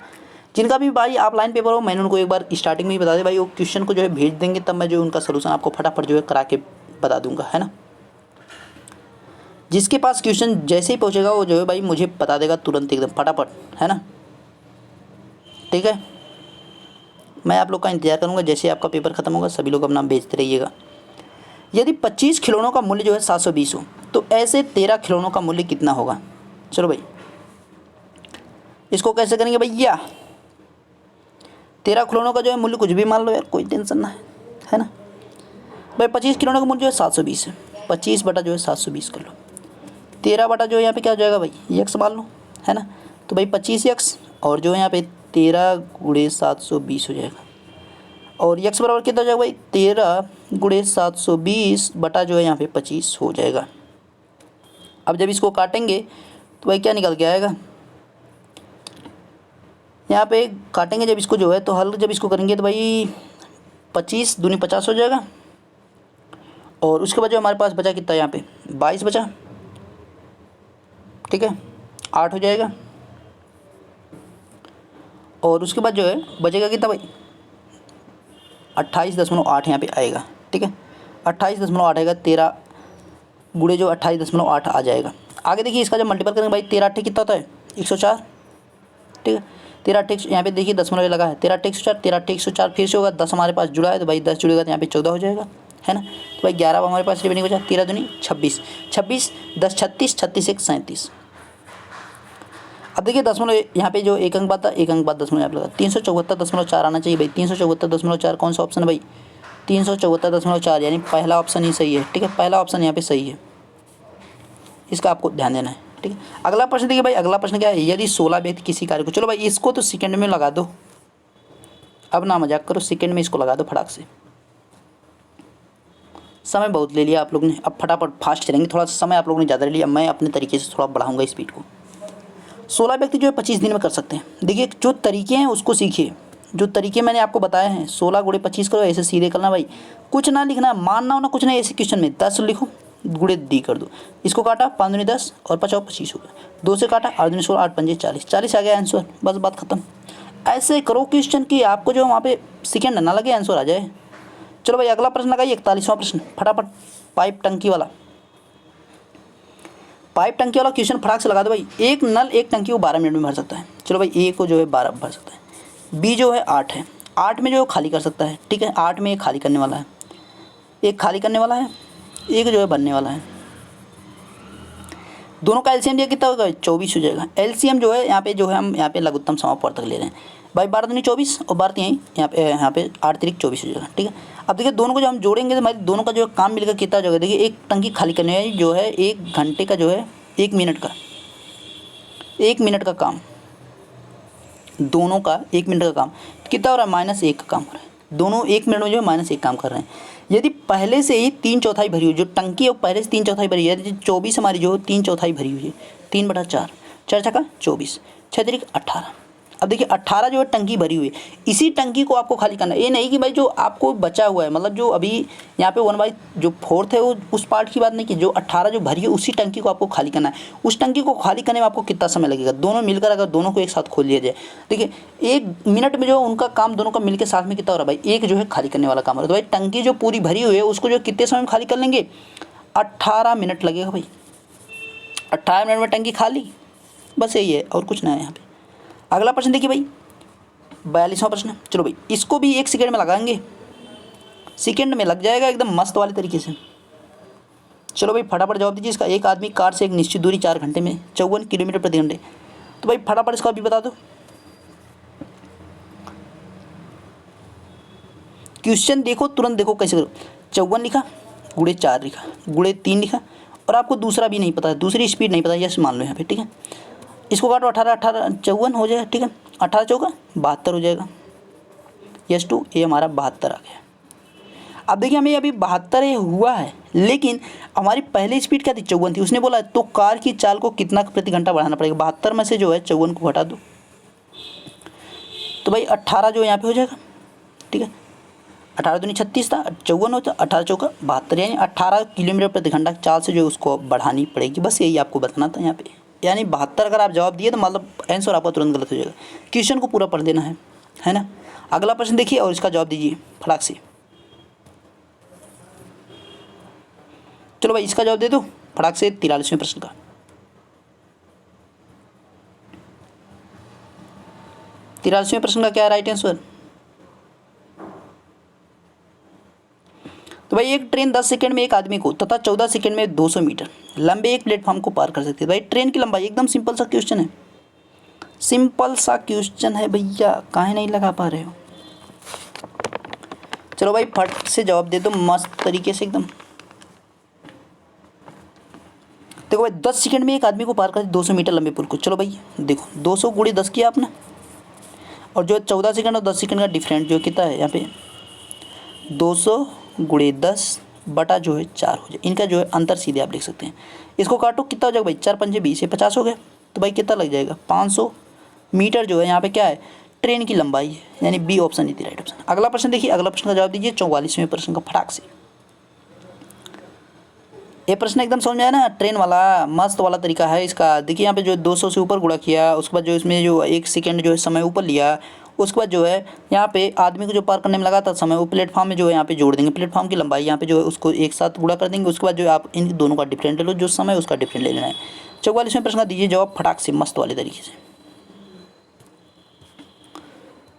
जिनका भी भाई ऑफलाइन पेपर हो मैंने उनको एक बार स्टार्टिंग में ही बता दें भाई, वो क्वेश्चन को जो है भेज देंगे तब मैं जो उनका सलूशन आपको फटाफट जो है करा के बता दूंगा, है ना। जिसके पास क्वेश्चन जैसे ही पहुंचेगा वो जो है भाई मुझे बता देगा तुरंत एकदम फटाफट, है ना। ठीक है, मैं आप लोग का इंतजार करूंगा, जैसे आपका पेपर खत्म होगा सभी लोग अपना भेजते रहिएगा। यदि 25 खिलौनों का मूल्य जो है 720 हो तो ऐसे 13 खिलौनों का मूल्य कितना होगा। चलो भाई इसको कैसे करेंगे भैया, 13 खिलौनों का जो है मूल्य कुछ भी मान लो यार, कोई टेंशन ना है ना भाई। 25 खिलौनों का मूल्य जो है 720 है, 25 बटा जो है 720 कर लो, 13 बटा जो है यहाँ पे क्या हो जाएगा भाई x मान लो, है ना। तो भाई 25x और जो है यहाँ पे 13 गुणे 720 हो जाएगा, और x बराबर कितना हो जाएगा भाई 13 गुणे 720 बटा जो है यहाँ पे 25 हो जाएगा। अब जब इसको काटेंगे तो भाई क्या निकल के आएगा, यहाँ पे काटेंगे जब इसको जो है तो हल जब इसको करेंगे तो भाई 25 दूनी 50 हो जाएगा, और उसके बाद जो हमारे पास बचा कितना यहाँ पे 22 बचा, ठीक है 8 हो जाएगा, और उसके बाद जो है बचेगा कितना भाई 28.8 यहाँ पे आएगा, ठीक है 28.8 आएगा, 13 गुणे जो 28.8 आ जाएगा। आगे देखिए इसका जब मल्टीपल करेंगे भाई 13 8 कितना होता है 104, ठीक है 13 8 यहाँ पे देखिए दशमलव लगा है 13 8 104, 13 8 104 फिर से होगा 10 हमारे पास जुड़ा है तो भाई 10 जुड़ेगा तो यहाँ पे 14 हो जाएगा, है ना। तो भाई 11 हमारे पास रिमेनिंग बचा, 13 दूनी 26, 26 10 36, 36 1 37। अब देखिए दशमलव यहाँ पे जो एक अंक बाद था, एक अंक बाद दशमलव यहाँ पे लगा, 374.4 आना चाहिए भाई। 374.4 कौन सा ऑप्शन है भाई 374.4, यानी पहला ऑप्शन ही सही है, ठीक है पहला ऑप्शन यहाँ पे सही है, इसका आपको ध्यान देना है, ठीक है। अगला प्रश्न देखिए भाई, अगला प्रश्न क्या है, यदि 16 व्यक्ति किसी कार्य को, चलो भाई इसको तो सेकंड में लगा दो, अब ना मजाक करो, सेकंड में इसको लगा दो फटाक से, समय बहुत ले लिया आप लोग ने, अब फटाफट फास्ट चलेंगे, थोड़ा सा समय आप लोगों ने ज़्यादा ले लिया, मैं अपने तरीके से थोड़ा बढ़ाऊंगा स्पीड को। 16 व्यक्ति जो है 25 दिन में कर सकते हैं। देखिए जो तरीके हैं उसको सीखिए, जो तरीके मैंने आपको बताए हैं 16 गुणे 25 करो, ऐसे सीधे करना भाई, कुछ ना लिखना, मानना होना कुछ नहीं, ऐसे क्वेश्चन में 10 लिखो गुणे दी कर दो, इसको काटा 5 दूनी 10 और 5 25 हो गया, 2 से काटा 8 दूनी 16 8 पंजे 40, 40 आ गया आंसर, बस बात खत्म। ऐसे करो क्वेश्चन की आपको जो वहाँ पे सेकेंड ना लगे, आंसर आ जाए। चलो भाई अगला प्रश्न लगाइए 41वां प्रश्न फटाफट, पाइप टंकी वाला, पाइप टंकी वाला क्वेश्चन फटाक से लगा दो भाई। एक नल एक टंकी को 12 मिनट में भर सकता है, चलो भाई ए को जो है 12 भर सकता है, बी जो है 8 है, 8 में जो है खाली कर सकता है, ठीक है 8 में एक खाली करने वाला है, एक खाली करने वाला है, एक जो है भरने वाला है, दोनों का एलसीएम दिया कितना होगा 24 हो जाएगा। एलसीएम जो है यहाँ पे जो है हम यहाँ पे लघुत्तम समापवर्तक ले रहे हैं भाई, 12 दूनी 24 और 12 यहीं यहाँ पे 8 तिरिक 24 हो जाएगा, ठीक है। अब देखिए दोनों को जो हम जोड़ेंगे तो हमारे दोनों का जो काम मिलकर कितना हो जाएगा, देखिए एक टंकी खाली करने में जो है 1 घंटे का जो है 1 मिनट का, 1 मिनट का काम, दोनों का 1 मिनट का काम कितना हो रहा है -1 का काम हो रहा है, दोनों 1 मिनट में जो है -1 काम कर रहे हैं। यदि पहले से ही 3/4 भरी हुई, जो टंकी है पहले से 3/4 भरी है, 24 हमारी जो 3/4 भरी हुई है, 3/4 4 छक्का 24 6 तिरिक 18। अब देखिए 18 जो है टंकी भरी हुई है, इसी टंकी को आपको खाली करना है, ये नहीं कि भाई जो आपको बचा हुआ है, मतलब जो अभी यहाँ पे 1/4 है वो उस पार्ट की बात नहीं की, जो 18 जो भरी है उसी टंकी को आपको खाली करना है। उस टंकी को खाली करने में आपको कितना समय लगेगा, दोनों मिलकर अगर दोनों को एक साथ खोल लिया जाए, देखिए 1 मिनट में जो उनका काम दोनों का मिलकर साथ में कितना हो रहा है भाई, एक जो है खाली करने वाला काम हो रहा है। तो भाई टंकी जो पूरी भरी हुई है उसको जो कितने समय में खाली कर लेंगे, 18 मिनट लगेगा भाई, 18 मिनट में टंकी खाली, बस यही है और कुछ ना है यहाँ पे। अगला प्रश्न देखिए भाई, 42वां प्रश्न। चलो भाई इसको भी 1 सेकेंड में लगाएंगे, सेकेंड में लग जाएगा एकदम मस्त वाले तरीके से। चलो भाई फटाफट जवाब दीजिए इसका। एक आदमी कार से एक निश्चित दूरी 4 घंटे में 54 किलोमीटर प्रति घंटे। तो भाई फटाफट इसका भी बता दो। क्वेश्चन देखो, तुरंत देखो कैसे करो। 54 लिखा, गुणे 4 लिखा, गुणे 3 लिखा, और आपको दूसरा भी नहीं पता है, दूसरी स्पीड नहीं पता, यस मान लो यहाँ पे, ठीक है। इसको काटो, 18 18 54 हो जाएगा, ठीक है। 18 चौका 72 हो जाएगा, यस टू, ये हमारा 72 आ गया। अब देखिए हमें अभी 72 ये हुआ है, लेकिन हमारी पहली स्पीड क्या थी, 54 थी। उसने बोला तो कार की चाल को कितना प्रति घंटा बढ़ाना पड़ेगा। 72 में से जो है 54 को घटा दो, तो भाई 18 जो यहाँ पे हो जाएगा, ठीक है। 18 दूनी 36 था, 54 होता, 18 चौका 72, यानी 18 किलोमीटर प्रति घंटा चाल से जो उसको बढ़ानी पड़ेगी। बस यही आपको बताना था यहाँ पे, यानी 72 अगर आप जवाब दिए तो मतलब आंसर आपका तुरंत गलत हो जाएगा। क्वेश्चन को पूरा पढ़ देना है ना। अगला प्रश्न देखिए और इसका जवाब दीजिए फटाक से। चलो भाई इसका जवाब दे दो फटाक से 43वें प्रश्न का। 43वें प्रश्न का क्या है राइट आंसर। तो भाई एक ट्रेन 10 सेकंड में एक आदमी को तथा 14 सेकंड में 200 मीटर लंबे एक प्लेटफॉर्म को पार कर सकती है। भाई ट्रेन की लंबाई, एकदम सिंपल सा क्वेश्चन है, सिंपल सा क्वेश्चन है भैया, काहे नहीं लगा पा रहे हो। चलो भाई फट से जवाब दे दो मस्त तरीके से एकदम। देखो भाई 10 सेकंड में एक आदमी को पार कर 200 मीटर लंबे पुल को। चलो भाई देखो 200 गुणे 10 किया आपने, और जो 14 सेकंड और 10 सेकंड का डिफरेंट जो कितना है यहाँ पे 200 गुणे 10 बटा जो है 4 हो जाए, इनका जो है अंतर सीधे आप लिख सकते हैं। इसको काटो कितना हो जाएगा भाई, 4 पंजे 20 से 50 हो गया। तो भाई कितना लग जाएगा 500 मीटर जो है यहाँ पे क्या है ट्रेन की लंबाई है, यानी B option is the right option. अगला प्रश्न देखिए, अगला प्रश्न का जवाब दीजिए 44वें प्रश्न का फटाक से। ये प्रश्न एकदम समझ में आया ना, ट्रेन वाला मस्त वाला तरीका है इसका। देखिए यहाँ पे जो 200 से ऊपर गुणा किया, उसके बाद जो इसमें जो 1 सेकंड जो है समय ऊपर लिया, उसके बाद जो है यहाँ पे आदमी को जो पार करने में लगा था समय, वो प्लेटफॉर्म में जो है यहाँ पे जोड़ देंगे, प्लेटफॉर्म की लंबाई यहाँ पे जो है उसको एक साथ गुणा कर देंगे। उसके बाद जो है आप इन दोनों का डिफरेंट ले लो, जो समय उसका डिफरेंट ले लेना है। 44वें प्रश्न का दीजिए जवाब फटाक से मस्त वाले तरीके से।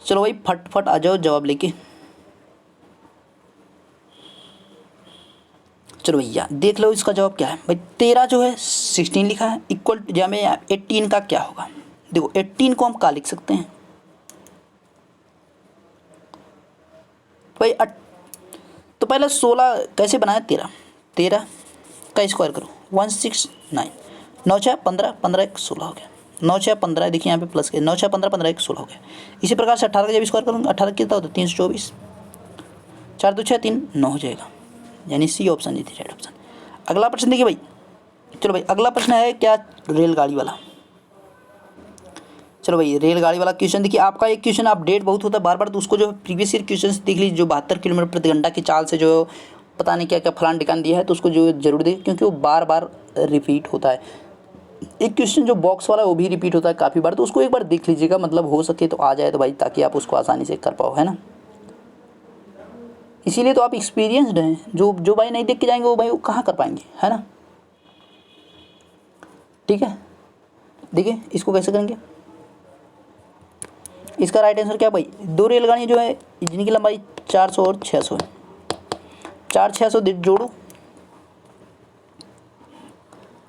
चलो भाई फट आ जाओ जवाब लेके। चलो भैया देख लो इसका जवाब क्या है भाई। 13 जो है 16 लिखा है, इक्वल जहाँ में 18 का क्या होगा। देखो 18 को हम क्या लिख सकते हैं भाई, तो पहले 16 कैसे बनाया, 13 का स्क्वायर करो 169, 9 6 15, 15 1 16 हो गया, 9 6 15, देखिए यहाँ पे प्लस के 9 6 15, 15 1 16 हो गया। इसी प्रकार से 18 का जब स्क्वायर करूँगा 18 कितना होता है 324, 4 2 6 3 9 हो जाएगा, यानी C option is the right option. अगला प्रश्न देखिए भाई। चलो भाई अगला प्रश्न है क्या, रेलगाड़ी वाला। चलो भाई रेलगाड़ी वाला क्वेश्चन देखिए, आपका एक क्वेश्चन अपडेट बहुत होता है बार बार, तो उसको जो प्रीवियस ईयर क्वेश्चन देख लीजिए, जो 72 किलोमीटर प्रति घंटा की चाल से जो पता नहीं क्या क्या फलान टिकान दिया है, तो उसको जो जरूर दें क्योंकि वो बार बार रिपीट होता है। एक क्वेश्चन जो बॉक्स वाला है वो भी रिपीट होता है काफ़ी बार, तो उसको एक बार देख लीजिएगा, मतलब हो सके तो आ जाए तो भाई, ताकि आप उसको आसानी से कर पाओ, है ना। इसीलिए तो आप एक्सपीरियंसड हैं, जो भाई नहीं देख के जाएंगे वो भाई वो कहाँ कर पाएंगे, है ना। ठीक है देखिए इसको कैसे करेंगे। इसका राइट आंसर क्या भाई, 2 रेलगाड़ियाँ जो है जिनकी लंबाई 400 और 600 है, 4 600 जोड़ो,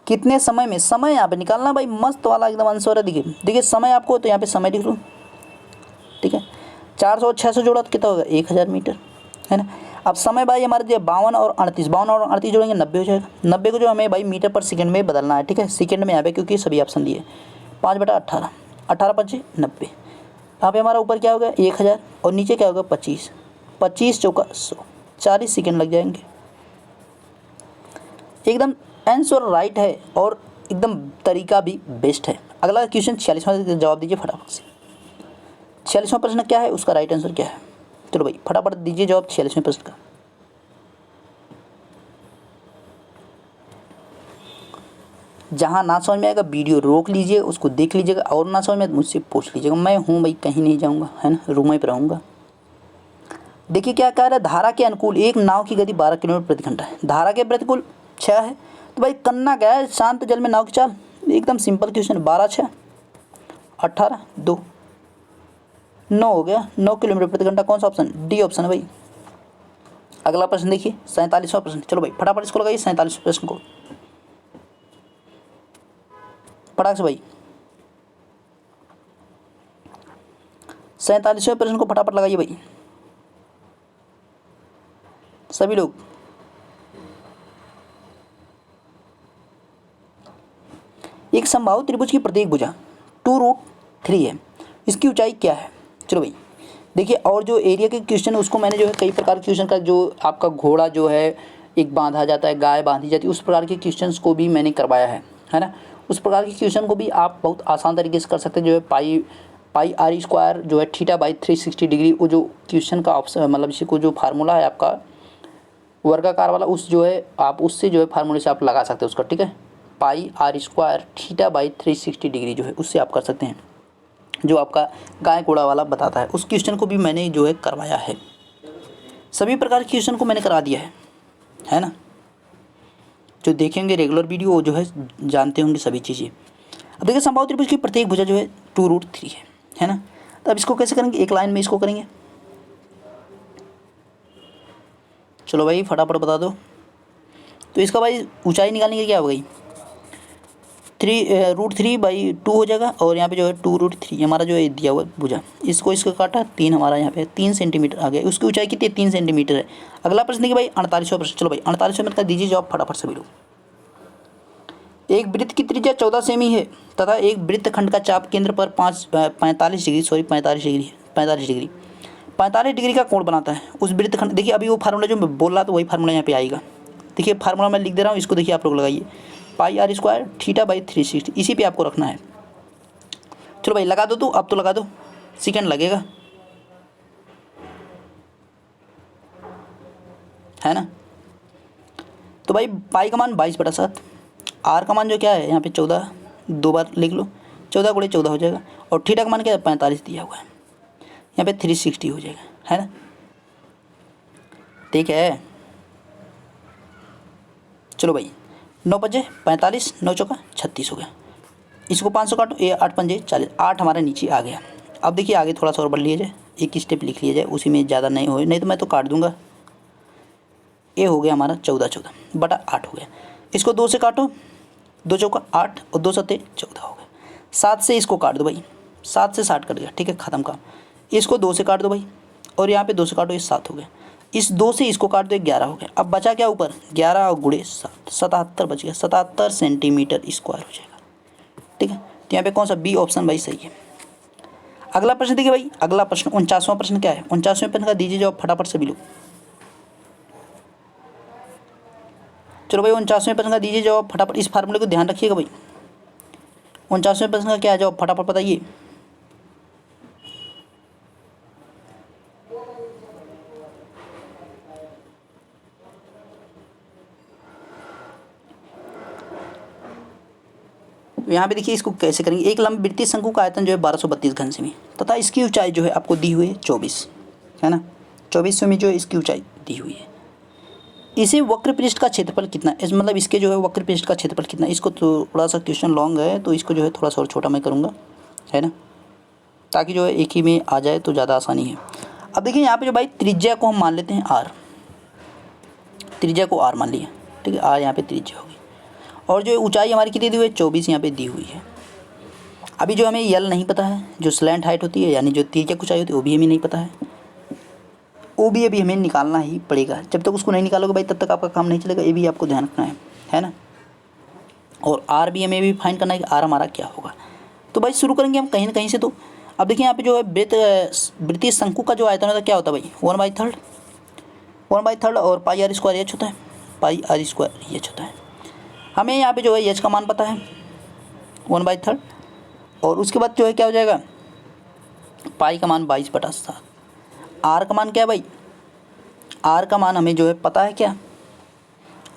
कितने समय में, समय यहाँ पे निकालना भाई, मस्त वाला एकदम आंसर है। देखिए समय आपको, तो यहाँ पे समय लिख लो, ठीक है। 400 और 600 जोड़ा तो कितना होगा 1000 मीटर, है ना। अब समय भाई हमारे जो 52 और 38 जोड़ेंगे 90 हो जाएगा। 90 को जो हमें भाई मीटर पर सेकंड में बदलना है, ठीक है, सेकंड में यहाँ पे, क्योंकि सभी ऑप्शन दिए 5/18, 18 5 90। यहाँ पे हमारा ऊपर क्या होगा 1000 और नीचे क्या होगा 25, 25 चौका 100, 40 सेकंड लग जाएंगे। एकदम आंसर राइट है और एकदम तरीका भी बेस्ट है। अगला क्वेश्चन 46वां जवाब दीजिए फटाफट से। 46वां प्रश्न क्या है, उसका राइट आंसर क्या है। चलो भाई फटाफट दीजिए जवाब 46वें प्रश्न का। जहाँ ना समझ में आएगा वीडियो रोक लीजिए, उसको देख लीजिएगा, और ना समझ में मुझसे पूछ लीजिएगा, मैं हूँ भाई, कहीं नहीं जाऊँगा, है ना, रूम में पर रहूँगा। देखिए क्या कह रहा है, धारा के अनुकूल एक नाव की गति 12 किलोमीटर प्रति घंटा है, धारा के प्रतिकूल 6 है। तो भाई करना क्या है, शांत जल में नाव की चाल, एकदम सिंपल क्वेश्चन, 12 6 18 2 9 हो गया, 9 किलोमीटर प्रति घंटा। कौन सा ऑप्शन? डी ऑप्शन है भाई। अगला प्रश्न देखिए 47वां प्रश्न। चलो भाई फटाफट इसको लगाइए 47वें प्रश्न को, फटाक से भाई 47वें प्रश्न को फटाफट लगाइए भाई सभी लोग। एक समबाहु त्रिभुज की प्रत्येक भुजा 2√3 है, इसकी ऊंचाई क्या है? चलो भाई देखिए, और जो एरिया के क्वेश्चन है उसको मैंने जो है कई प्रकार के क्वेश्चन का, जो आपका घोड़ा जो है एक बांधा जाता है, गाय बांधी जाती है, उस प्रकार के क्वेश्चंस को भी मैंने करवाया है ना। उस प्रकार के क्वेश्चन को भी आप बहुत आसान तरीके से कर सकते हैं। जो है पाई आर स्क्वायर जो है θ/360 डिग्री, वो जो क्वेश्चन का ऑप्शन मतलब इसी को जो फार्मूला है आपका वर्गाकार वाला, उस जो है आप उससे जो है फार्मूले से आप लगा सकते हैं उसका, ठीक है। पाई आर स्क्वायर θ/360 डिग्री जो है उससे आप कर सकते हैं, जो आपका गाय घोड़ा वाला बताता है। उस क्वेश्चन को भी मैंने जो है करवाया है। सभी प्रकार के क्वेश्चन को मैंने करा दिया है ना। जो देखेंगे रेगुलर वीडियो वो जो है जानते होंगे सभी चीज़ें। अब देखिए समबाहु त्रिभुज की प्रत्येक भुजा जो है 2√3 है ना। तो अब इसको कैसे करेंगे? एक लाइन में इसको करेंगे। चलो भाई फटाफट बता दो। तो इसका भाई ऊंचाई निकालने की क्या हो गई? 3√3/2 हो जाएगा, और यहाँ पे जो है 2√3 हमारा जो है दिया हुआ भुजा, इसको काटा 3, हमारा यहाँ पे 3 सेंटीमीटर आ गया। उसकी ऊंचाई कितनी है? 3 सेंटीमीटर है। अगला प्रश्न देखिए भाई 48वां प्रश्न। चलो भाई 48वें मिनट का दीजिए जवाब फटाफट सभी लोग। एक वृत्त की त्रिज्या 14 सेमी है तथा एक वृत्तखंड का चाप केंद्र पर 45 डिग्री का कोण बनाता है। उस वृत्तखंड, देखिए अभी वो फार्मूला जो मैं बोल रहा था वही फार्मूला यहाँ पे आएगा। देखिए फार्मूला मैं लिख दे रहा हूँ, इसको देखिए आप लोग लगाइए। पाई आर स्क्वायर θ/360, इसी पे आपको रखना है। चलो भाई लगा दो, तो अब तो लगा दो, सेकंड लगेगा है ना। तो भाई पाई का मान 22/7, आर का मान जो क्या है यहाँ पे 14, 2 बार लिख लो, 14 × 14 हो जाएगा, और थीटा का मान क्या है? 45 दिया हुआ है, यहाँ पे 360 हो जाएगा है ना। ठीक है। चलो भाई 9 बजे 45, 9 चौका 36 हो गया। इसको 500 काटो, ये 8 पंजे 40, 8 हमारे नीचे आ गया। अब देखिए आगे थोड़ा सा और बढ़ लिया जाए, एक स्टेप लिख लिया जाए, उसी में ज़्यादा नहीं हो, नहीं तो मैं तो काट दूंगा। ये हो गया हमारा 14/8 हो गया। इसको 2 से काटो, 2 चौका 8 और 2 सत्ते 14 हो गया। 7 से इसको काट दो भाई, 7 से 60 कट गया, ठीक है, ख़त्म काम। इसको 2 से काट दो भाई, और यहाँ पे 2 से काटो, ये 7 हो गया। इस 2 से इसको काट दो, 11 हो गया। अब बचा क्या ऊपर? 11 और गुणे 7, 77 बच गया, 77 सेंटीमीटर स्क्वायर हो जाएगा, ठीक है। तो यहाँ पे कौन सा? बी ऑप्शन भाई सही है। अगला प्रश्न देखिए भाई, अगला प्रश्न 49वां प्रश्न क्या है? 49वें प्रश्न का दीजिए जवाब फटाफट सभी लोग। चलो भाई 49वें प्रश्न का दीजिए जवाब फटाफट, इस फार्मूले को ध्यान रखिएगा भाई। 49वें प्रश्न का क्या है जवाब? फटाफट बताइए। तो यहाँ पे देखिए इसको कैसे करेंगे। एक लंब वृत्तीय शंकु का आयतन जो है 1232 घन सेमी तथा इसकी ऊंचाई जो है आपको दी हुई है 24 है ना, 24 सेमी जो है इसकी ऊंचाई दी हुई है। इसे वक्र पृष्ठ का क्षेत्रफल कितना, इस मतलब इसके जो है वक्र पृष्ठ का क्षेत्रफल कितना। इसको थोड़ा सा क्वेश्चन लॉन्ग है, तो इसको जो है थोड़ा सा और छोटा मैं करूँगा है ना, ताकि जो है एक ही में आ जाए तो ज़्यादा आसानी है। अब देखिए यहाँ पे जो भाई त्रिज्या को हम मान लेते हैं आर, त्रिज्या को आर मान लिया, ठीक है, आर यहाँ पे त्रिज्या होगी, और जो ऊंचाई हमारी कितनी दी हुई है? 24 यहाँ पे दी हुई है। अभी जो हमें यल नहीं पता है, जो स्लैंट हाइट होती है यानी जो त्रिज्या की ऊंचाई होती है वो भी हमें नहीं पता है, वो भी अभी हमें निकालना ही पड़ेगा। जब तक उसको नहीं निकालोगे भाई तब तक आपका काम नहीं चलेगा, ये भी आपको ध्यान रखना है ना। और आर भी हमें भी फाइंड करना है कि आर हमारा क्या होगा। तो भाई शुरू करेंगे हम कहीं ना कहीं से। तो अब देखिए यहाँ पे जो है वृत्तीय शंकु का जो आयतन होता है क्या होता है भाई? 1/3 और पाई आर स्क्वायर एच होता है, पाई आर स्क्वायर एच होता है। हमें यहाँ पे जो है एच का मान पता है 1/3, और उसके बाद जो है क्या हो जाएगा? पाई का मान 22/7। आर का मान क्या है भाई? आर का मान हमें जो है पता है क्या?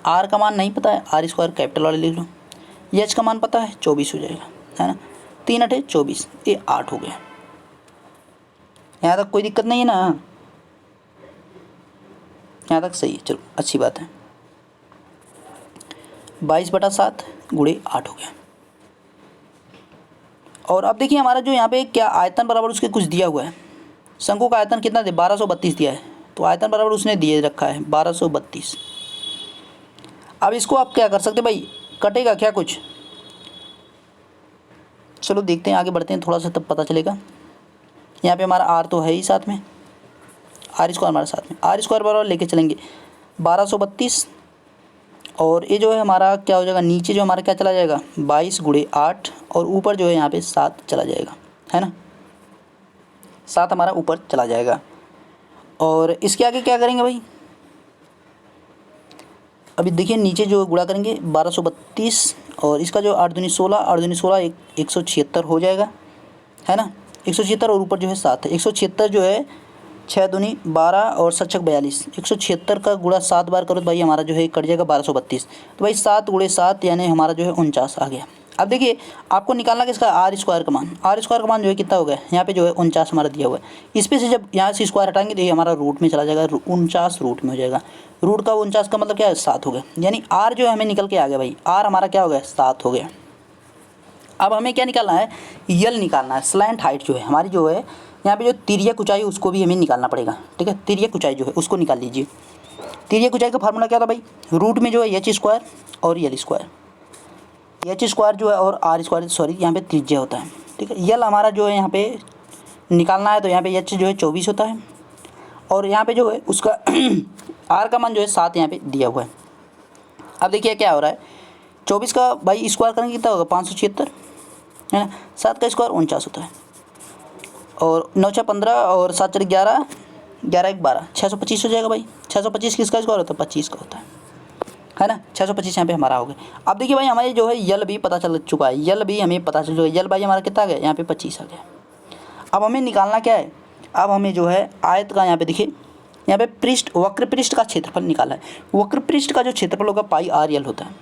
आर का मान नहीं पता है, आर स्क्वायर कैपिटल वाले लिख लो। एच का मान पता है 24 हो जाएगा है ना, 3 8 24, ये 8 हो गया। यहाँ तक कोई दिक्कत नहीं है ना? यहाँ तक सही है, चलो अच्छी बात है। 22/7 × 8 हो गया, और अब देखिए हमारा जो यहाँ पे क्या आयतन बराबर उसके कुछ दिया हुआ है, शंकु का आयतन कितना दे 1232 दिया है, तो आयतन बराबर उसने दिए रखा है 1232। अब इसको आप क्या कर सकते हैं भाई, कटेगा क्या कुछ, चलो देखते हैं, आगे बढ़ते हैं थोड़ा सा तब पता चलेगा। यहाँ पे हमारा आर तो है ही साथ में, आर स्क्वायर हमारे साथ में, आर स्क्वायर बराबर लेके चलेंगे 1232, और ये जो है हमारा क्या हो जाएगा, नीचे जो हमारा क्या चला जाएगा 22 गुणे 8, और ऊपर जो है यहाँ पे 7 चला जाएगा, है ना, 7 हमारा ऊपर चला जाएगा। और इसके आगे क्या करेंगे भाई, अभी देखिए नीचे जो गुणा करेंगे 1232, और इसका जो 8 दूनी 16, 8 दूनी 16 176 हो जाएगा, है ना, 176, और ऊपर जो है 7 है, 176 जो है 6 दूनी 12 और 7 42, 176 का गुणा 7 बार करो तो भाई हमारा जो है कट जाएगा 1232, तो भाई 7 गुणे 7 यानी हमारा जो है 49 आ गया। अब देखिए आपको निकालना किसका, आर स्क्वायर का मान, आर स्क्वायर का मान जो है कितना हो गया, यहाँ पे जो है 49 हमारा दिया हुआ है, इस पे से जब यहाँ से स्क्वायर हटाएंगे तो ये हमारा रूट में चला जाएगा, 49 रूट में हो जाएगा, रूट का 49 का मतलब क्या है 7 हो गया, यानी आर जो है हमें निकल के आ गया भाई, आर हमारा क्या हो गया 7 हो गया। अब हमें क्या निकालना है, यल निकालना है, स्लैंट हाइट जो है हमारी जो है यहाँ पे जो तिर्यक ऊंचाई उसको भी हमें निकालना पड़ेगा, ठीक है, तिर्यक ऊंचाई जो है उसको निकाल लीजिए। तिर्यक ऊंचाई का फार्मूला क्या था भाई, रूट में जो है एच स्क्वायर और यल स्क्वायर, एच स्क्वायर जो है और आर स्क्वायर, सॉरी यहाँ पे त्रिज्या होता है, ठीक है, यल हमारा जो है यहाँ पे निकालना है, तो यहाँ पे एच जो है 24 होता है, और यहाँ पे जो है उसका आर का मान जो है 7 यहाँ पे दिया हुआ है। अब देखिए क्या हो रहा है, 24 का भाई स्क्वायर करेंगे कितना होगा 576, है ना, 7 का स्क्वायर 49 होता है, और 9 6 15 और 7 4 11, 11 1 12, 625 हो जाएगा भाई, 625 किसका स्क्वायर होता है 25 का होता है ना, 625 यहाँ पे हमारा हो गया। अब देखिए भाई हमारे जो है यल भी पता चल चुका है, यल भी हमें पता चल चुका है, यल भाई हमारा कितना आ गया यहाँ पे 25 आ गया। अब हमें निकालना क्या है, अब हमें जो है आयत का यहाँ पे देखिए, यहाँ पे पृष्ठ वक्र पृष्ठ का क्षेत्रफल निकाला है, वक्र पृष्ठ का जो क्षेत्रफल होगा पाई आर यल होता है,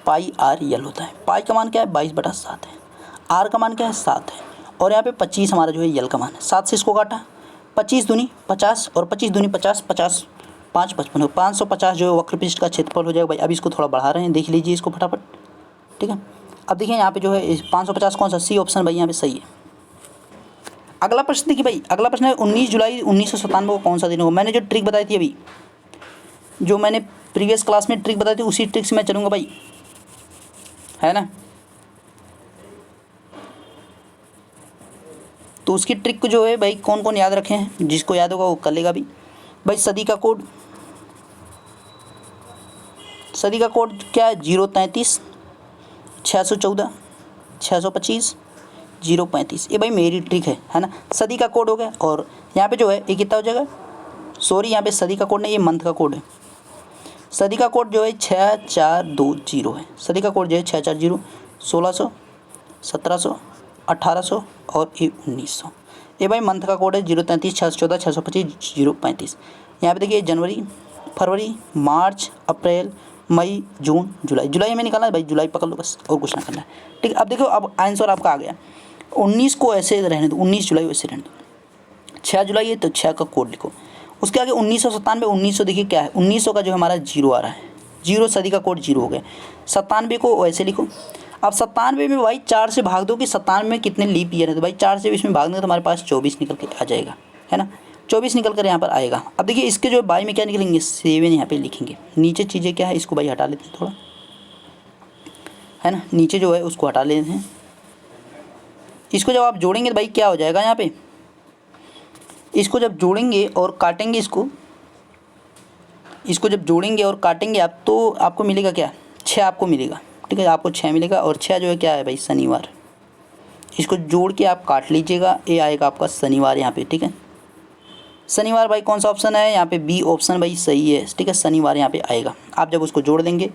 पाई आर यल होता है, पाई का मान क्या है 22/7 है, आर का मान क्या है 7 है, और यहाँ पे 25 हमारा जो है यल का मान है, 7 से इसको काटा, 25 दूनी 50 और 25 दूनी 50, 50 5 55 हो, 550 जो है वक्र पृष्ठ का क्षेत्रफल हो जाएगा भाई। अब इसको थोड़ा बढ़ा रहे हैं, देख लीजिए इसको फटाफट, ठीक है। अब देखिए यहाँ पे जो है 550 कौन सा, सी ऑप्शन भाई यहाँ पे सही है। अगला प्रश्न देखिए भाई, अगला प्रश्न है 19 जुलाई 1997 को कौन सा दिन होगा। मैंने जो ट्रिक बताई थी अभी, जो मैंने प्रीवियस क्लास में ट्रिक बताई थी उसी ट्रिक से मैं चलूँगा भाई, है ना। तो उसकी ट्रिक को जो है भाई कौन कौन याद रखे हैं, जिसको याद होगा वो कर लेगा भी भाई। सदी का कोड, सदी का कोड क्या है 033 614 625 035, ये भाई मेरी ट्रिक है ना। सदी का कोड हो गया, और यहाँ पे जो है ये कितना हो जाएगा, सॉरी यहाँ पे सदी का कोड नहीं, ये मंथ का कोड है। सदी का कोड जो है 6420 है, सदी का कोड जो है 640, 1600 1700 1800 और ये 1900, ये भाई मंथ का कोड है 033 614 625 035। यहाँ पे देखिए जनवरी फरवरी मार्च अप्रैल मई जून जुलाई, जुलाई हमें निकालना है भाई, जुलाई पकड़ लो बस, और कुछ ना करना है, ठीक है। अब देखो अब आंसर आपका आ गया, 19 को ऐसे रहने दो, 19 जुलाई वैसे रहने दो, 6 जुलाई है तो 6 का कोड लिखो, उसके आगे 1997 1900 देखिए क्या है, 1900 का जो हमारा जीरो आ रहा है, जीरो सदी का कोड जीरो हो गया। 97 को वैसे लिखो। अब 97 में भाई 4 से भाग दो कि 97 में कितने लीप ईयर है, तो भाई 4 से इसमें भागने तो हमारे पास 24 निकल के आ जाएगा, है ना, 24 निकल कर यहाँ पर आएगा। अब देखिए इसके जो बाई में क्या निकलेंगे 7 यहाँ पे लिखेंगे, नीचे चीज़ें क्या है इसको भाई हटा लेते हैं थोड़ा, है ना, नीचे जो है उसको हटा लेते हैं। इसको जब आप जोड़ेंगे तो भाई क्या हो जाएगा यहाँ पे, इसको जब जोड़ेंगे और काटेंगे, इसको जब जोड़ेंगे और काटेंगे आप, तो आपको मिलेगा क्या 6 आपको मिलेगा, ठीक है, आपको 6 मिलेगा, और 6 जो है क्या है भाई शनिवार, इसको जोड़ के आप काट लीजिएगा, ये आएगा आपका शनिवार यहाँ पे, ठीक है। शनिवार भाई कौन सा ऑप्शन है यहाँ पे, बी ऑप्शन भाई सही है, ठीक है, शनिवार यहाँ पे आएगा। आप जब उसको जोड़ देंगे,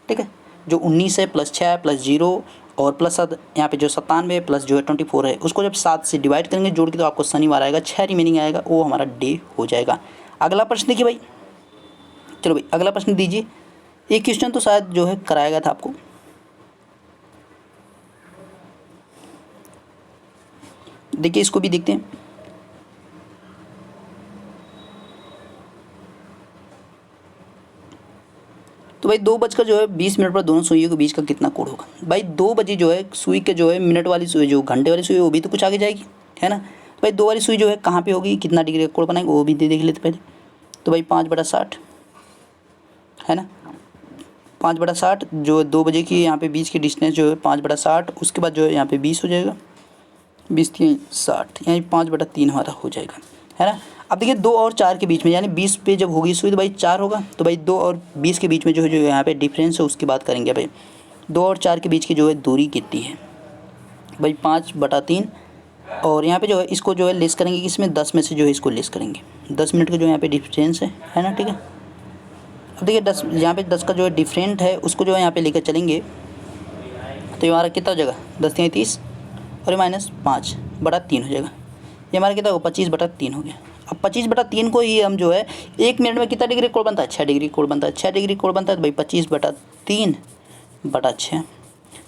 ठीक है, जो 19 है प्लस 6 प्लस 0 और प्लस यहाँ पे जो 97 प्लस जो है 24 है, उसको जब 7 से डिवाइड करेंगे जोड़ के, तो आपको शनिवार आएगा, 6 रिमेनिंग आएगा, वो हमारा डे हो जाएगा। अगला प्रश्न देखिए भाई, चलो भाई अगला प्रश्न दीजिए। एक क्वेश्चन तो शायद जो है कराया गया था आपको, देखिए इसको भी देखते हैं। तो भाई 2:20 पर दोनों सुइयों के बीच का कितना कोण होगा। भाई 2 बजे जो है सुई के जो है मिनट वाली सुई, जो घंटे वाली सुई है वो भी तो कुछ आगे जाएगी, है ना। तो भाई 2 वाली सुई जो है कहाँ पे होगी, कितना डिग्री का कोण बनाएंगे वो भी देख लेते पहले। तो भाई 5/60 है ना, 5/60 जो है 2 बजे की यहाँ पे बीच की डिस्टेंस जो है 5/60, उसके बाद जो है यहाँ पे 20 हो जाएगा, 20×3 = 60, यानी 5/3 हमारा हो जाएगा, है ना। अब देखिए 2 और 4 के बीच में, यानी 20 पे जब होगी सुई तो भाई 4 होगा, तो भाई 2 और 20 के बीच में जो है यहाँ पे डिफरेंस है उसकी बात करेंगे। भाई 2 और 4 के बीच की जो है दूरी कितनी है, भाई 5/3, और यहाँ पे जो है इसको जो है लेस करेंगे, इसमें 10 में से जो है इसको लेस करेंगे, 10 मिनट का जो यहाँ पे डिफरेंस है ना, ठीक है। अब देखिए 10 यहाँ पे 10 का जो है डिफरेंट है उसको जो है यहाँ पे लेकर चलेंगे तो ये हमारा कितना हो जाएगा, 10×3 और ये -5/3 हो जाएगा, ये हमारा कितना होगा 25/3 हो गया। अब 25/3 को ही हम जो है 1 मिनट में कितना डिग्री कोण बनता है, 6 डिग्री कोण बनता है, 6 डिग्री कोण बनता है तो भाई 25/3/6,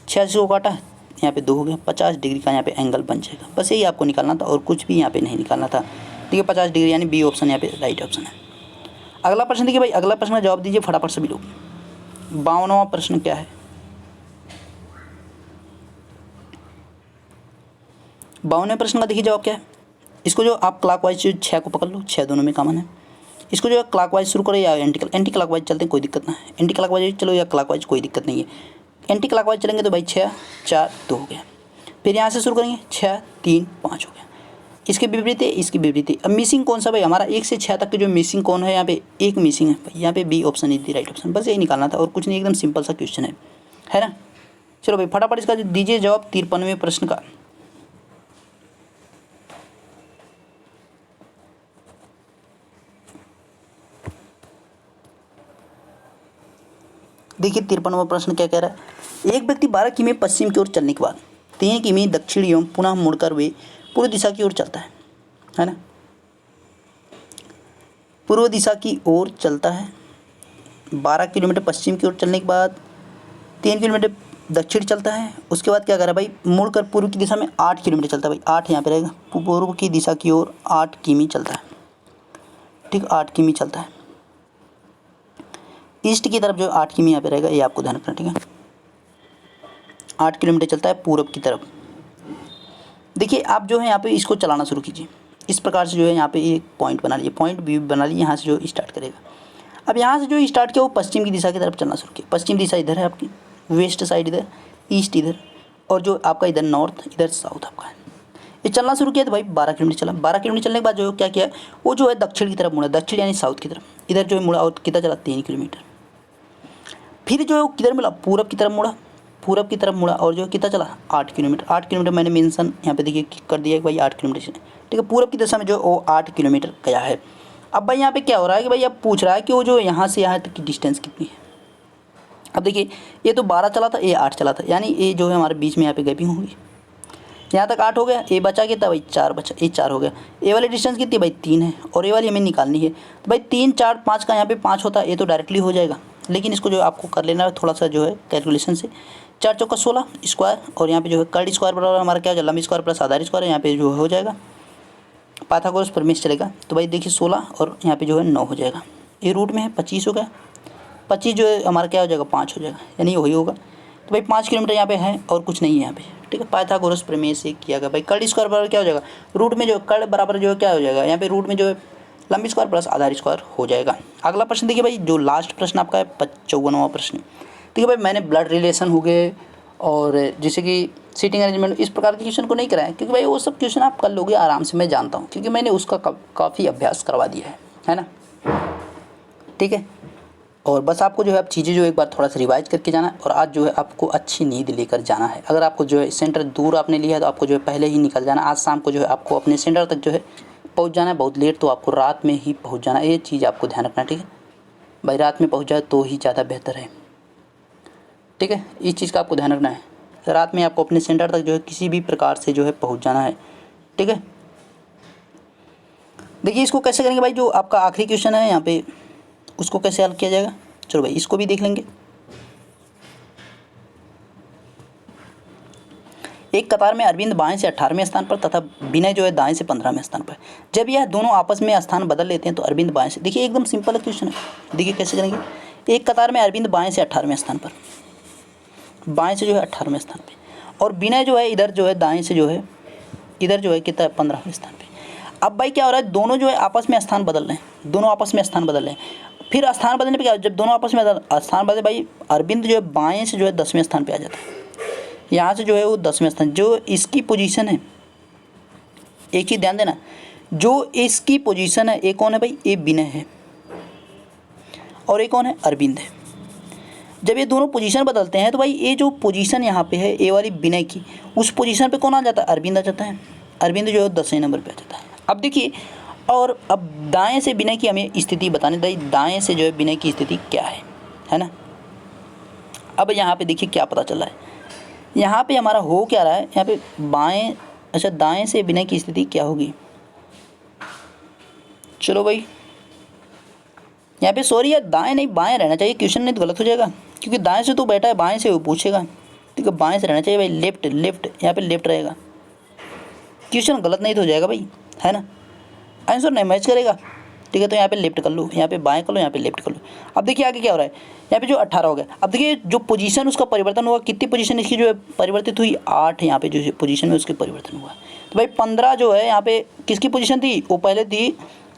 6 को काटा यहाँ पे 2 हो गया, 50 डिग्री का यहाँ पे एंगल बन जाएगा। बस यही आपको निकालना था और कुछ भी यहाँ पे नहीं निकालना था। ठीक है, 50 डिग्री यानी बी ऑप्शन यहाँ पे राइट ऑप्शन है। अगला प्रश्न देखिए भाई, अगला प्रश्न का जवाब दीजिए फटाफट सभी लोग। 52वां प्रश्न क्या है, 52वें प्रश्न का देखिए जवाब क्या है। इसको जो आप क्लॉकवाइज 6 को पकड़ लो, 6 दोनों में कॉमन है। इसको जो है क्लॉकवाइज शुरू करें या एंटी क्लॉकवाइज चलते हैं कोई दिक्कत ना है, एंटी क्लॉकवाइज चलो या क्लॉकवाइज कोई दिक्कत नहीं है। एंटी क्लॉकवाइज चलेंगे तो भाई 6 4 2 हो गया, फिर यहाँ से शुरू करेंगे 6 3 5 हो गया, इसके विपरीत है, इसकी विपरीत है। अब मिसिंग कौन सा भाई, हमारा 1 से 6 तक के जो मिसिंग कौन है, यहाँ पे एक मिसिंग है भाई, यहाँ पे B option is the right option. बस यही निकालना था और कुछ नहीं, एकदम सिंपल सा क्वेश्चन है ना। चलो भाई फटाफट इसका दीजिए जवाब 53वें प्रश्न का। देखिए 53वां प्रश्न क्या कह रहा है, एक व्यक्ति 12 किमी पश्चिम की ओर चलने के बाद 3 किमी दक्षिण एवं पुनः मुड़कर वे पूर्व दिशा की ओर चलता है ना, पूर्व दिशा की ओर चलता है। 12 किलोमीटर पश्चिम की ओर चलने के बाद 3 किलोमीटर दक्षिण चलता है, उसके बाद क्या कर रहा है भाई, मुड़कर पूर्व की दिशा में 8 किलोमीटर चलता है। भाई 8 यहाँ पे रहेगा, पूर्व की दिशा की ओर 8 किमी चलता है, ठीक 8 किमी चलता है। ईस्ट की तरफ जो 8 किमी यहाँ पे रहेगा, ये आपको ध्यान रखना, ठीक है। 8 किलोमीटर चलता है पूर्व की तरफ। देखिए आप जो है यहाँ पे इसको चलाना शुरू कीजिए, इस प्रकार से जो है यहाँ पे एक पॉइंट बना लीजिए, पॉइंट बी बना लीजिए, यहाँ से जो स्टार्ट करेगा। अब यहाँ से जो स्टार्ट किया वो पश्चिम की दिशा की तरफ चलना शुरू किया। पश्चिम दिशा इधर है आपकी, वेस्ट साइड इधर, ईस्ट इधर, और जो आपका इधर नॉर्थ, इधर साउथ आपका है। ये चलना शुरू किया तो भाई 12 किलोमीटर चला। 12 किलोमीटर चलने के बाद जो क्या किया, वो जो है दक्षिण की तरफ मुड़ा, दक्षिण यानी साउथ की तरफ, इधर जो है मुड़ा और कितना चला 3 किलोमीटर। फिर जो है वो किधर मिला, पूरब की तरफ मुड़ा, पूरब की तरफ मुड़ा और जो कितना चला 8 किलोमीटर। 8 किलोमीटर मैंने मेंशन यहाँ पे देखिए कर दिया है भाई, 8 किलोमीटर, ठीक है। पूरब की दिशा में जो वो 8 किलोमीटर गया है। अब भाई यहाँ पे क्या हो रहा है कि भाई अब पूछ रहा है कि वो जो यहाँ से यहाँ तक की डिस्टेंस कितनी है। अब देखिए ये तो 12 चला था, ये 8 चला था, यानी ये जो है हमारे बीच में यहाँ पे गैपिंग होगी। यहाँ तक 8 हो गया, ए बचा कितना भाई 4 बचा, ये 4 हो गया। ए वाली डिस्टेंस कितनी भाई 3 है और ए वाली हमें निकालनी है। तो भाई 3 4 5 का यहाँ पे 5 होता है, ये तो डायरेक्टली हो जाएगा, लेकिन इसको जो आपको कर लेना है थोड़ा सा जो है कैलकुलेशन से। 4 चौका 16 स्क्वायर, और यहाँ पे जो है कर्ड स्क्वायर बराबर हमारा क्या हो जाएगा, लंबी स्क्वायर प्लस आधार स्क्वायर, यहाँ पे जो हो जाएगा पाइथागोरस प्रमेय चलेगा। तो भाई देखिए 16 और यहाँ पे जो है 9 हो जाएगा, ये रूट में है 25 हो गया, 25 जो है हमारा क्या हो जाएगा 5 हो जाएगा, यानी वही होगा। तो भाई 5 किलोमीटर यहाँ पे है और कुछ नहीं है यहाँ पे, ठीक है। पाइथागोरस प्रमेय से किया गया। भाई कर्ड स्क्वायर बराबर क्या हो जाएगा, रूट में जो कर्ड बराबर जो है क्या हो जाएगा, यहाँ पे रूट में जो है लंबी स्क्वायर प्लस आधार स्क्वायर हो जाएगा। अगला प्रश्न देखिए भाई, जो लास्ट प्रश्न आपका है 54वां प्रश्न। देखिए भाई मैंने ब्लड रिलेशन हो गए और जैसे कि सीटिंग अरेंजमेंट, इस प्रकार के क्वेश्चन को नहीं कराया, क्योंकि भाई वो सब क्वेश्चन आप कर लोगे आराम से, मैं जानता हूँ, क्योंकि मैंने उसका काफ़ी अभ्यास करवा दिया है ना, ठीक है। और बस आपको जो है अब चीज़ें जो एक बार थोड़ा सा रिवाइज करके जाना है, और आज जो है आपको अच्छी नींद लेकर जाना है। अगर आपको जो है सेंटर दूर आपने लिया है तो आपको जो है पहले ही निकल जाना। आज शाम को जो है आपको अपने सेंटर तक जो है पहुंच जाना है, बहुत लेट तो आपको रात में ही पहुंच जाना है, ये चीज़ आपको ध्यान रखना, ठीक है भाई। रात में पहुंच जाए तो ही ज़्यादा बेहतर है, ठीक है। इस चीज़ का आपको ध्यान रखना है, रात में आपको अपने सेंटर तक जो है किसी भी प्रकार से जो है पहुँच जाना है, ठीक है। देखिए इसको कैसे करेंगे भाई, जो आपका आखिरी क्वेश्चन है यहाँ पे उसको कैसे हल किया जाएगा, चलो भाई इसको भी देख लेंगे। एक कतार में अरविंद बाएं से 18वें स्थान पर तथा विनय जो है दाएं से 15वें स्थान पर। जब यह दोनों आपस में स्थान बदल लेते हैं तो अरविंद बाएं से, देखिए एकदम सिंपल क्वेश्चन है। देखिए कैसे करेंगे, एक कतार में अरविंद बाएं से 18वें स्थान पर, बाएं से जो है 18वें स्थान पे, और विनय जो है इधर जो है दाएं से जो है इधर जो है कितना 15वें स्थान पे। अब भाई क्या हो रहा है, दोनों जो है आपस में स्थान बदल रहे हैं, दोनों आपस में स्थान बदल रहे हैं। फिर स्थान बदलने पे क्या, जब दोनों आपस में स्थान बदले भाई, अरविंद जो है बाएं से जो है 10वें स्थान पे आ जाता है, यहाँ से जो है वो 10वें स्थान, जो इसकी पोजीशन है, एक चीज़ ध्यान देना, जो इसकी पोजीशन है, एक कौन है भाई, ये विनय है, और एक कौन है, अरविंद है। जब ये दोनों पोजीशन बदलते हैं तो भाई ये जो पोजीशन यहाँ पे है, ए वाली विनय की, उस पोजीशन पे कौन आ जाता है, अरविंद आ जाता है। अरविंद जो है 10वें नंबर पे आ जाता है। अब देखिए, और अब दाएं से विनय की हमें स्थिति बतानी, दाएं से जो है विनय की स्थिति क्या है ना। अब यहाँ पे देखिए क्या पता चल रहा है, यहाँ पे हमारा हो क्या रहा है, यहाँ पे बाएं, अच्छा दाएं से विनय की स्थिति क्या होगी, चलो भाई यहाँ पे सॉरी यार, दाएं नहीं बाएं रहना चाहिए, क्वेश्चन नहीं तो गलत हो जाएगा, क्योंकि दाएं से तो बैठा है, बाएं से वो पूछेगा, ठीक है, बाएं से रहना चाहिए भाई, लेफ्ट लेफ्ट, यहाँ पे लेफ्ट रहेगा, क्वेश्चन गलत नहीं तो हो जाएगा भाई, है ना, आंसर नहीं मैच करेगा, ठीक है। तो यहाँ पे लेफ्ट कर लो, यहाँ पे बाएं कर लो, यहाँ पे लेफ्ट कर लो। अब देखिए आगे क्या हो रहा है, यहाँ पे जो 18 हो गया। अब देखिए जो पोजीशन उसका परिवर्तन हुआ, कितनी पोजीशन इसकी जो है परिवर्तित हुई, 8 यहाँ पे जो पोजीशन में उसके परिवर्तन हुआ। तो भाई 15 जो है यहाँ पे किसकी पोजीशन थी, वो पहले थी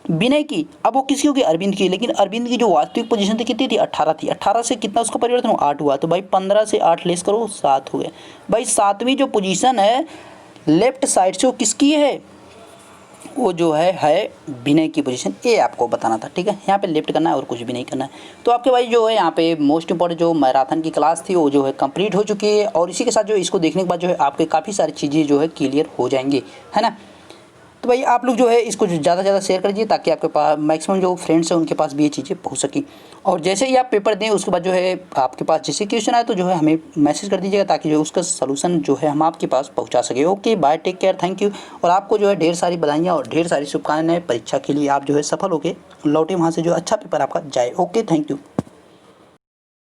विनय की, अब वो किसकी होगी, अरविंद की, लेकिन अरविंद की जो वास्तविक पोजीशन थी कितनी थी, 18 थी। 18 से कितना उसका परिवर्तन हुआ, 8 हुआ। तो भाई 15 से 8 लेस करो, 7 हो गया। भाई 7वीं जो पोजीशन है लेफ्ट साइड से वो किसकी है, वो जो है विनय की पोजीशन, ये आपको बताना था, ठीक है। यहाँ पे लेफ्ट करना है और कुछ भी नहीं करना है। तो आपके भाई जो है यहाँ पे मोस्ट इंपॉर्टेंट जो मैराथन की क्लास थी वो जो है कंप्लीट हो चुकी है, और इसी के साथ जो इसको देखने के बाद जो है आपके काफ़ी सारी चीज़ें जो है क्लियर हो जाएंगी, है ना। तो भाई आप लोग जो है इसको ज़्यादा से ज़्यादा शेयर कर दीजिए, ताकि आपके पास मैक्सिमम जो फ्रेंड्स हैं उनके पास भी ये चीज़ें पहुँच सकें। और जैसे ही आप पेपर दें उसके बाद जो है आपके पास जैसे क्वेश्चन आए तो जो है हमें मैसेज कर दीजिएगा, ताकि जो उसका सलूशन जो है हम आपके पास पहुँचा सके। Okay bye, take care, thank you. और आपको जो है ढेर सारी बधाइयाँ और ढेर सारी शुभकामनाएं परीक्षा के लिए, आप जो है सफल होकर लौटे वहाँ से, जो अच्छा पेपर आपका जाए। Okay, thank you.